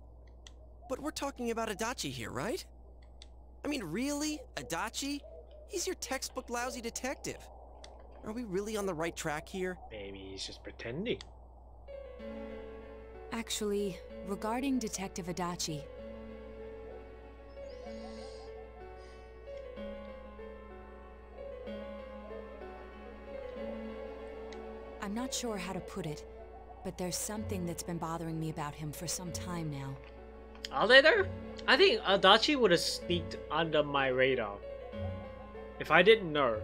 But we're talking about Adachi here, right? I mean, really? Adachi? He's your textbook lousy detective. Are we really on the right track here? Maybe he's just pretending. Actually, regarding Detective Adachi, I'm not sure how to put it, but there's something that's been bothering me about him for some time now. Are they though? I think Adachi would have sneaked under my radar if I didn't know.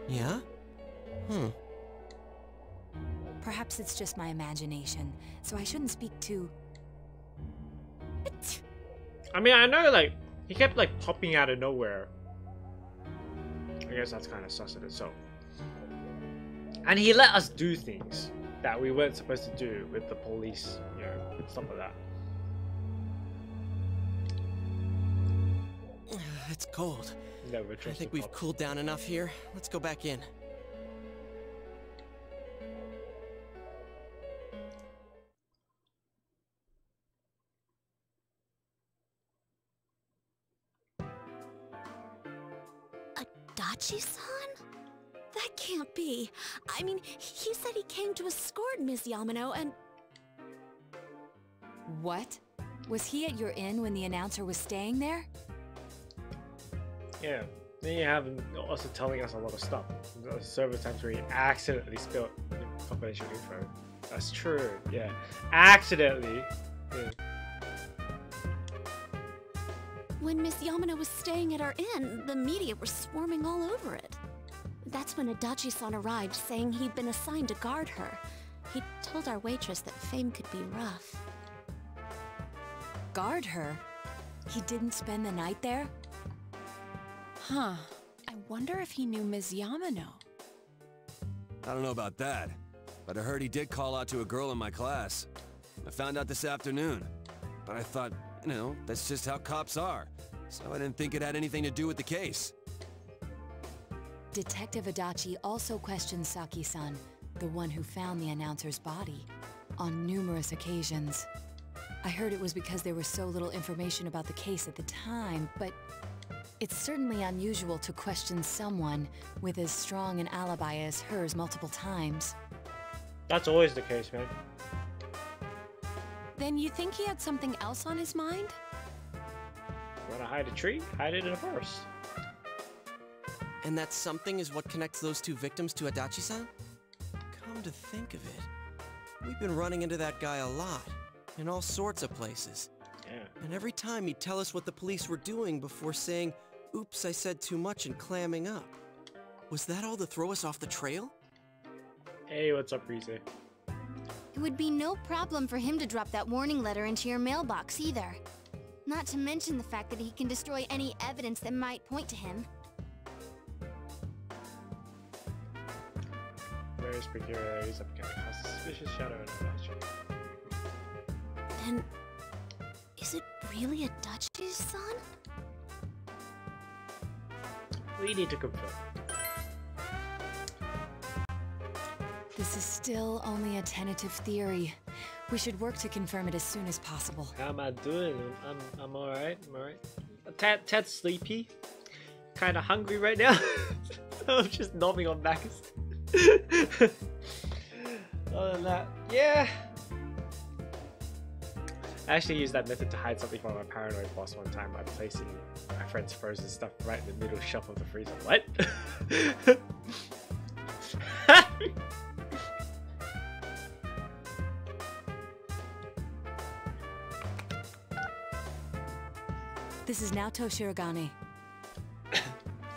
Yeah? Perhaps it's just my imagination, so I shouldn't speak too... I mean, I know, like, he kept, like, popping out of nowhere. I guess that's kind of sus in itself. And he let us do things that we weren't supposed to do with the police, you know, stuff like that. It's cold. No, I think we've cooled down enough here. Let's go back in. Adachi-san? That can't be. I mean, he said he came to escort Ms. Yamano and... What? Was he at your inn when the announcer was staying there? Yeah. Then you have him also telling us a lot of stuff. Several times where he accidentally spilled confidential info. That's true, yeah. Accidentally. Yeah. When Miss Yamano was staying at our inn, the media were swarming all over it. That's when Adachi-san arrived, saying he'd been assigned to guard her. He told our waitress that fame could be rough. Guard her? He didn't spend the night there? Huh. I wonder if he knew Ms. Yamano. I don't know about that, but I heard he did call out to a girl in my class. I found out this afternoon, but I thought, you know, that's just how cops are, so I didn't think it had anything to do with the case. Detective Adachi also questioned Saki-san, the one who found the announcer's body, on numerous occasions. I heard it was because there was so little information about the case at the time, but it's certainly unusual to question someone with as strong an alibi as hers multiple times. That's always the case, man. Then you think he had something else on his mind? You wanna hide a tree? Hide it in a forest. And that something is what connects those two victims to Adachi-san? Come to think of it, we've been running into that guy a lot, in all sorts of places. Yeah. And every time he'd tell us what the police were doing before saying, "Oops, I said too much," and clamming up. Was that all to throw us off the trail? Hey, what's up, Razer? It would be no problem for him to drop that warning letter into your mailbox either. Not to mention the fact that he can destroy any evidence that might point to him. Various peculiarities that can cast a suspicious shadow in Adachi. And is it really Adachi-san? We need to confirm. This is still only a tentative theory. We should work to confirm it as soon as possible. How am I doing? I'm alright. I'm alright. Tad sleepy. Kind of hungry right now. I'm just nobbing on Macca's. Other than that, yeah. I actually used that method to hide something from my paranoid boss one time by placing my friend's frozen stuff right in the middle shelf of the freezer. What? This is Naoto Shirogane.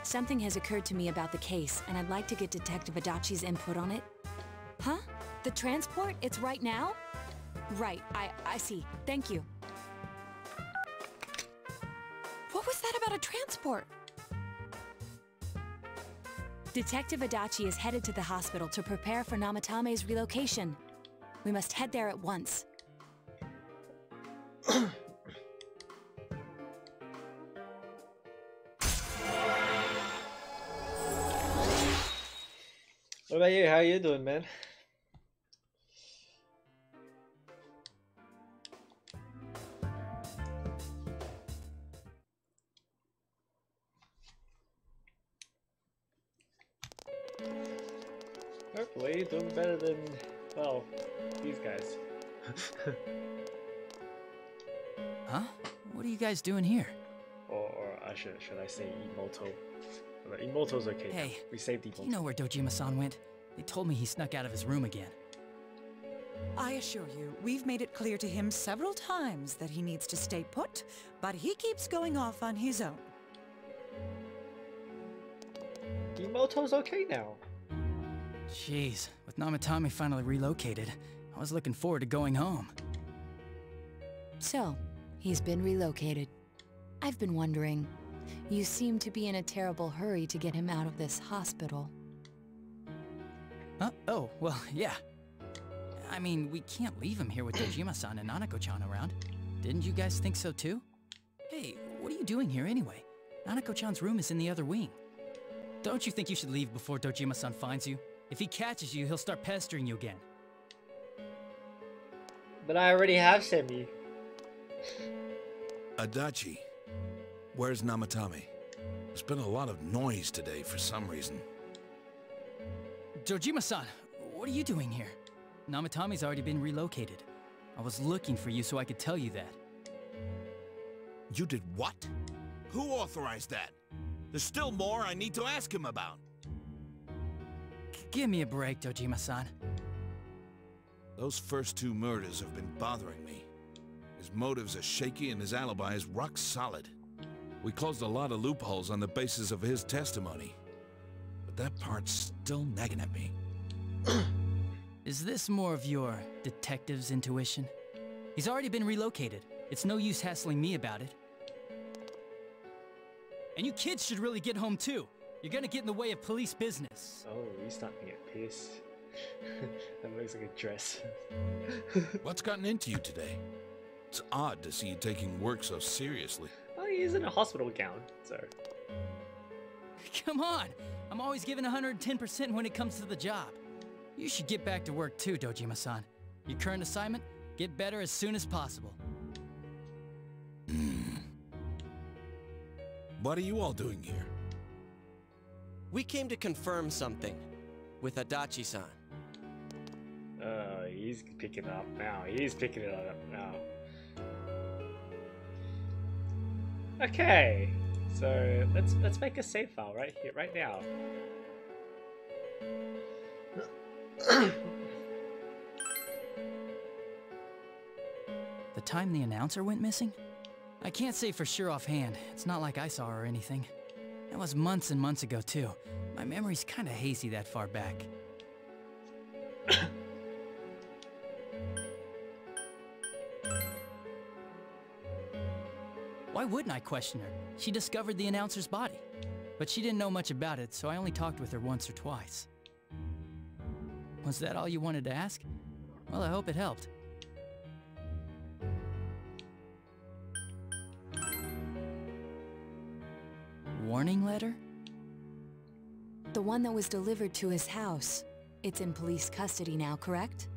Something has occurred to me about the case, and I'd like to get Detective Adachi's input on it. Huh? The transport? It's right now? Right, I see. Thank you. What was that about a transport? Detective Adachi is headed to the hospital to prepare for Namatame's relocation. We must head there at once. What about you? How you doing, man? Hopefully doing better than, well, these guys. Huh? What are you guys doing here? Or should I say Imoto? Imoto's okay. Hey, we saved Imoto. do you know where Dojima-san went? They told me he snuck out of his room again. I assure you, we've made it clear to him several times that he needs to stay put, but he keeps going off on his own. Imoto's okay now. Jeez, with Namatame finally relocated, I was looking forward to going home. So, he's been relocated. I've been wondering, you seem to be in a terrible hurry to get him out of this hospital. Huh? Oh, well, yeah. I mean, we can't leave him here with Dojima-san and Nanako-chan around. Didn't you guys think so too? Hey, what are you doing here anyway? Nanako-chan's room is in the other wing. Don't you think you should leave before Dojima-san finds you? If he catches you, he'll start pestering you again. But I already have Semi. Adachi, where's Namatame? There's been a lot of noise today for some reason. Dojima-san, what are you doing here? Namatame's already been relocated. I was looking for you so I could tell you that. You did what? Who authorized that? There's still more I need to ask him about. Give me a break, Dojima-san. Those first two murders have been bothering me. His motives are shaky and his alibi is rock solid. We closed a lot of loopholes on the basis of his testimony. But that part's still nagging at me. Is this more of your detective's intuition? He's already been relocated. It's no use hassling me about it. And you kids should really get home too. You're gonna get in the way of police business. Oh, he's starting to get pissed. That looks like a dress. What's gotten into you today? It's odd to see you taking work so seriously. Well, he's in a hospital gown, so... Come on! I'm always giving 110% when it comes to the job. You should get back to work too, Dojima-san. Your current assignment? Get better as soon as possible. What are you all doing here? We came to confirm something with Adachi-san. He's picking it up now. He's picking it up now. Okay, so let's make a save file right here, right now. The time the announcer went missing? I can't say for sure offhand. It's not like I saw her or anything. That was months and months ago too. My memory's kinda hazy that far back. Why wouldn't I question her? She discovered the announcer's body. But she didn't know much about it, so I only talked with her once or twice. Was that all you wanted to ask? Well, I hope it helped. Warning letter? The one that was delivered to his house. It's in police custody now, correct?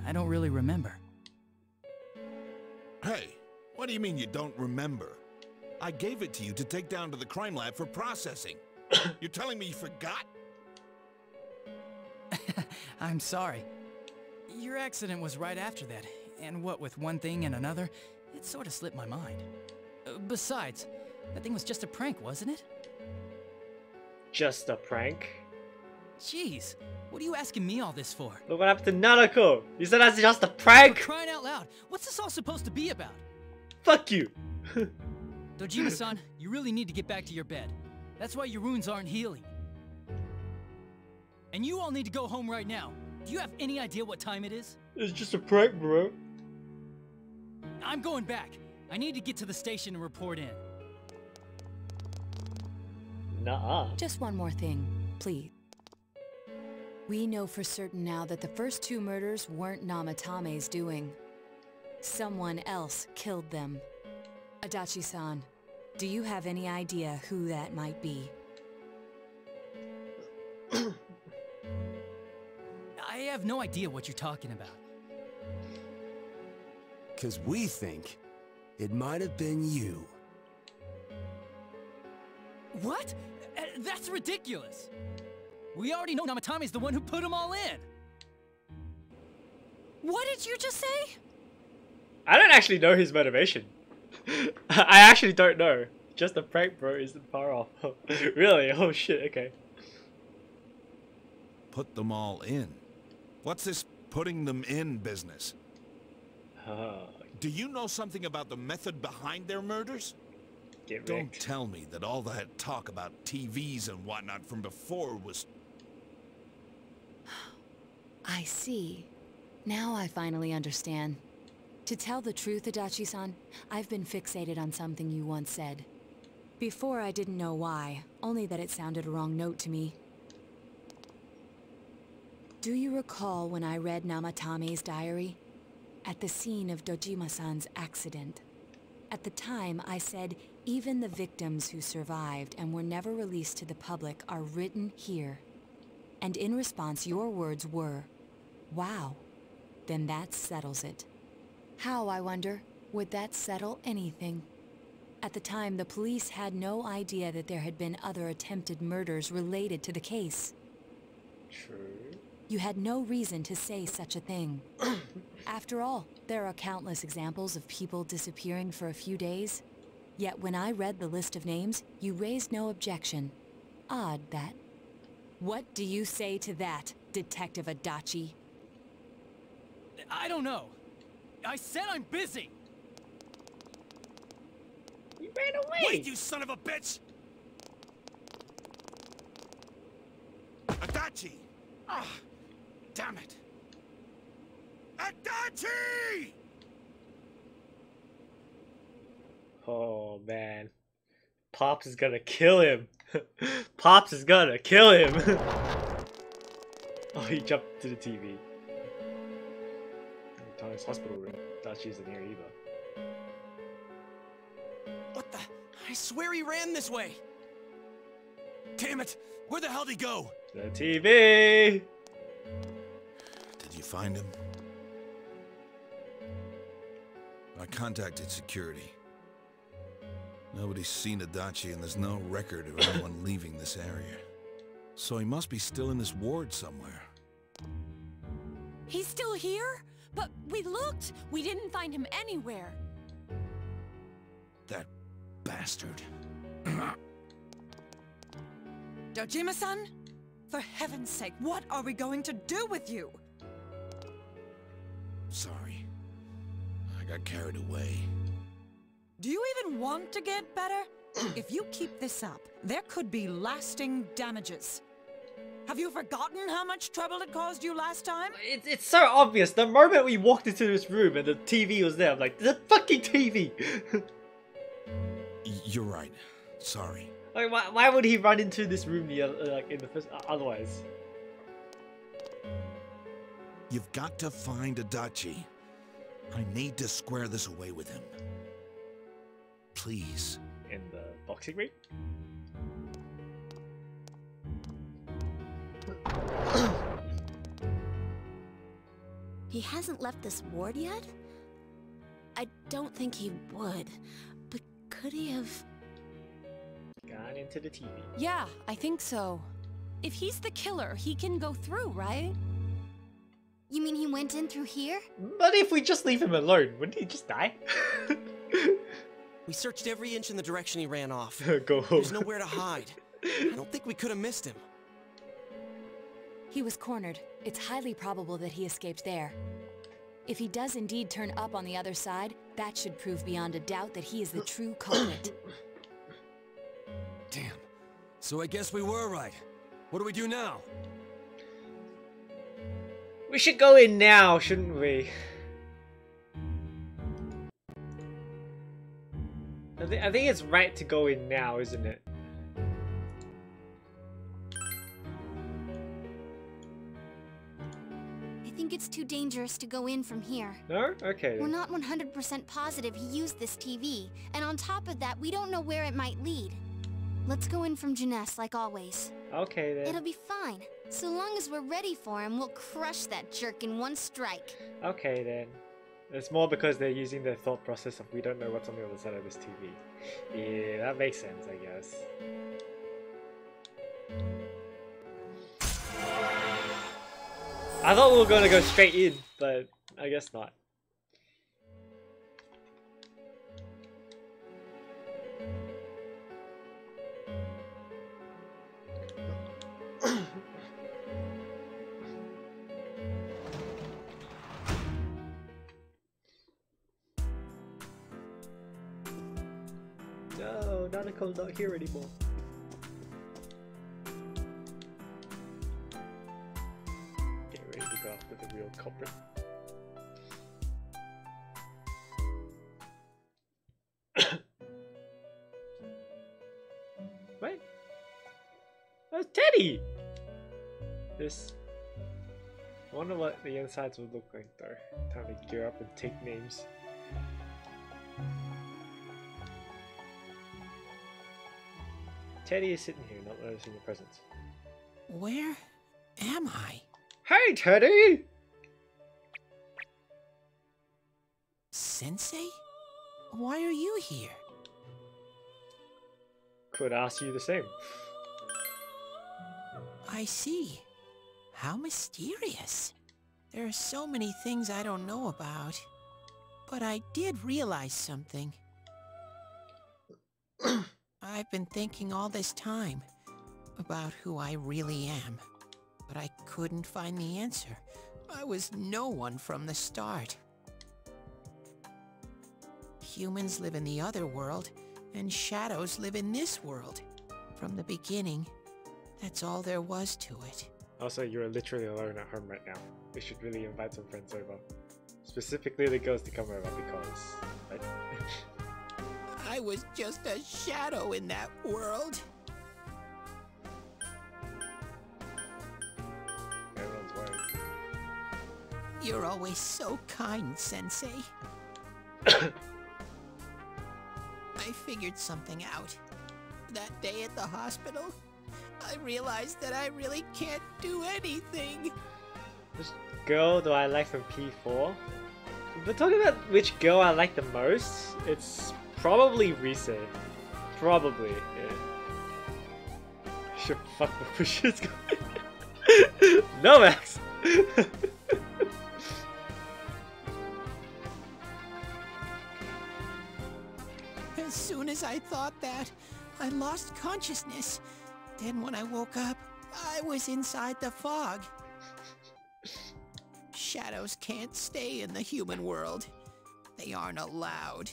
I don't really remember. Hey, what do you mean you don't remember? I gave it to you to take down to the crime lab for processing. You're telling me you forgot? I'm sorry. Your accident was right after that, and what with one thing and another, it sort of slipped my mind. Besides, that thing was just a prank, wasn't it? Just a prank? Jeez, what are you asking me all this for? Look what happened to Nanako! You said that's just a prank! For crying out loud, what's this all supposed to be about? Fuck you! Dojima-san, you really need to get back to your bed. That's why your wounds aren't healing. And you all need to go home right now. Do you have any idea what time it is? It's just a prank, bro. I'm going back. I need to get to the station and report in. Nuh-uh. Just one more thing, please. We know for certain now that the first two murders weren't Namatame's doing. Someone else killed them. Adachi-san, do you have any idea who that might be? I have no idea what you're talking about. 'Cause we think it might have been you. What? That's ridiculous! We already know Namatame's the one who put them all in! What did you just say? I don't actually know his motivation. I actually don't know. Just a prank, bro, isn't far off. Really? Oh shit, okay. Put them all in? What's this putting them in business? Do you know something about the method behind their murders? Get Don't wrecked. tell me that all that talk about TVs and whatnot from before was... I see. Now I finally understand. To tell the truth, Adachi-san, I've been fixated on something you once said. Before I didn't know why, only that it sounded a wrong note to me. Do you recall when I read Namatame's diary? At the scene of Dojima-san's accident. At the time, I said, even the victims who survived and were never released to the public are written here. And in response, your words were, wow, then that settles it. How, I wonder, would that settle anything? At the time, the police had no idea that there had been other attempted murders related to the case. True. You had no reason to say such a thing. After all, there are countless examples of people disappearing for a few days. Yet when I read the list of names, you raised no objection. Odd, that. What do you say to that, Detective Adachi? I don't know. I said I'm busy. You ran away. Wait, you son of a bitch! Adachi! Ah, damn it! Adachi! Oh man, Pops is gonna kill him. Pops is gonna kill him. Oh, he jumped to the TV. Tony's hospital room. Thought she wasn't here either. What the? I swear he ran this way. Damn it! Where the hell did he go? The TV. Did you find him? I contacted security. Nobody's seen Adachi and there's no record of anyone leaving this area. So he must be still in this ward somewhere. He's still here? But we looked. We didn't find him anywhere. That bastard. Dojima-san? For heaven's sake, what are we going to do with you? Sorry. I got carried away. Do you even want to get better? If you keep this up, there could be lasting damages. Have you forgotten how much trouble it caused you last time? It's so obvious. The moment we walked into this room and the TV was there, I'm like, the fucking TV. You're right. Sorry. Like, why would he run into this room like in the first? Otherwise, You've got to find Adachi. I need to square this away with him. Please. In the boxing ring. He hasn't left this ward yet? I don't think he would, but could he have... Gone into the TV. Yeah, I think so. If he's the killer, he can go through, right? You mean he went in through here? But if we just leave him alone, wouldn't he just die? We searched every inch in the direction he ran off. Go home. There's nowhere to hide. I don't think we could have missed him. He was cornered. It's highly probable that he escaped there. If he does indeed turn up on the other side, that should prove beyond a doubt that he is the true culprit. Damn. So I guess we were right. What do we do now? We should go in now, shouldn't we? I think it's right to go in now, isn't it? I think it's too dangerous to go in from here. No? Okay. We're not 100% positive he used this TV, and on top of that, we don't know where it might lead. Let's go in from Jeunesse, like always. Okay then. It'll be fine. So long as we're ready for him, we'll crush that jerk in one strike. Okay then. It's more because they're using their thought process of we don't know what's on the other side of this TV. Yeah, that makes sense, I guess. I thought we were gonna go straight in, but I guess not. No, Nanako's not here anymore. Get ready to go after the real culprit. Wait. That's Teddy! This. I wonder what the insides would look like though. Time to gear up and take names. Teddy is sitting here, not noticing your presence. Where am I? Hey, Teddy! Sensei? Why are you here? Could ask you the same. I see. How mysterious. There are so many things I don't know about. But I did realize something. I've been thinking all this time about who I really am. But I couldn't find the answer. I was no one from the start. Humans live in the other world, and shadows live in this world. From the beginning, that's all there was to it. Also, you're literally alone at home right now. We should really invite some friends over. Specifically the girls to come over because... Right? I was just a shadow in that world. Everyone's worried. You're always so kind, Sensei. I figured something out. That day at the hospital, I realized that I really can't do anything. Which girl do I like from P4? If we're talking about which girl I like the most, it's probably Razer. Probably, yeah. Should fuck before she's going. No, Max! As soon as I thought that, I lost consciousness. Then when I woke up, I was inside the fog. Shadows can't stay in the human world. They aren't allowed.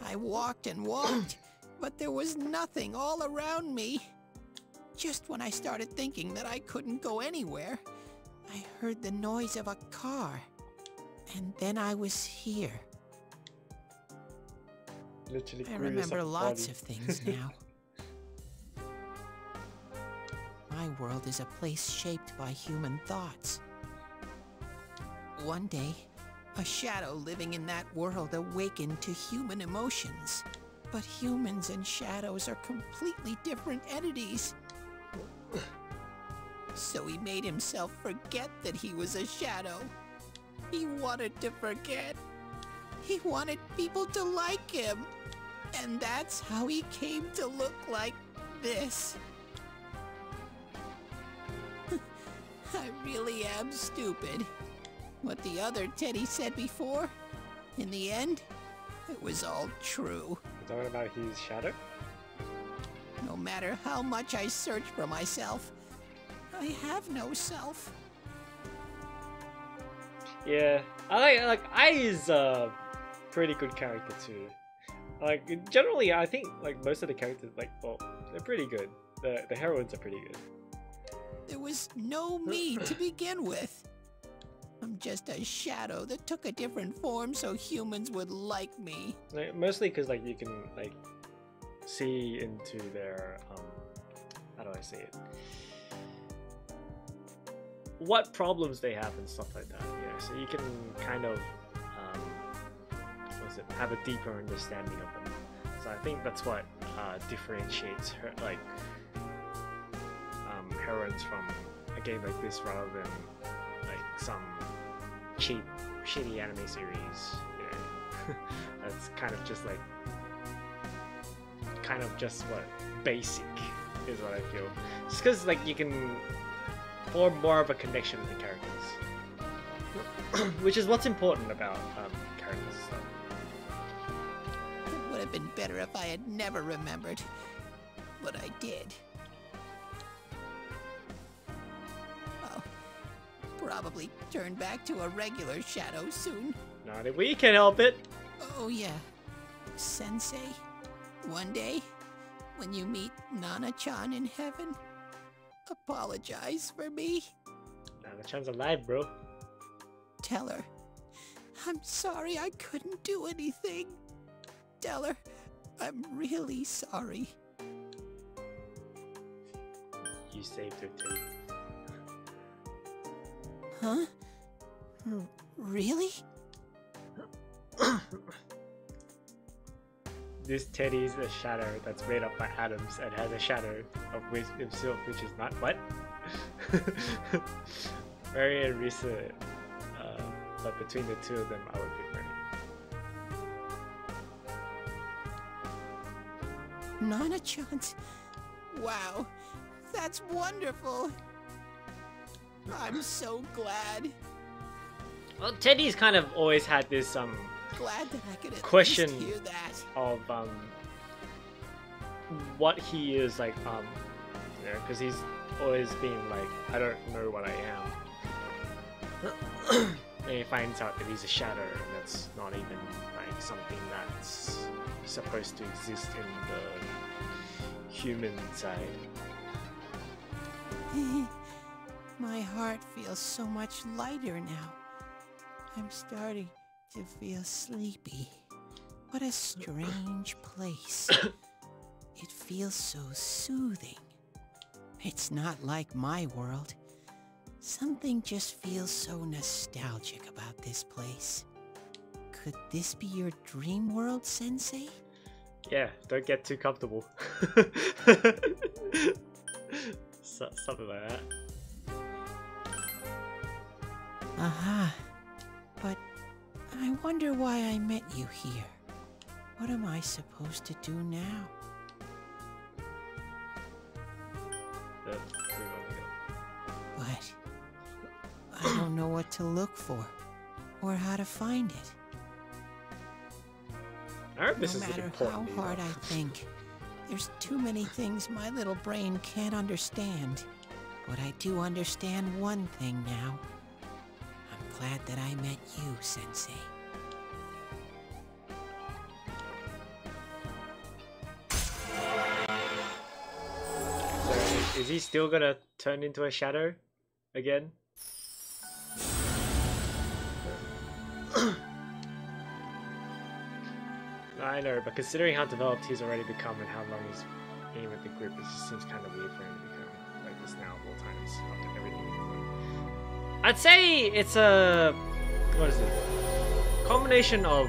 I walked and walked, but there was nothing all around me. Just when I started thinking that I couldn't go anywhere, I heard the noise of a car. And then I was here. Literally I remember lots of things now. My world is a place shaped by human thoughts. One day, a shadow living in that world awakened to human emotions. But humans and shadows are completely different entities. So he made himself forget that he was a shadow. He wanted to forget. He wanted people to like him. And that's how he came to look like this. I really am stupid. What the other Teddy said before, in the end, it was all true. You're talking about his shadow? No matter how much I search for myself, I have no self. Yeah, I like Ai is a pretty good character too. Like generally, I think like most of the characters, like well, they're pretty good. The heroines are pretty good. There was no me to begin with. I'm just a shadow that took a different form so humans would like me. Like, mostly because like you can like see into their how do I say it? What problems they have and stuff like that. Yeah, so you can kind of have a deeper understanding of them. So I think that's what differentiates her, like heroines from a game like this rather than like some cheap, shitty anime series. You know, that's kind of just what basic is what I feel. Just because like you can form more of a connection with the characters, which is what's important about characters and stuff. It would have been better if I had never remembered, but I did. I'll probably turn back to a regular shadow soon. Not if we can help it. Oh yeah. Sensei, One day, when you meet Nana-chan in heaven, apologize for me. Nana-chan's alive, bro. Tell her, I'm sorry I couldn't do anything. Tell her, I'm really sorry. You saved her, Teddy. Huh? Really? This Teddy is a shadow that's made up by atoms and has a shadow of himself, which is not what? Very recent, but between the two of them, I would pick Bernie. Nana-chan's... Wow, that's wonderful. I'm so glad. Well, Teddy's kind of always had this Glad that I could at question least hear that. of what he is like, you know, because he's always been like, I don't know what I am. And he finds out that he's a shadow, and that's not even like something that's supposed to exist in the human side. My heart feels so much lighter now. I'm starting to feel sleepy. What a strange place. It feels so soothing. It's not like my world. Something just feels so nostalgic about this place. Could this be your dream world, Sensei? Yeah, don't get too comfortable. Something like that. Aha. But I wonder why I met you here. What am I supposed to do now? But I don't know what to look for, or how to find it. I hope this No is matter how important. hard I think, there's too many things my little brain can't understand. But I do understand one thing now. I'm glad that I met you, Sensei. So, is he still gonna turn into a shadow again? I know, but considering how developed he's already become and how long he's been with the group, it just seems kind of weird for him to become like this now of all times after everything he's done. I'd say it's a... what is it? Combination of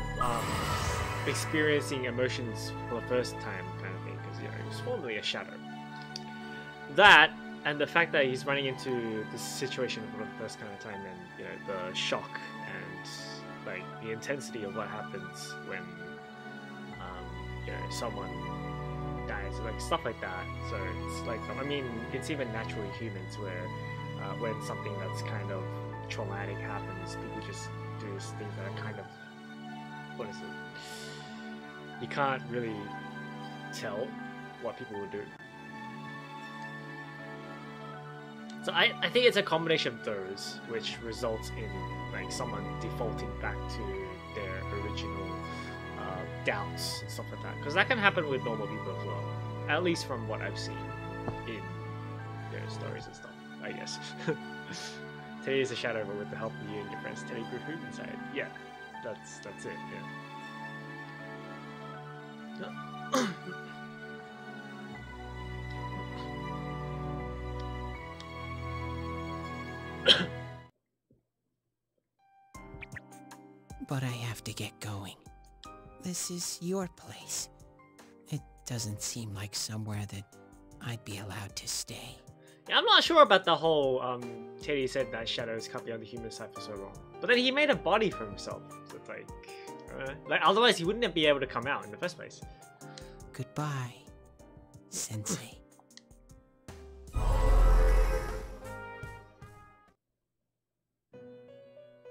experiencing emotions for the first time kind of thing, because, you know, he was formerly a shadow. That, and the fact that he's running into this situation for the first kind of time, and, you know, the shock and, like, the intensity of what happens when you know, someone dies, like stuff like that. So it's like, I mean, it's even naturally humans where when something that's kind of traumatic happens, people just do these things that are kind of, what is it? You can't really tell what people will do. So I think it's a combination of those which results in like someone defaulting back to their original doubts and stuff like that, because that can happen with normal people as well, at least from what I've seen in their stories and stuff, I guess. Teddy is a shadow, but with the help of you and your friends, Teddy grew food inside. Yeah, that's it. Yeah. But I have to get going. This is your place. It doesn't seem like somewhere that I'd be allowed to stay. Yeah, I'm not sure about the whole Teddy said that shadows can't be on the human side for so long. But then he made a body for himself. So it's like otherwise he wouldn't be able to come out in the first place. Goodbye, Sensei.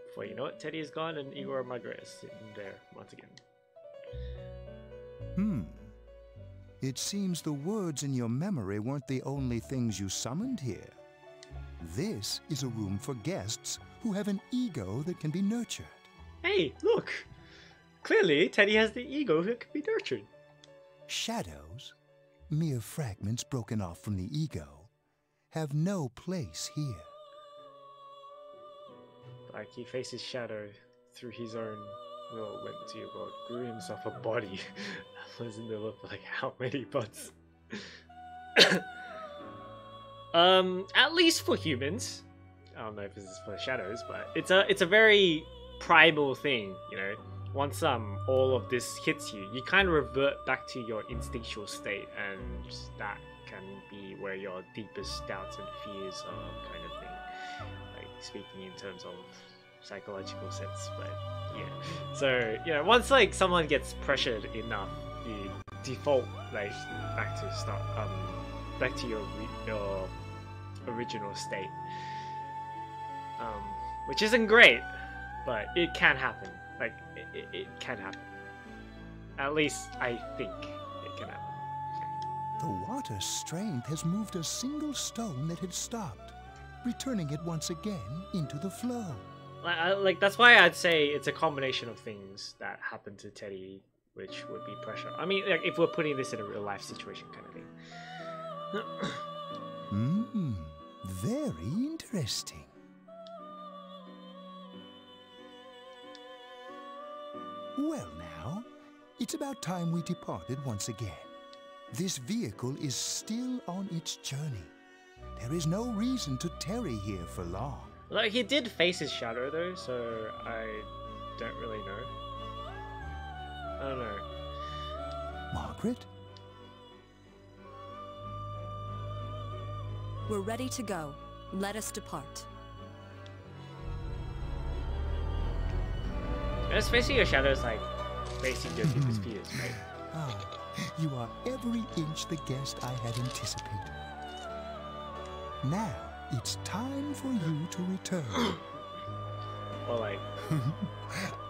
Before you know it, Teddy is gone and Igor and Margaret is sitting there once again. It seems the words in your memory weren't the only things you summoned here. This is a room for guests who have an ego that can be nurtured. Hey, look! Clearly, Teddy has the ego that can be nurtured. Shadows, mere fragments broken off from the ego, have no place here. Like he faced his shadow through his own will, went to your world, grew himself a body, was in the look for like how many months? At least for humans. I don't know if this is for the shadows, but it's a very primal thing, you know. Once all of this hits you, you kind of revert back to your instinctual state, and that can be where your deepest doubts and fears are, kind of thing. Like speaking in terms of psychological sense, but yeah. So you know, once like someone gets pressured enough, you default like back to your original state, which isn't great, but it can happen. Like it can happen. At least I think it can happen. The water's strength has moved a single stone that had stopped, returning it once again into the flow. Like that's why I'd say it's a combination of things that happened to Teddy, which would be pressure. I mean, like if we're putting this in a real life situation kind of thing. Very interesting. Well now, it's about time we departed once again. This vehicle is still on its journey. There is no reason to tarry here for long. Like he did face his shadow though, so I don't really know. I don't know. Margaret? We're ready to go. Let us depart. Just facing your shadows like facing your deepest fears, right? Ah, you are every inch the guest I had anticipated. Now, it's time for you to return. Well, like...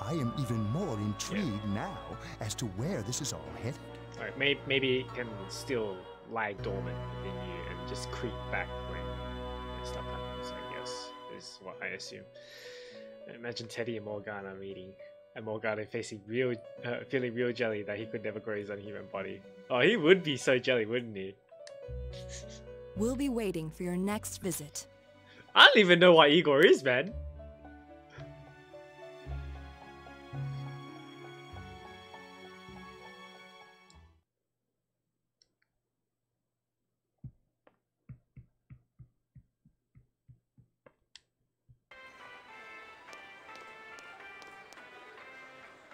I am even more intrigued now as to where this is all headed. Alright, maybe it can still lie dormant within you and just creep back when stuff happens, I guess, is what I assume. Imagine Teddy and Morgana meeting, and Morgana feeling real jelly that he could never grow his own human body. Oh, he would be so jelly, wouldn't he? We'll be waiting for your next visit. I don't even know what Igor is, man.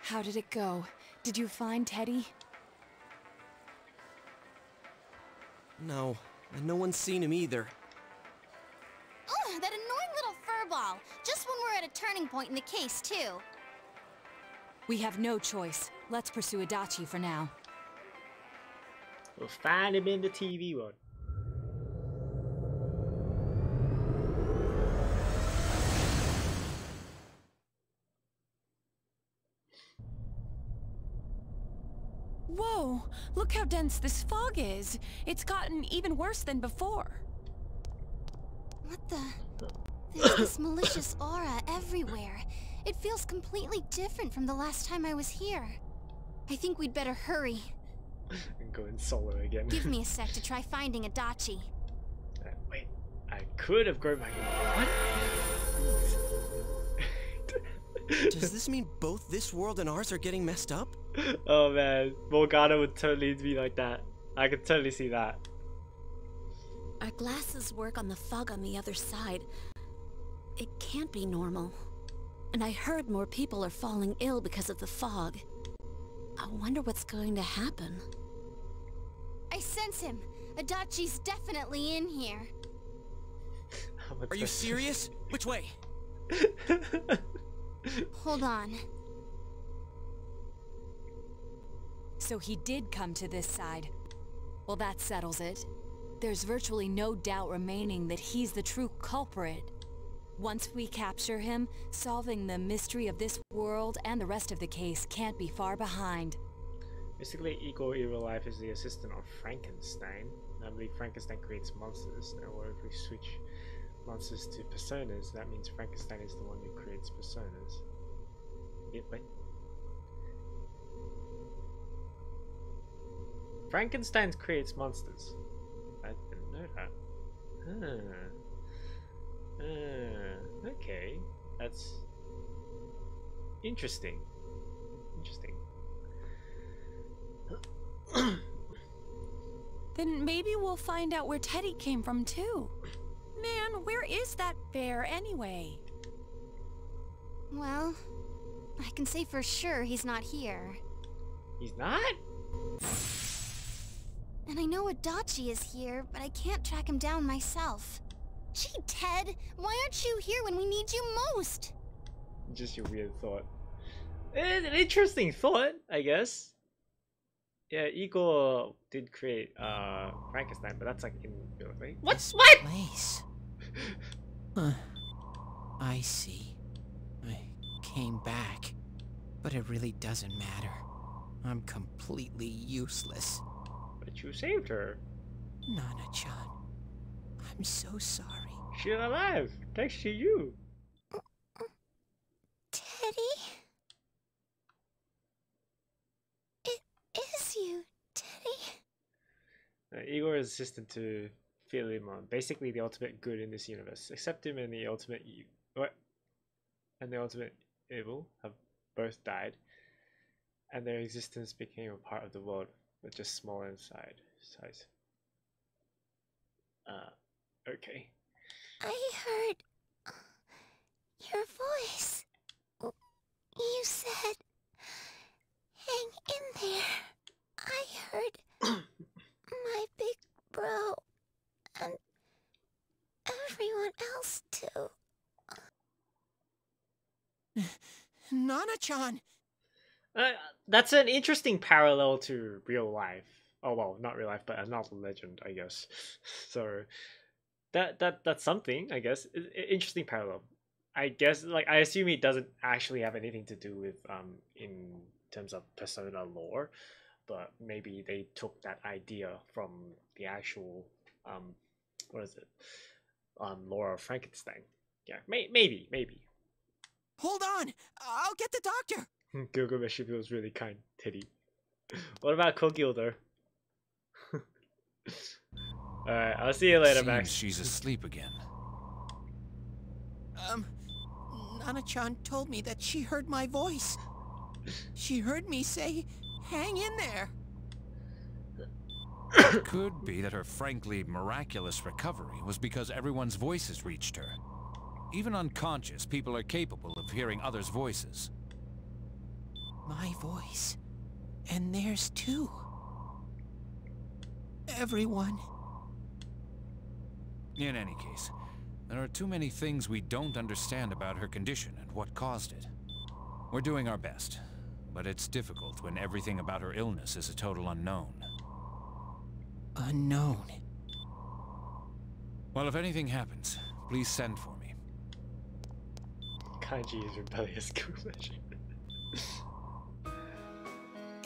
How did it go? Did you find Teddy? No, and no one's seen him either. Ugh, that annoying little furball. Just when we're at a turning point in the case, too. We have no choice. Let's pursue Adachi for now. We'll find him in the TV one. Whoa! Look how dense this fog is. It's gotten even worse than before. What the? There's this malicious aura everywhere. It feels completely different from the last time I was here. I think we'd better hurry. I'm going solo again. Give me a sec to try finding Adachi. Wait, I could have grown my... What? Does this mean both this world and ours are getting messed up? Oh man, Morgana would totally be like that. I could totally see that. Our glasses work on the fog on the other side. It can't be normal. And I heard more people are falling ill because of the fog. I wonder what's going to happen. I sense him. Adachi's definitely in here. Are you serious? Which way? Hold on. So he did come to this side. Well, that settles it. There's virtually no doubt remaining that he's the true culprit. Once we capture him, solving the mystery of this world and the rest of the case can't be far behind. Basically, Igor in real life is the assistant of Frankenstein. I believe Frankenstein creates monsters. Now, if we switch monsters to personas, that means Frankenstein is the one who creates personas. Yeah, wait. Frankenstein creates monsters. I didn't know that. Okay. That's interesting. Interesting. Then maybe we'll find out where Teddy came from too. Man, where is that bear anyway? Well, I can say for sure he's not here. He's not? And I know Adachi is here, but I can't track him down myself. Gee, Ted, why aren't you here when we need you most? Just your weird thought. It's an interesting thought, I guess. Yeah, Igor did create Frankenstein, but that's like in real life. What's what? Place. Huh. I see. I came back, but it really doesn't matter. I'm completely useless. But you saved her. Nana-chan, I'm so sorry. She's alive, thanks to you. Teddy? It is you, Teddy. Igor is assistant to Philemon, basically the ultimate good in this universe. Except him and the ultimate evil have both died, and their existence became a part of the world, but just smaller in size. Okay. I heard your voice. You said, hang in there. I heard my big bro and everyone else too. Nana-chan! That's an interesting parallel to real life. Oh well, not real life, but another legend, I guess. So that's something, I guess. Interesting parallel. I guess, like, I assume it doesn't actually have anything to do with in terms of Persona lore, but maybe they took that idea from the actual what is it? Lore of Frankenstein. Yeah, maybe. Hold on! I'll get the doctor! Gilgamesh feels really kind, Teddy. What about Kogyo though? Alright, I'll see you later, Seems Max. she's asleep again. Nana-chan told me that she heard my voice. She heard me say, hang in there. It could be that her frankly miraculous recovery was because everyone's voices reached her. Even unconscious, people are capable of hearing others' voices. My voice. And theirs too. Everyone. In any case, there are too many things we don't understand about her condition and what caused it. We're doing our best, but it's difficult when everything about her illness is a total unknown. Unknown? Well, if anything happens, please send for me. Kanji is rebellious Gilgamesh.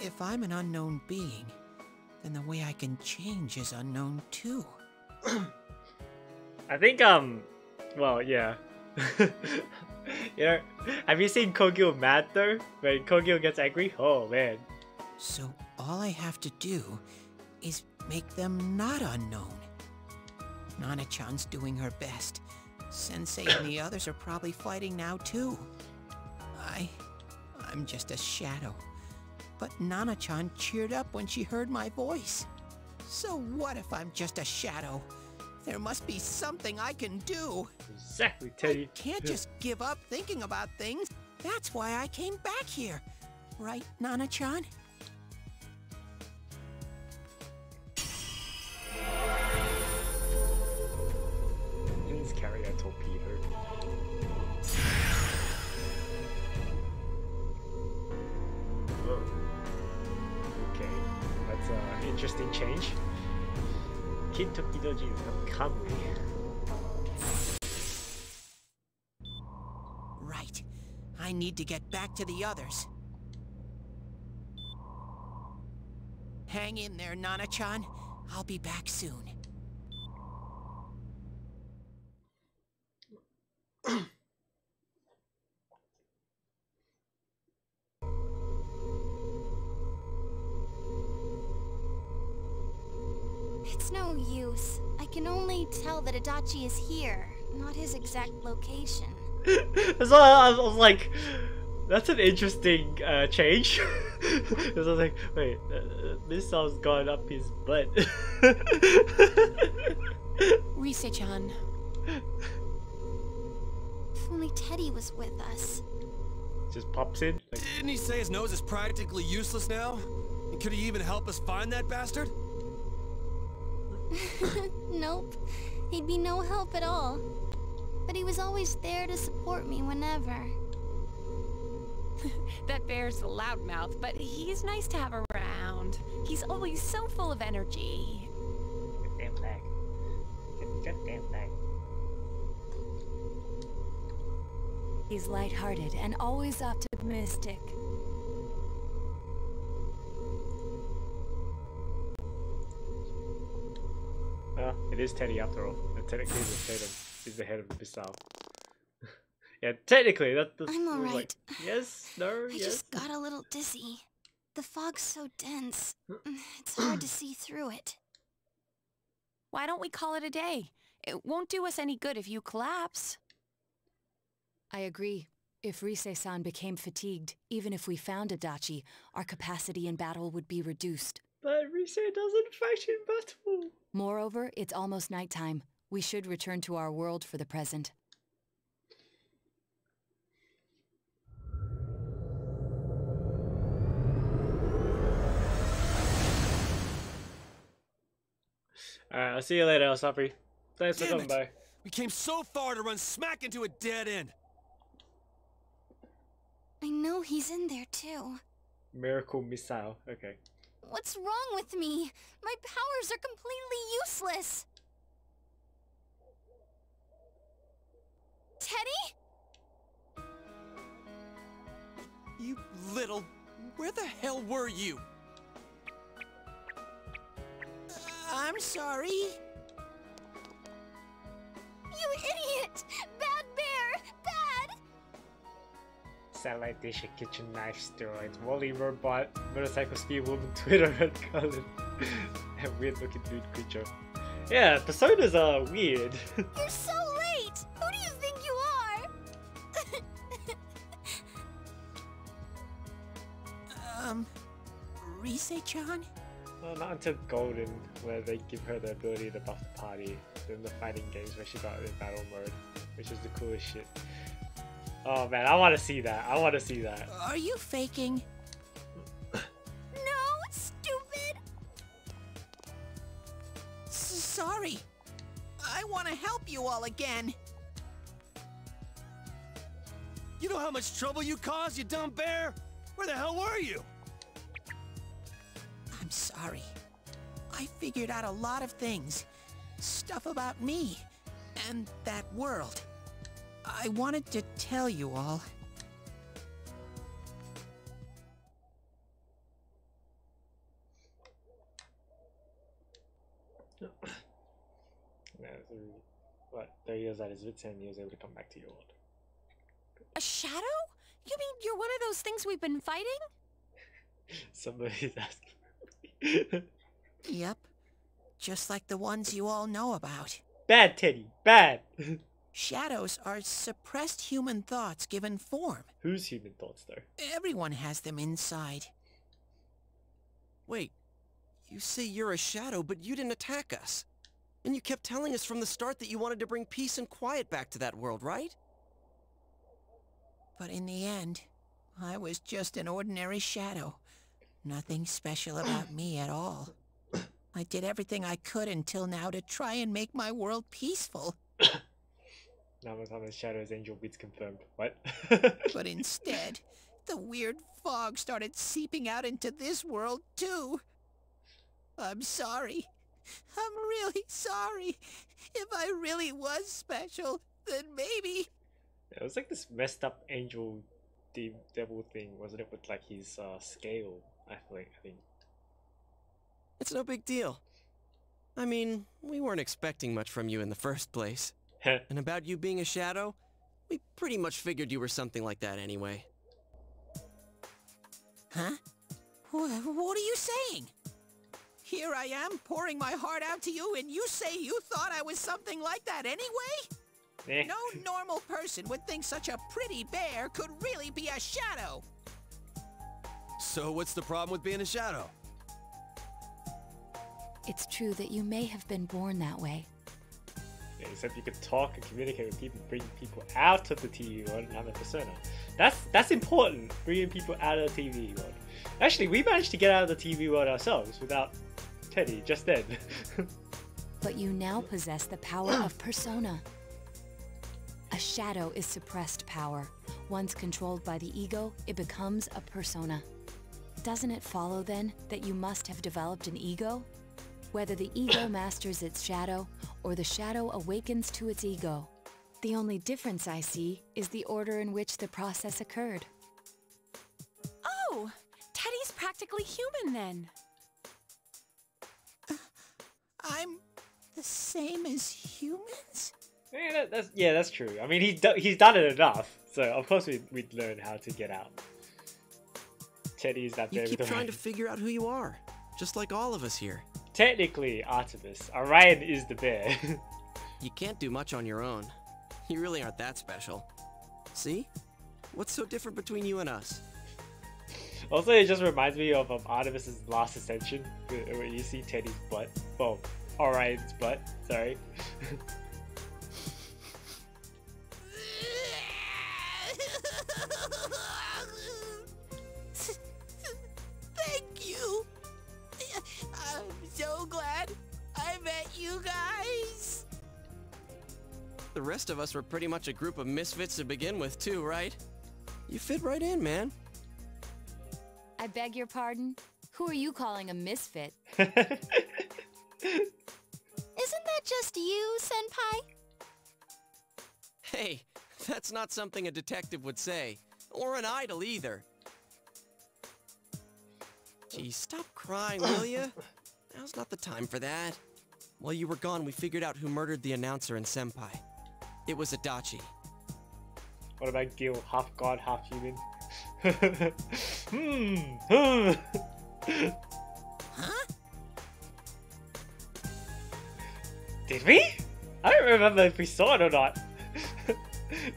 If I'm an unknown being, then the way I can change is unknown too. I think, well, yeah. You know, have you seen Kogyo mad though? When Kogyo gets angry? Oh, man. So all I have to do is make them not unknown. Nana-chan's doing her best. Sensei and the others are probably fighting now too. I'm just a shadow. But Nana-chan cheered up when she heard my voice. So what if I'm just a shadow? There must be something I can do. Exactly, Teddy. I can't just give up thinking about things. That's why I came back here. Right, Nana-chan? Please carry a torpedo. Oh. Okay, that's an interesting change. Kid Tokidoji is not calmly. Right. I need to get back to the others. Hang in there, Nana-chan. I'll be back soon. close. I can only tell that Adachi is here, not his exact location. So I was like, that's an interesting change. Because I was like, wait, missile's gone up his butt. Rise-chan. If only Teddy was with us. Just pops in. Like, didn't he say his nose is practically useless now? And could he even help us find that bastard? Nope. He'd be no help at all. But he was always there to support me whenever. That bear's a loudmouth, but he's nice to have around. He's always so full of energy. Goddamn flag. Goddamn flag. He's lighthearted and always optimistic. Well, it is Teddy after all. And technically he's the head of the missile. Yeah, technically that's I'm alright. Like, yes, no, I yes. just got a little dizzy. The fog's so dense. It's hard to see through it. Why don't we call it a day? It won't do us any good if you collapse. I agree. If Rise-san became fatigued, even if we found Adachi, our capacity in battle would be reduced. But Rise doesn't fight in battle. Moreover, it's almost nighttime. We should return to our world for the present. Alright, I'll see you later, Alsafri. Thanks for Damn coming it. by. We came so far to run smack into a dead end. I know he's in there too. Miracle missile. Okay. What's wrong with me? My powers are completely useless. Teddy? You little... Where the hell were you? I'm sorry. You idiot! Bad bear! Bad! Satellite dish, a kitchen knife, steroids, Wally robot, motorcycle speed woman, Twitter red color, and weird looking dude creature. Yeah, personas are weird. You're so late! Who do you think you are? Rise-chan? Well, not until Golden, where they give her the ability to buff the party. Then the fighting games where she got in battle mode, which is the coolest shit. Oh man, I want to see that. I want to see that. Are you faking? No, stupid! Sorry. I want to help you all again. You know how much trouble you caused, you dumb bear? Where the hell were you? I'm sorry. I figured out a lot of things. Stuff about me and that world. I wanted to tell you all. What? 30 years at his wits end, he was able to come back to your world. A shadow? You mean you're one of those things we've been fighting? Somebody's asking. Yep. Just like the ones you all know about. Bad, Teddy. Bad. Shadows are suppressed human thoughts given form. Whose human thoughts, though? Everyone has them inside. Wait, you say you're a shadow, but you didn't attack us. And you kept telling us from the start that you wanted to bring peace and quiet back to that world, right? But in the end, I was just an ordinary shadow. Nothing special about me at all. I did everything I could until now to try and make my world peaceful. Namatama's Shadow's Angel Beats confirmed. What? But instead, the weird fog started seeping out into this world, too. I'm sorry. I'm really sorry. If I really was special, then maybe... It was like this messed up angel devil thing, wasn't it? With like his scale, I think. It's no big deal. I mean, we weren't expecting much from you in the first place. And about you being a shadow, we pretty much figured you were something like that anyway. Huh? What are you saying? Here I am, pouring my heart out to you, and you say you thought I was something like that anyway? No normal person would think such a pretty bear could really be a shadow. So what's the problem with being a shadow? It's true that you may have been born that way. Yeah, except you could talk and communicate with people, bring people out of the TV world and have a persona. That's important, bringing people out of the TV world. Actually, we managed to get out of the TV world ourselves without Teddy, just then. But you now possess the power of persona. A shadow is suppressed power. Once controlled by the ego, it becomes a persona. Doesn't it follow then that you must have developed an ego? Whether the ego masters its shadow or the shadow awakens to its ego. The only difference I see is the order in which the process occurred. Oh, Teddy's practically human then. I'm the same as humans? Yeah, that's true. I mean, he's done it enough, so of course we'd learn how to get out. Teddy's that bear. You keep trying to figure out who you are, just like all of us here. Technically, Artemis. Orion is the bear. You can't do much on your own. You really aren't that special. See? What's so different between you and us? Also, it just reminds me of Artemis's last ascension, where you see Teddy's butt. Well, Orion's butt, sorry. Thank you. I'm so glad I met you guys. The rest of us were pretty much a group of misfits to begin with too, right? You fit right in, man. I beg your pardon? Who are you calling a misfit? Isn't that just you, Senpai? Hey, that's not something a detective would say. Or an idol either. Gee, stop crying, will ya? Now's not the time for that. While you were gone, we figured out who murdered the announcer and Senpai. It was Adachi. What about Gil, half god, half human? Huh? Did we? I don't remember if we saw it or not.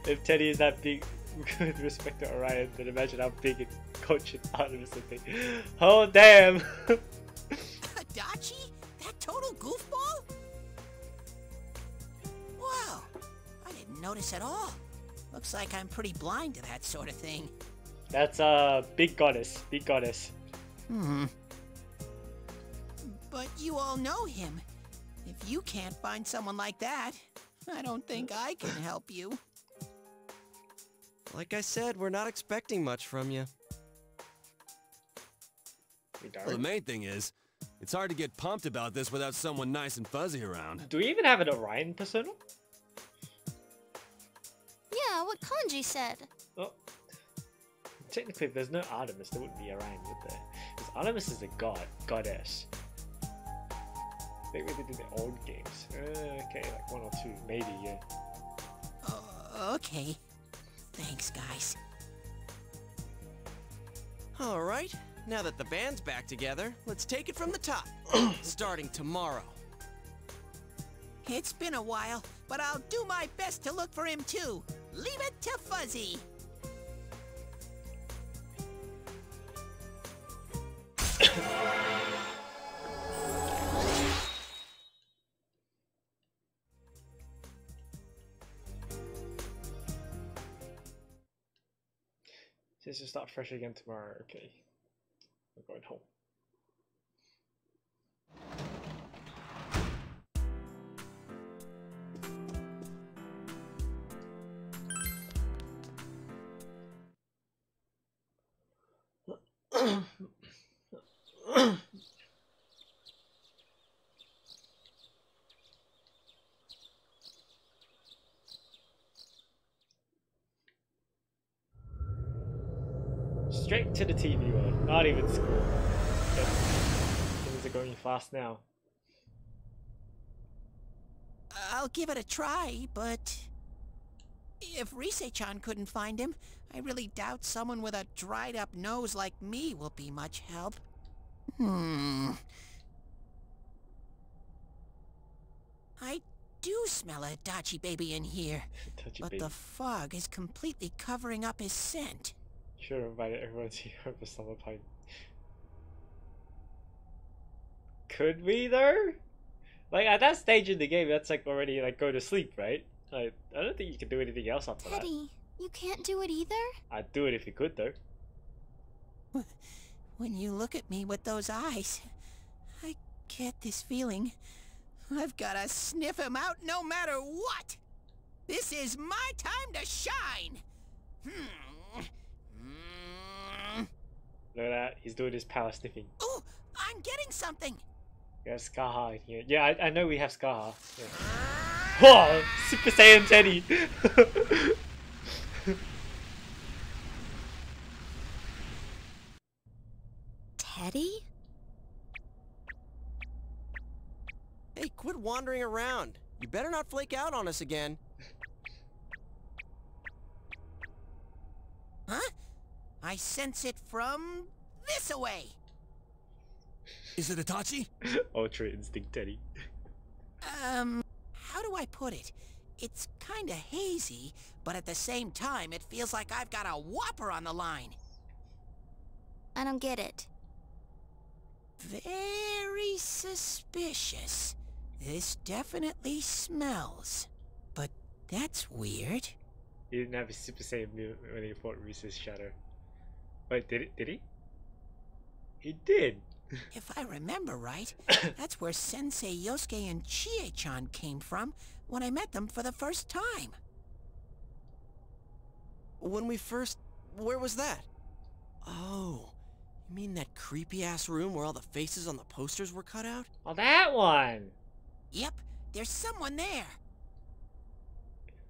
If Teddy is that big with respect to Orion, then imagine how big and coach Artemis would be. Oh damn! Adachi? That total goofball? Wow, I didn't notice at all. Looks like I'm pretty blind to that sort of thing. That's big goddess, big goddess. But you all know him. If you can't find someone like that, I don't think I can help you. Like I said, we're not expecting much from you. Well, the main thing is, it's hard to get pumped about this without someone nice and fuzzy around. Do we even have an Orion persona? Yeah, what Kanji said. Oh. Technically, if there's no Artemis, there wouldn't be Orion, would there? Because Artemis is a goddess. I think we did in the old games. Okay, like 1 or 2, maybe, yeah. Okay. Thanks, guys. Alright, now that the band's back together, let's take it from the top. Starting tomorrow. It's been a while, but I'll do my best to look for him too. Leave it to Fuzzy. Since we start fresh again tomorrow, okay. We're going home. Straight to the TV world, not even school. Things are going fast now. I'll give it a try, but if Rise-chan couldn't find him, I really doubt someone with a dried up nose like me will be much help. do smell a Dachi baby in here, but the fog is completely covering up his scent. Should have invited everyone to here for summer party. Could we though? Like at that stage in the game, that's like already like go to sleep, right? Like I don't think you can do anything else after that. Teddy, you can't do it either? I'd do it if you could though. When you look at me with those eyes, I get this feeling. I've gotta sniff him out no matter what! This is my time to shine! Look at that, he's doing his power sniffing. Ooh, I'm getting something! We have Skaha in here. Yeah, I know we have Skaha. Yeah. Whoa! Super Saiyan Teddy! Teddy? Hey, quit wandering around. You better not flake out on us again. Huh? I sense it from this away. Is it Itachi? Ultra Instinct Teddy. How do I put it? It's kinda hazy, but at the same time, it feels like I've got a whopper on the line. I don't get it. Very suspicious. This definitely smells. But that's weird. He didn't have his Super Saiyan move when he fought Reese's Shadow. Wait, did he? He did! If I remember right, that's where Sensei Yosuke and Chie-chan came from when I met them for the first time. When we first... where was that? Oh, you mean that creepy-ass room where all the faces on the posters were cut out? Oh, that one! Yep, there's someone there.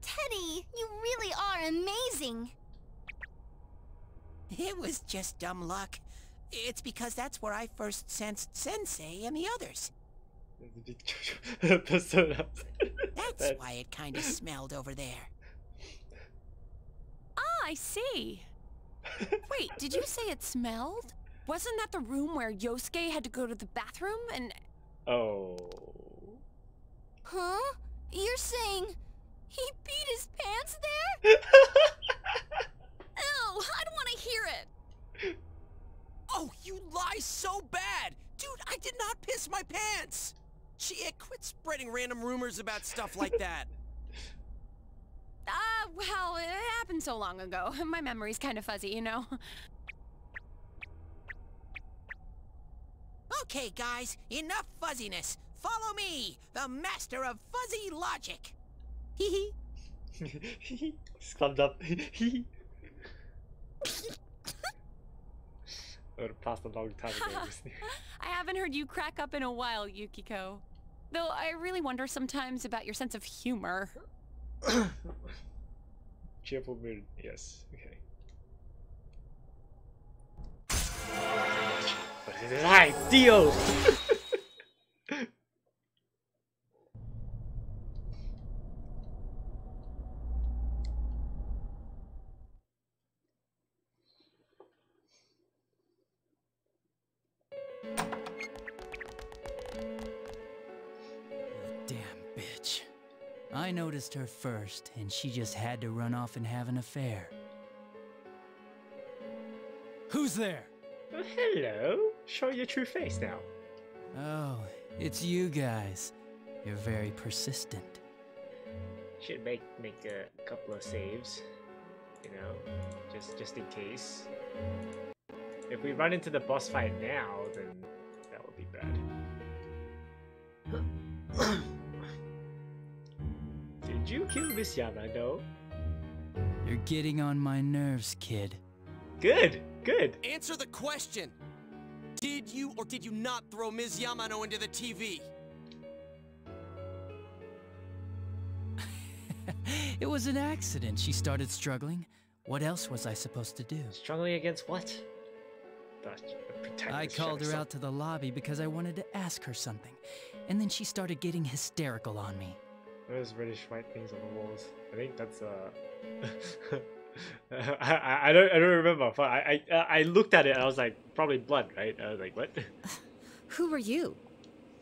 Teddy, you really are amazing. It was just dumb luck. It's because that's where I first sensed Sensei and the others. That's why it kind of smelled over there. Ah, I see. Wait, did you say it smelled? Wasn't that the room where Yosuke had to go to the bathroom and... Oh. Huh? You're saying he peed his pants there? Ew, I don't want to hear it. Oh, you lie so bad! Dude, I did not piss my pants! Chie, quit spreading random rumors about stuff like that. Well, it happened so long ago. My memory's kind of fuzzy, you know? Okay, guys, enough fuzziness. Follow me, the master of fuzzy logic. Hee hee. Thumbs up. Hee I would have passed a long time ago. I haven't heard you crack up in a while, Yukiko. Though I really wonder sometimes about your sense of humor. Cheerful mood, yes. Okay. But it is ideal! I noticed her first, and she just had to run off and have an affair. Who's there? Oh, hello. Show your true face now. Oh, it's you guys. You're very persistent. Should make a couple of saves, you know, just in case. If we run into the boss fight now, then that would be bad. Did you kill Miss Yamano? You're getting on my nerves, kid. Good, good. Answer the question. Did you or did you not throw Ms. Yamano into the TV? It was an accident. She started struggling. What else was I supposed to do? Struggling against what? I called her out to the lobby because I wanted to ask her something. And then she started getting hysterical on me. Those reddish white things on the walls. I think that's I don't remember. I looked at it and I was like, probably blood, right? I was like, what? Who are you?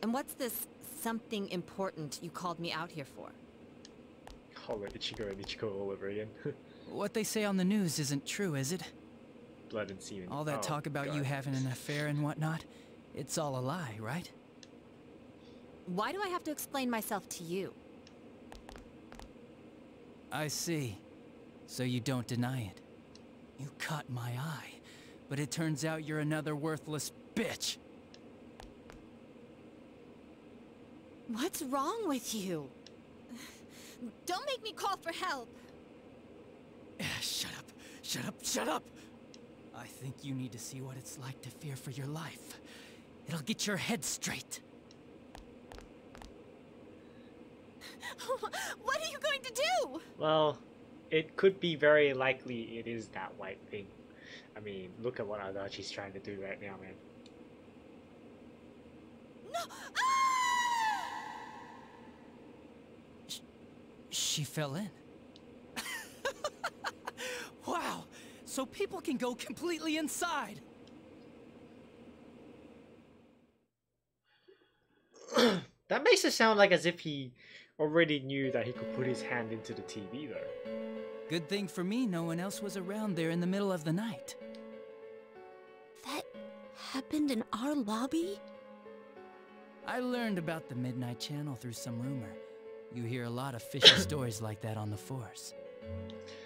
And what's this something important you called me out here for. Oh, Ichigo and Ichigo all over again. What they say on the news isn't true, is it? Blood and semen. All that talk about you having an affair and whatnot, it's all a lie, right? Why do I have to explain myself to you? I see. So you don't deny it. You caught my eye, but it turns out you're another worthless bitch. What's wrong with you? Don't make me call for help. Shut up, shut up, shut up! I think you need to see what it's like to fear for your life. It'll get your head straight. What are you going to do? Well, it could be very likely it is that white thing. I mean, look at what Adachi's trying to do right now, man. No! She fell in. Wow! So people can go completely inside! That makes it sound like as if he already knew that he could put his hand into the TV, though. Good thing for me, no one else was around there in the middle of the night. That happened in our lobby? I learned about the Midnight Channel through some rumor. You hear a lot of fishy stories like that on the force.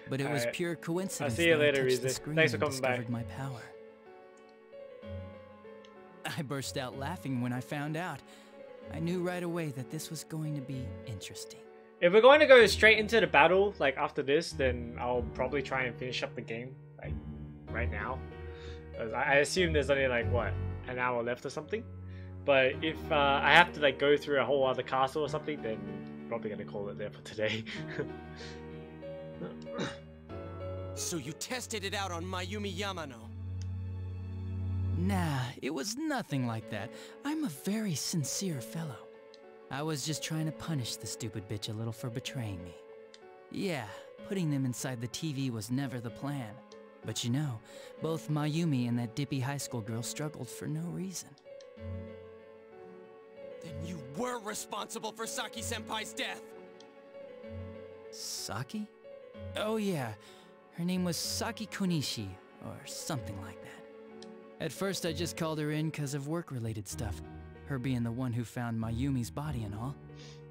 But it was pure coincidence. I'll see you that I later, touched the Razer. screen Thanks for and coming by. discovered my power. I burst out laughing when I found out. I knew right away that this was going to be interesting. If we're going to go straight into the battle, like after this, then I'll probably try and finish up the game, like right now. 'Cause I assume there's only like, what, an hour left or something? But if I have to like go through a whole other castle or something, then I'm probably gonna call it there for today. So you tested it out on Mayumi Yamano? Nah, it was nothing like that. I'm a very sincere fellow. I was just trying to punish the stupid bitch a little for betraying me. Yeah, putting them inside the TV was never the plan. But you know, both Mayumi and that dippy high school girl struggled for no reason. Then you were responsible for Saki-senpai's death! Saki? Oh yeah, her name was Saki Konishi, or something like that. At first I just called her in because of work-related stuff. Her being the one who found Mayumi's body and all.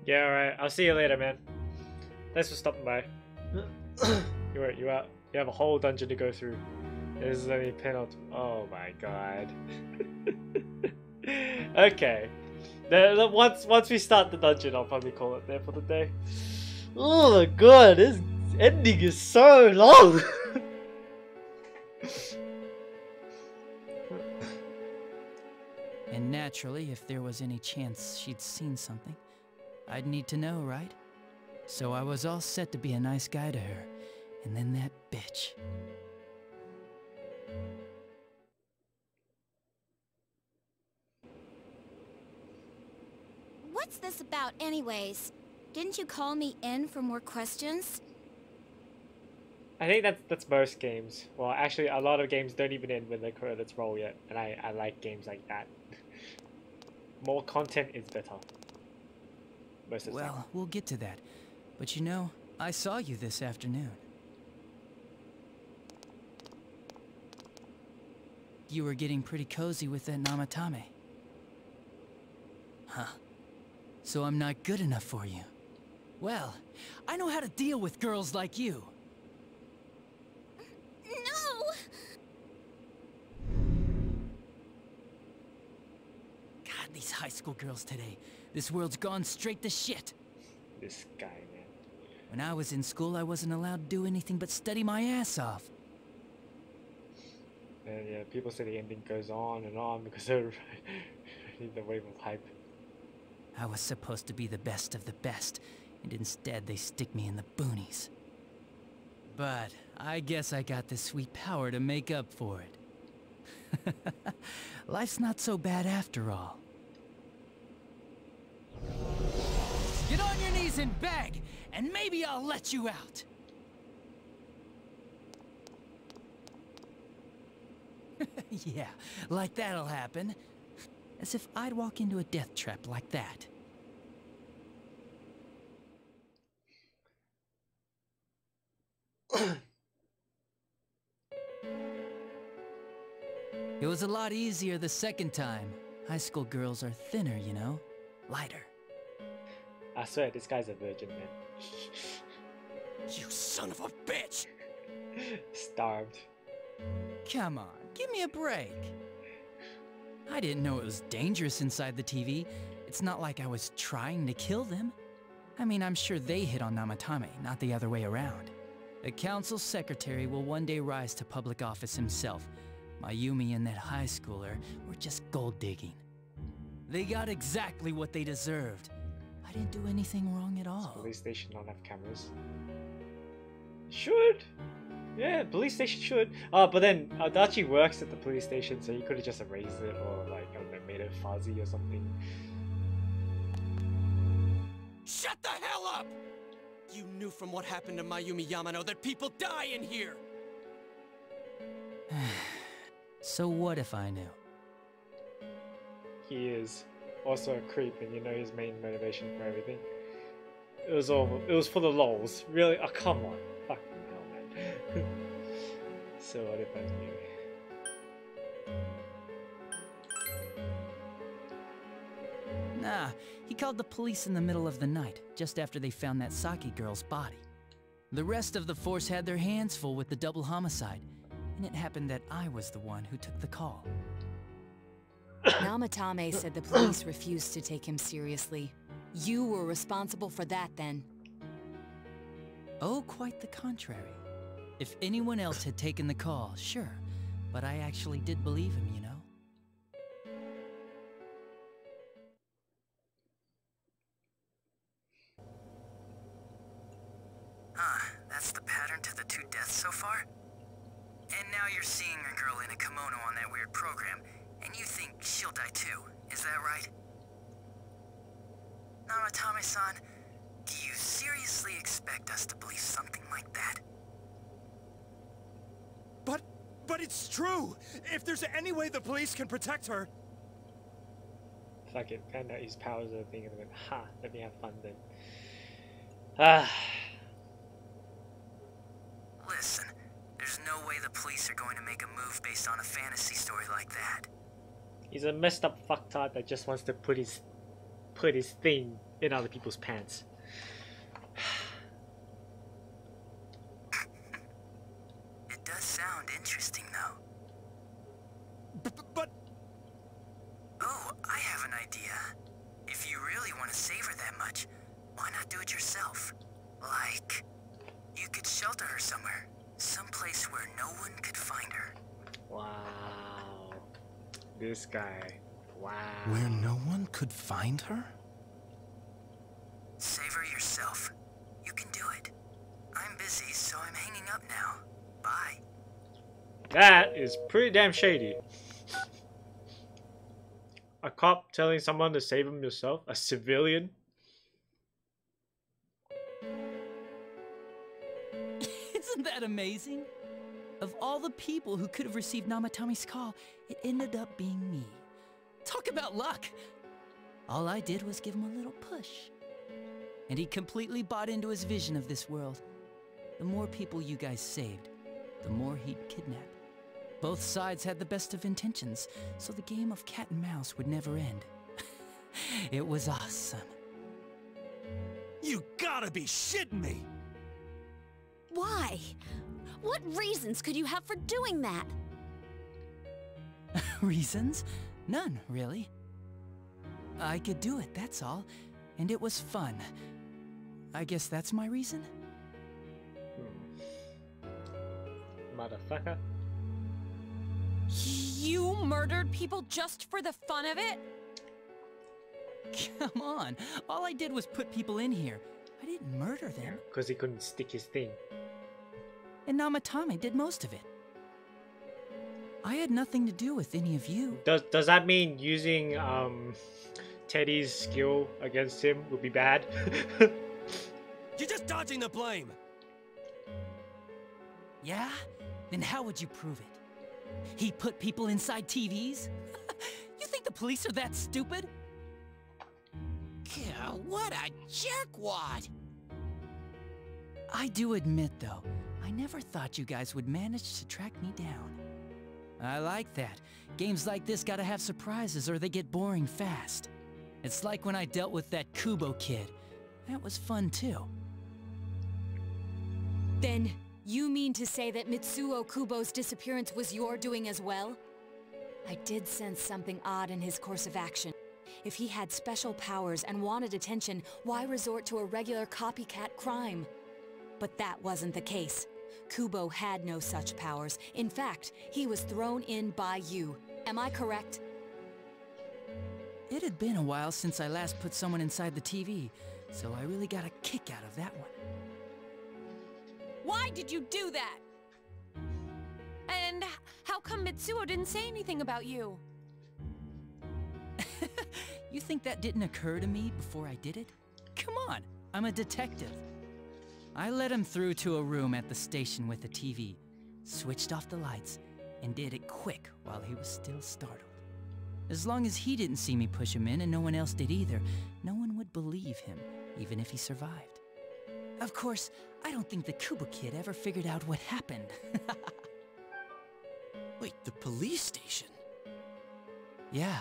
Yeah, alright. I'll see you later, man. Thanks for stopping by. You out. You have a whole dungeon to go through. There's only penalty. Oh my god. Okay. Once we start the dungeon, I'll probably call it there for the day. Oh my god, this ending is so long. And naturally, if there was any chance she'd seen something, I'd need to know, right? So I was all set to be a nice guy to her, and then that bitch. What's this about anyways? Didn't you call me in for more questions? I think that's most games. Well, actually, a lot of games don't even end when the credits roll yet, and I like games like that. More content is better. Most of the time. Well, we'll get to that. But you know, I saw you this afternoon. You were getting pretty cozy with that Namatame. Huh. So I'm not good enough for you. Well, I know how to deal with girls like you. No! God, these high school girls today. This world's gone straight to shit. This guy, man. When I was in school, I wasn't allowed to do anything but study my ass off. And yeah, people say the ending goes on and on because they're riding the wave of hype. I was supposed to be the best of the best, and instead they stick me in the boonies. But I guess I got the sweet power to make up for it. Life's not so bad after all. Get on your knees and beg, and maybe I'll let you out. Yeah, like that'll happen. As if I'd walk into a death trap like that. It was a lot easier the second time. High school girls are thinner, you know? Lighter. I swear, this guy's a virgin, man. You son of a bitch! Starved. Come on, give me a break. I didn't know it was dangerous inside the TV. It's not like I was trying to kill them. I mean, I'm sure they hit on Namatame, not the other way around. The council secretary will one day rise to public office himself. Mayumi and that high schooler were just gold digging. They got exactly what they deserved. I didn't do anything wrong at all. Police station don't have cameras. Should. Yeah, police station should. But then Adachi works at the police station, so he could have just erased it or like I don't know, made it fuzzy or something. Shut the hell up! You knew from what happened to Mayumi Yamano that people die in here! So what if I knew? He is also a creep, and you know his main motivation for everything. It was for the lols. Really? Oh, come on. Fucking hell, man. So what if I knew? Nah, he called the police in the middle of the night, just after they found that Saki girl's body. The rest of the force had their hands full with the double homicide, and it happened that I was the one who took the call. Namatame said the police refused to take him seriously. You were responsible for that then. Oh, quite the contrary. If anyone else had taken the call, sure, but I actually did believe him, you know? That's the pattern to the 2 deaths so far? And now you're seeing a girl in a kimono on that weird program, and you think she'll die too, is that right? Namatame-san, do you seriously expect us to believe something like that? But it's true! If there's any way the police can protect her... Fuck it, found out his powers are a thing and went, ha, let me have fun then. Ah. Listen, there's no way the police are going to make a move based on a fantasy story like that. He's a messed up fucktard that just wants to put his thing in other people's pants. It does sound interesting, though. But... Oh, I have an idea. If you really want to save her that much, why not do it yourself? Like, you could shelter her somewhere. Someplace where no one could find her. Wow. This guy. Wow. Where no one could find her? Save her yourself. You can do it. I'm busy, so I'm hanging up now. Bye. That is pretty damn shady. A cop telling someone to save him yourself? A civilian? Isn't that amazing? Of all the people who could have received Namatame's call, it ended up being me. Talk about luck! All I did was give him a little push. And he completely bought into his vision of this world. The more people you guys saved, the more he'd kidnap. Both sides had the best of intentions, so the game of cat and mouse would never end. It was awesome. You gotta be shitting me! Why? What reasons could you have for doing that? Reasons? None, really. I could do it, that's all. And it was fun. I guess that's my reason? Motherfucker. You murdered people just for the fun of it? Come on. All I did was put people in here. I didn't murder them. Because he couldn't stick his thing. And Namatame did most of it. I had nothing to do with any of you. Does that mean using Teddy's skill against him would be bad? You're just dodging the blame! Yeah? Then how would you prove it? He put people inside TVs? You think the police are that stupid? What a jerkwad! I do admit, though, I I never thought you guys would manage to track me down. I like that. Games like this gotta have surprises or they get boring fast. It's like when I dealt with that Kubo kid. That was fun too. Then, you mean to say that Mitsuo Kubo's disappearance was your doing as well? I did sense something odd in his course of action. If he had special powers and wanted attention, why resort to a regular copycat crime? But that wasn't the case. Kubo had no such powers. In fact, he was thrown in by you. Am I correct? It had been a while since I last put someone inside the TV, so I really got a kick out of that one. Why did you do that? And how come Mitsuo didn't say anything about you? You think that didn't occur to me before I did it? Come on, I'm a detective. I led him through to a room at the station with a TV, switched off the lights, and did it quick while he was still startled. As long as he didn't see me push him in and no one else did either, no one would believe him, even if he survived. Of course, I don't think the Kubo kid ever figured out what happened. Wait, the police station? Yeah,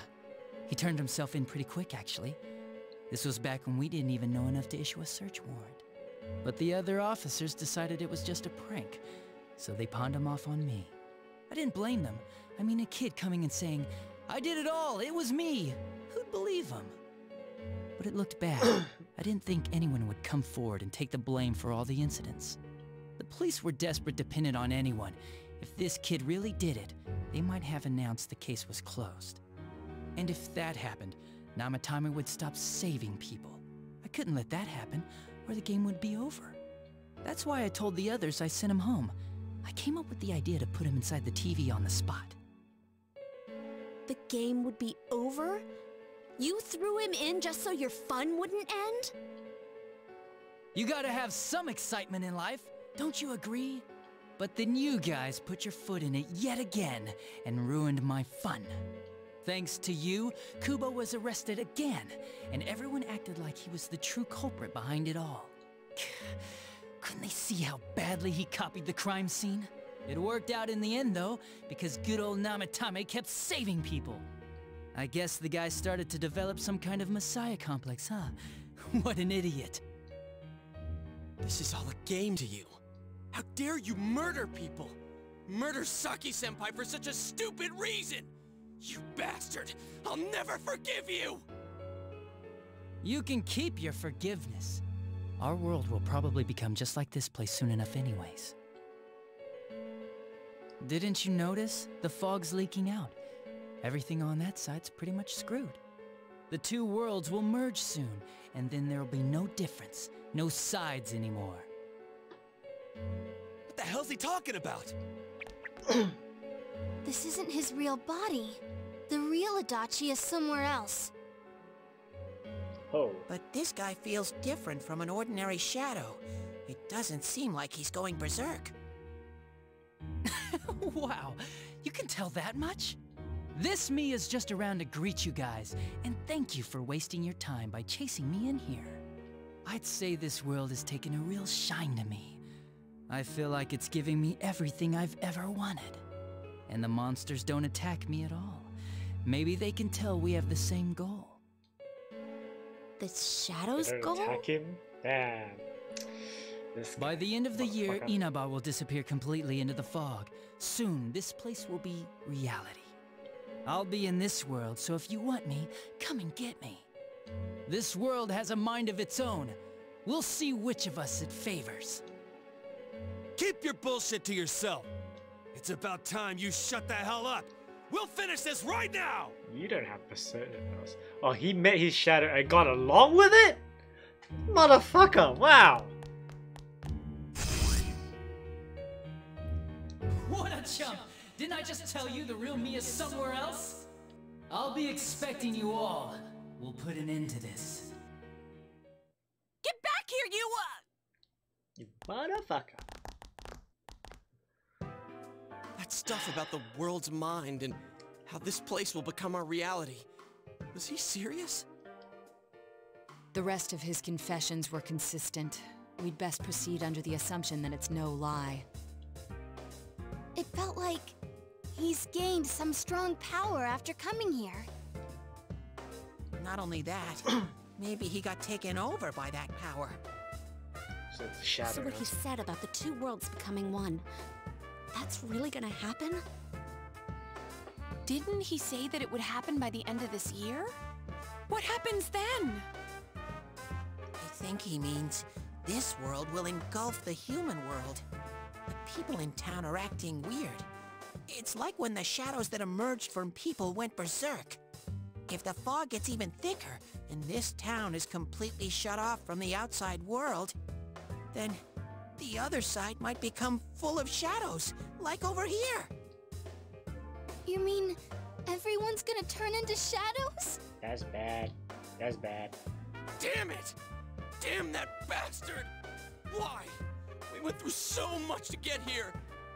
he turned himself in pretty quick, actually. This was back when we didn't even know enough to issue a search warrant. But the other officers decided it was just a prank, so they pawned him off on me. I didn't blame them. I mean, a kid coming and saying, "I did it all, it was me." Who'd believe him? But it looked bad. I didn't think anyone would come forward and take the blame for all the incidents. The police were desperate to pin it on anyone. If this kid really did it, they might have announced the case was closed. And if that happened, Namatame would stop saving people. I couldn't let that happen, or the game would be over. That's why I told the others I sent him home. I came up with the idea to put him inside the TV on the spot. The game would be over? You threw him in just so your fun wouldn't end? You gotta have some excitement in life, don't you agree? But then you guys put your foot in it yet again and ruined my fun. Thanks to you, Kubo was arrested again, and everyone acted like he was the true culprit behind it all. Couldn't they see how badly he copied the crime scene? It worked out in the end, though, because good old Namatame kept saving people. I guess the guy started to develop some kind of messiah complex, huh? What an idiot. This is all a game to you. How dare you murder people? Murder Saki-senpai for such a stupid reason! You bastard! I'll never forgive you! You can keep your forgiveness. Our world will probably become just like this place soon enough anyways. Didn't you notice? The fog's leaking out. Everything on that side's pretty much screwed. The two worlds will merge soon, and then there'll be no difference, no sides anymore. What the hell's he talking about? This isn't his real body. The real Adachi is somewhere else. Oh. But this guy feels different from an ordinary shadow. It doesn't seem like he's going berserk. Wow, you can tell that much? This me is just around to greet you guys, and thank you for wasting your time by chasing me in here. I'd say this world has taken a real shine to me. I feel like it's giving me everything I've ever wanted. And the monsters don't attack me at all. Maybe they can tell we have the same goal. The Shadow's goal? Attack him? Damn. By the end of the year, Inaba will disappear completely into the fog. Soon, this place will be reality. I'll be in this world, so if you want me, come and get me. This world has a mind of its own. We'll see which of us it favors. Keep your bullshit to yourself. It's about time you shut the hell up. We'll finish this right now! You don't have persona powers. Oh, he met his shadow and got along with it? Motherfucker, wow! What a chump! Didn't I just tell you the real me is somewhere else? I'll be expecting you all. We'll put an end to this. Get back here, you You motherfucker. That stuff about the world's mind and how this place will become our reality. Was he serious? The rest of his confessions were consistent. we'd best proceed under the assumption that it's no lie. It felt like he's gained some strong power after coming here. Not only that, maybe he got taken over by that power. So what he said about the two worlds becoming one, that's really gonna happen? Didn't he say that it would happen by the end of this year? What happens then? I think he means this world will engulf the human world. The people in town are acting weird. It's like when the shadows that emerged from people went berserk. If the fog gets even thicker, and this town is completely shut off from the outside world, then the other side might become full of shadows, like over here. You mean everyone's gonna turn into shadows? That's bad. That's bad. Damn it! Damn that bastard! Why? We went through so much to get here,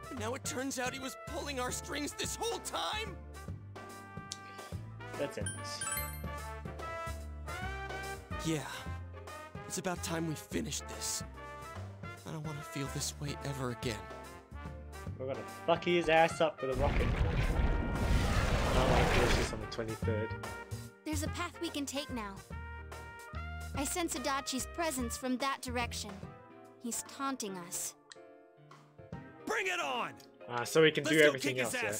and now it turns out he was pulling our strings this whole time? That's it. Yeah. It's about time we finished this. I don't want to feel this way ever again. We're gonna fuck his ass up with a rocket. Oh my gosh, it's on the 23rd. There's a path we can take now. I sense Adachi's presence from that direction. He's taunting us. Bring it on! So we can do everything else, yeah.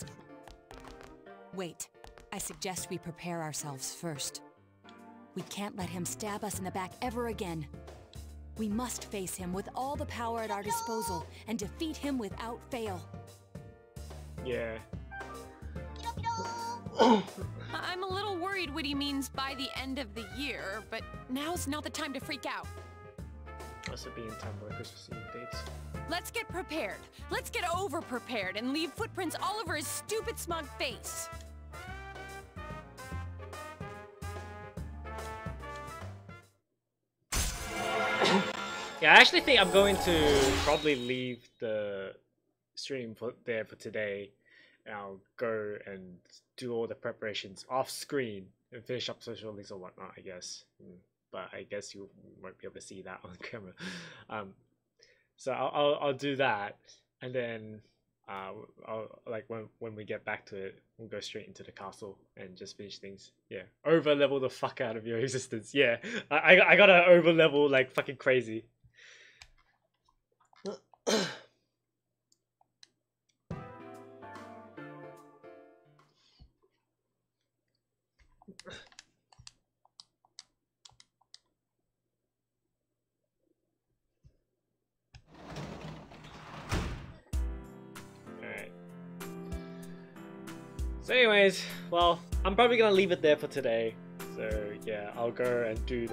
Wait, I suggest we prepare ourselves first. We can't let him stab us in the back ever again. We must face him with all the power at our disposal and defeat him without fail. Yeah. I'm a little worried what he means by the end of the year, but now's not the time to freak out. Also being time workers receiving dates. Let's get prepared. Let's get over-prepared and leave footprints all over his stupid smug face. Yeah, I actually think I'm going to probably leave the stream there for today. And I'll go and do all the preparations off screen and finish up social links or whatnot, I guess. But I guess you won't be able to see that on camera. So I'll do that, and then I'll like when we get back to it, we'll go straight into the castle and just finish things. Yeah, over level the fuck out of your existence. Yeah, I gotta over level like fucking crazy. So anyways, well, I'm probably gonna leave it there for today. So yeah, I'll go and do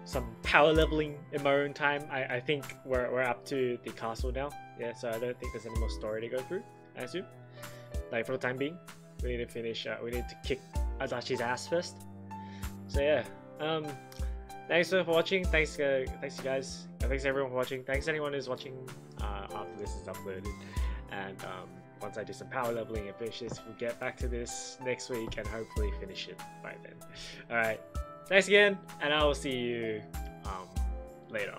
some power leveling in my own time. I think we're up to the castle now. Yeah, so I don't think there's any more story to go through, I assume. Like for the time being, we need to finish. We need to kick Adachi's ass first. So yeah, thanks for watching. Thanks you guys. Thanks everyone for watching. Thanks anyone who's watching after this is uploaded. And once I do some power leveling and finish this, we'll get back to this next week and hopefully finish it by then. Alright, thanks again, and I will see you later.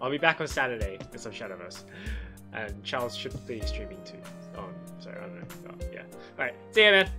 I'll be back on Saturday with some Shadowverse. And Charles should be streaming too. So I don't know. Oh, yeah. Alright, see ya, man.